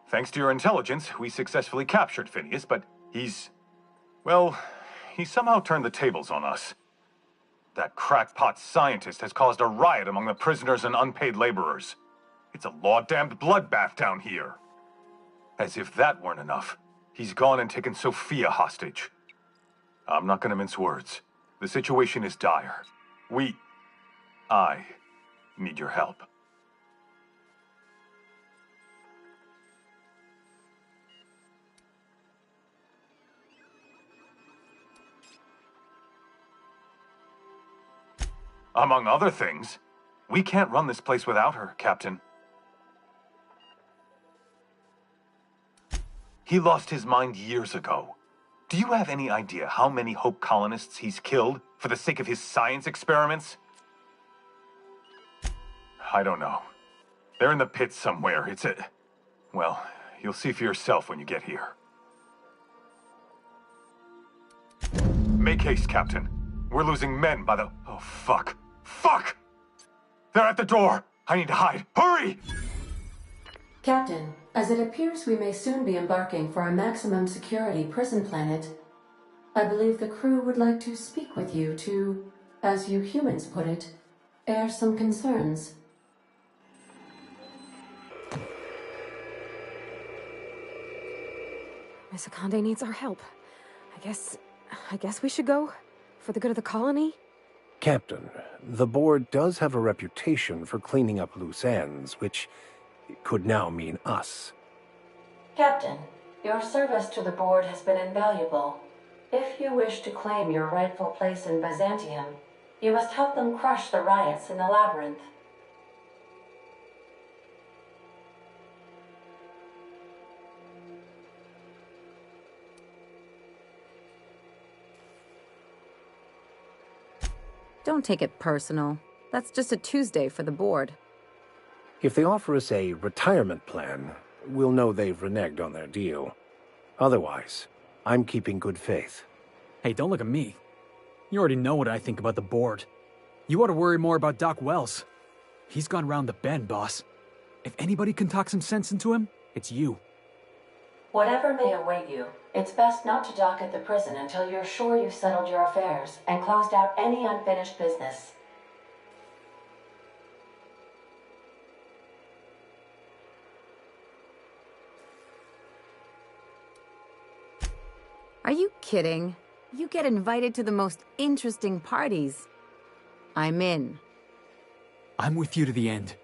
[SPEAKER 21] Thanks to your intelligence, we successfully captured Phineas, but he's somehow turned the tables on us. That crackpot scientist has caused a riot among the prisoners and unpaid laborers. It's a law-damned bloodbath down here. As if that weren't enough, he's gone and taken Sophia hostage. I'm not gonna mince words. The situation is dire. I need your help. Among other things, we can't run this place without her, Captain. He lost his mind years ago. Do you have any idea how many Hope colonists he's killed for the sake of his science experiments? I don't know. They're in the pits somewhere. Well, you'll see for yourself when you get here. Make haste, Captain. We're losing men by the... Oh, fuck. Fuck! They're at the door! I need to hide. Hurry!
[SPEAKER 6] Captain, as it appears we may soon be embarking for a maximum security prison planet, I believe the crew would like to speak with you to, as you humans put it, air some concerns.
[SPEAKER 14] Miss Akande needs our help. I guess we should go for the good of the colony.
[SPEAKER 15] Captain, the board does have a reputation for cleaning up loose ends, which could now mean us.
[SPEAKER 6] Captain, your service to the board has been invaluable. If you wish to claim your rightful place in Byzantium, you must help them crush the riots in the labyrinth.
[SPEAKER 4] Don't take it personal. That's just a Tuesday for the board.
[SPEAKER 15] If they offer us a retirement plan, we'll know they've reneged on their deal. Otherwise, I'm keeping good faith.
[SPEAKER 16] Hey, don't look at me. You already know what I think about the board. You ought to worry more about Doc Wells. He's gone round the bend, boss. If anybody can talk some sense into him, it's you.
[SPEAKER 6] Whatever may await you, it's best not to dock at the prison until you're sure you've settled your affairs and closed out any unfinished business.
[SPEAKER 4] Are you kidding? You get invited to the most interesting parties. I'm in.
[SPEAKER 16] I'm with you to the end.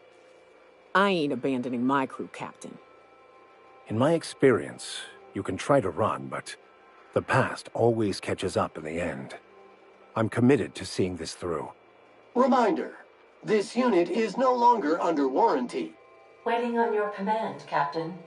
[SPEAKER 3] I ain't abandoning my crew, Captain.
[SPEAKER 15] In my experience, you can try to run, but the past always catches up in the end. I'm committed to seeing this through.
[SPEAKER 24] Reminder, this unit is no longer under warranty.
[SPEAKER 6] Waiting on your command, Captain.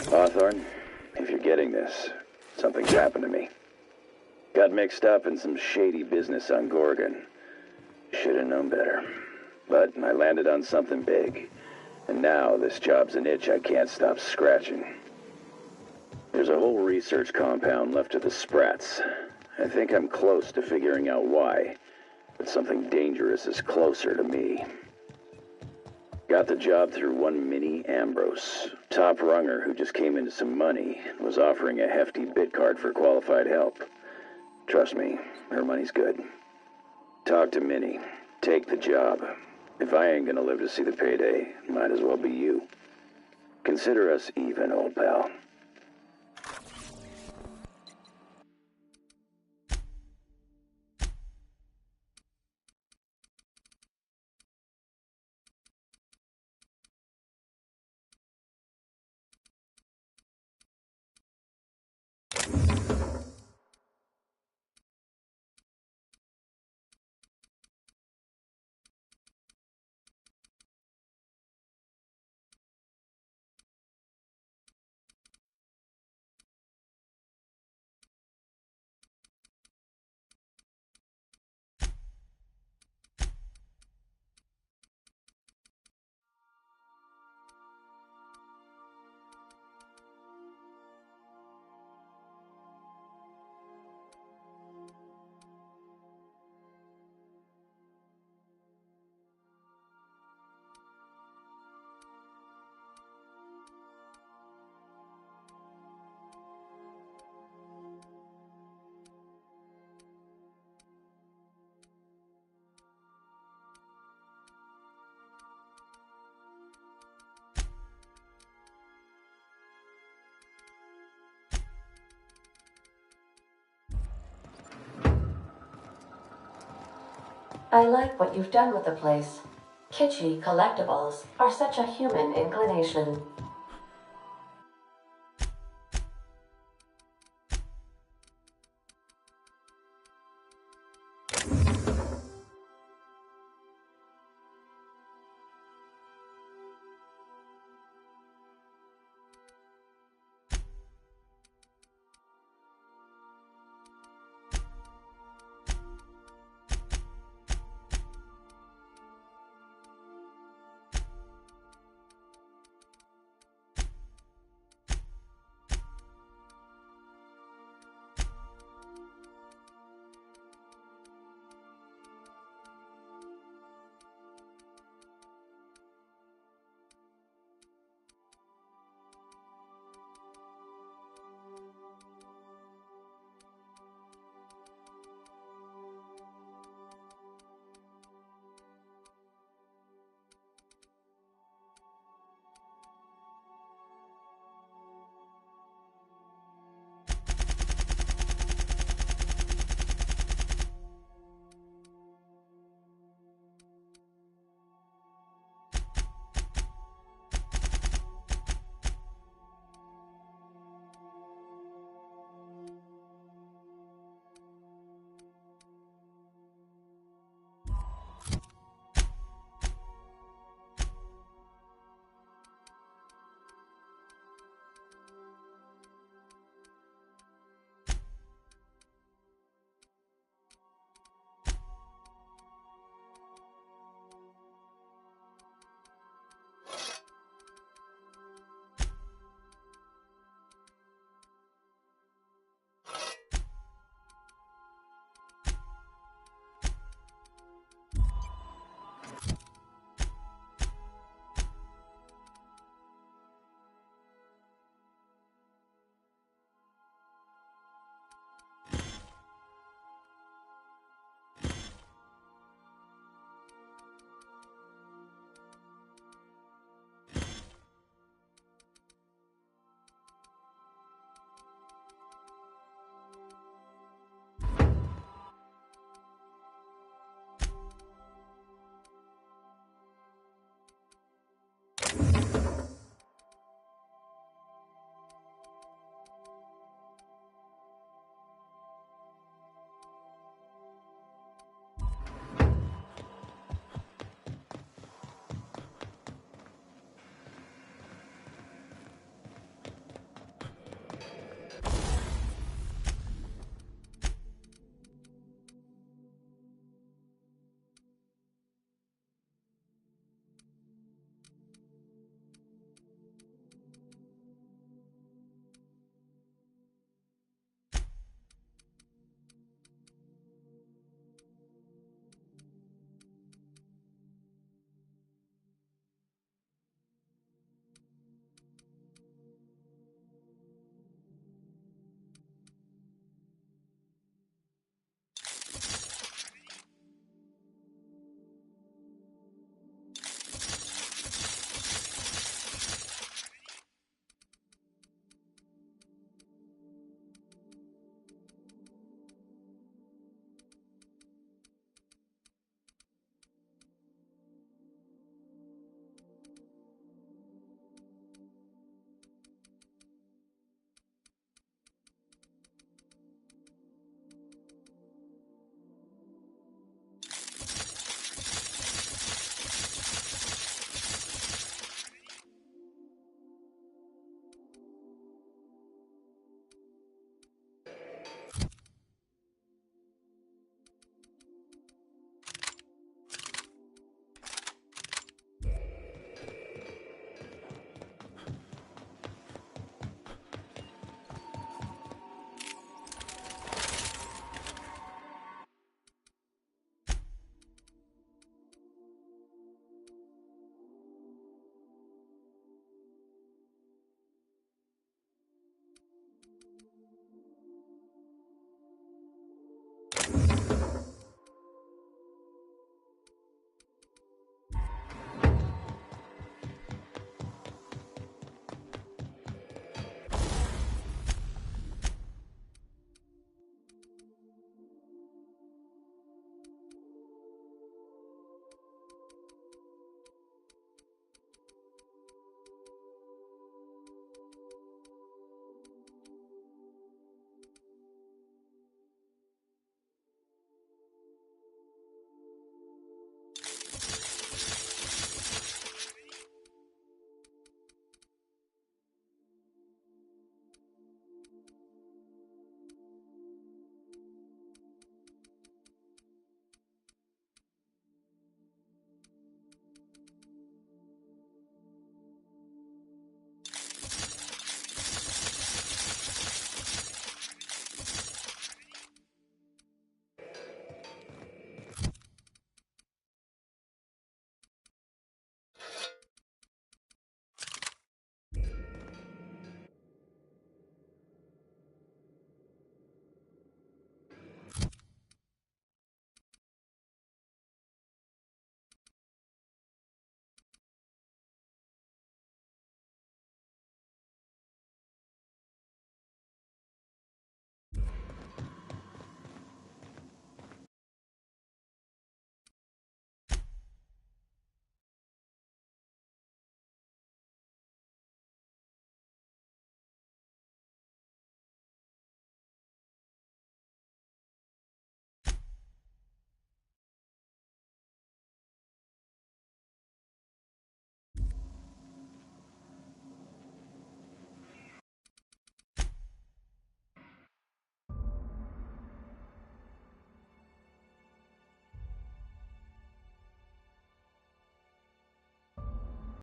[SPEAKER 10] Hawthorne, if you're getting this, something's happened to me. Got mixed up in some shady business on Gorgon. Should have known better. But I landed on something big. And now this job's an itch I can't stop scratching. There's a whole research compound left of the Sprats. I think I'm close to figuring out why. But something dangerous is closer to me. Got the job through one Minnie Ambrose, top runger who just came into some money and was offering a hefty bid card for qualified help. Trust me, her money's good. Talk to Minnie. Take the job. If I ain't gonna live to see the payday, might as well be you. Consider us even, old pal.
[SPEAKER 6] I like what you've done with the place. Kitschy collectibles are such a human inclination.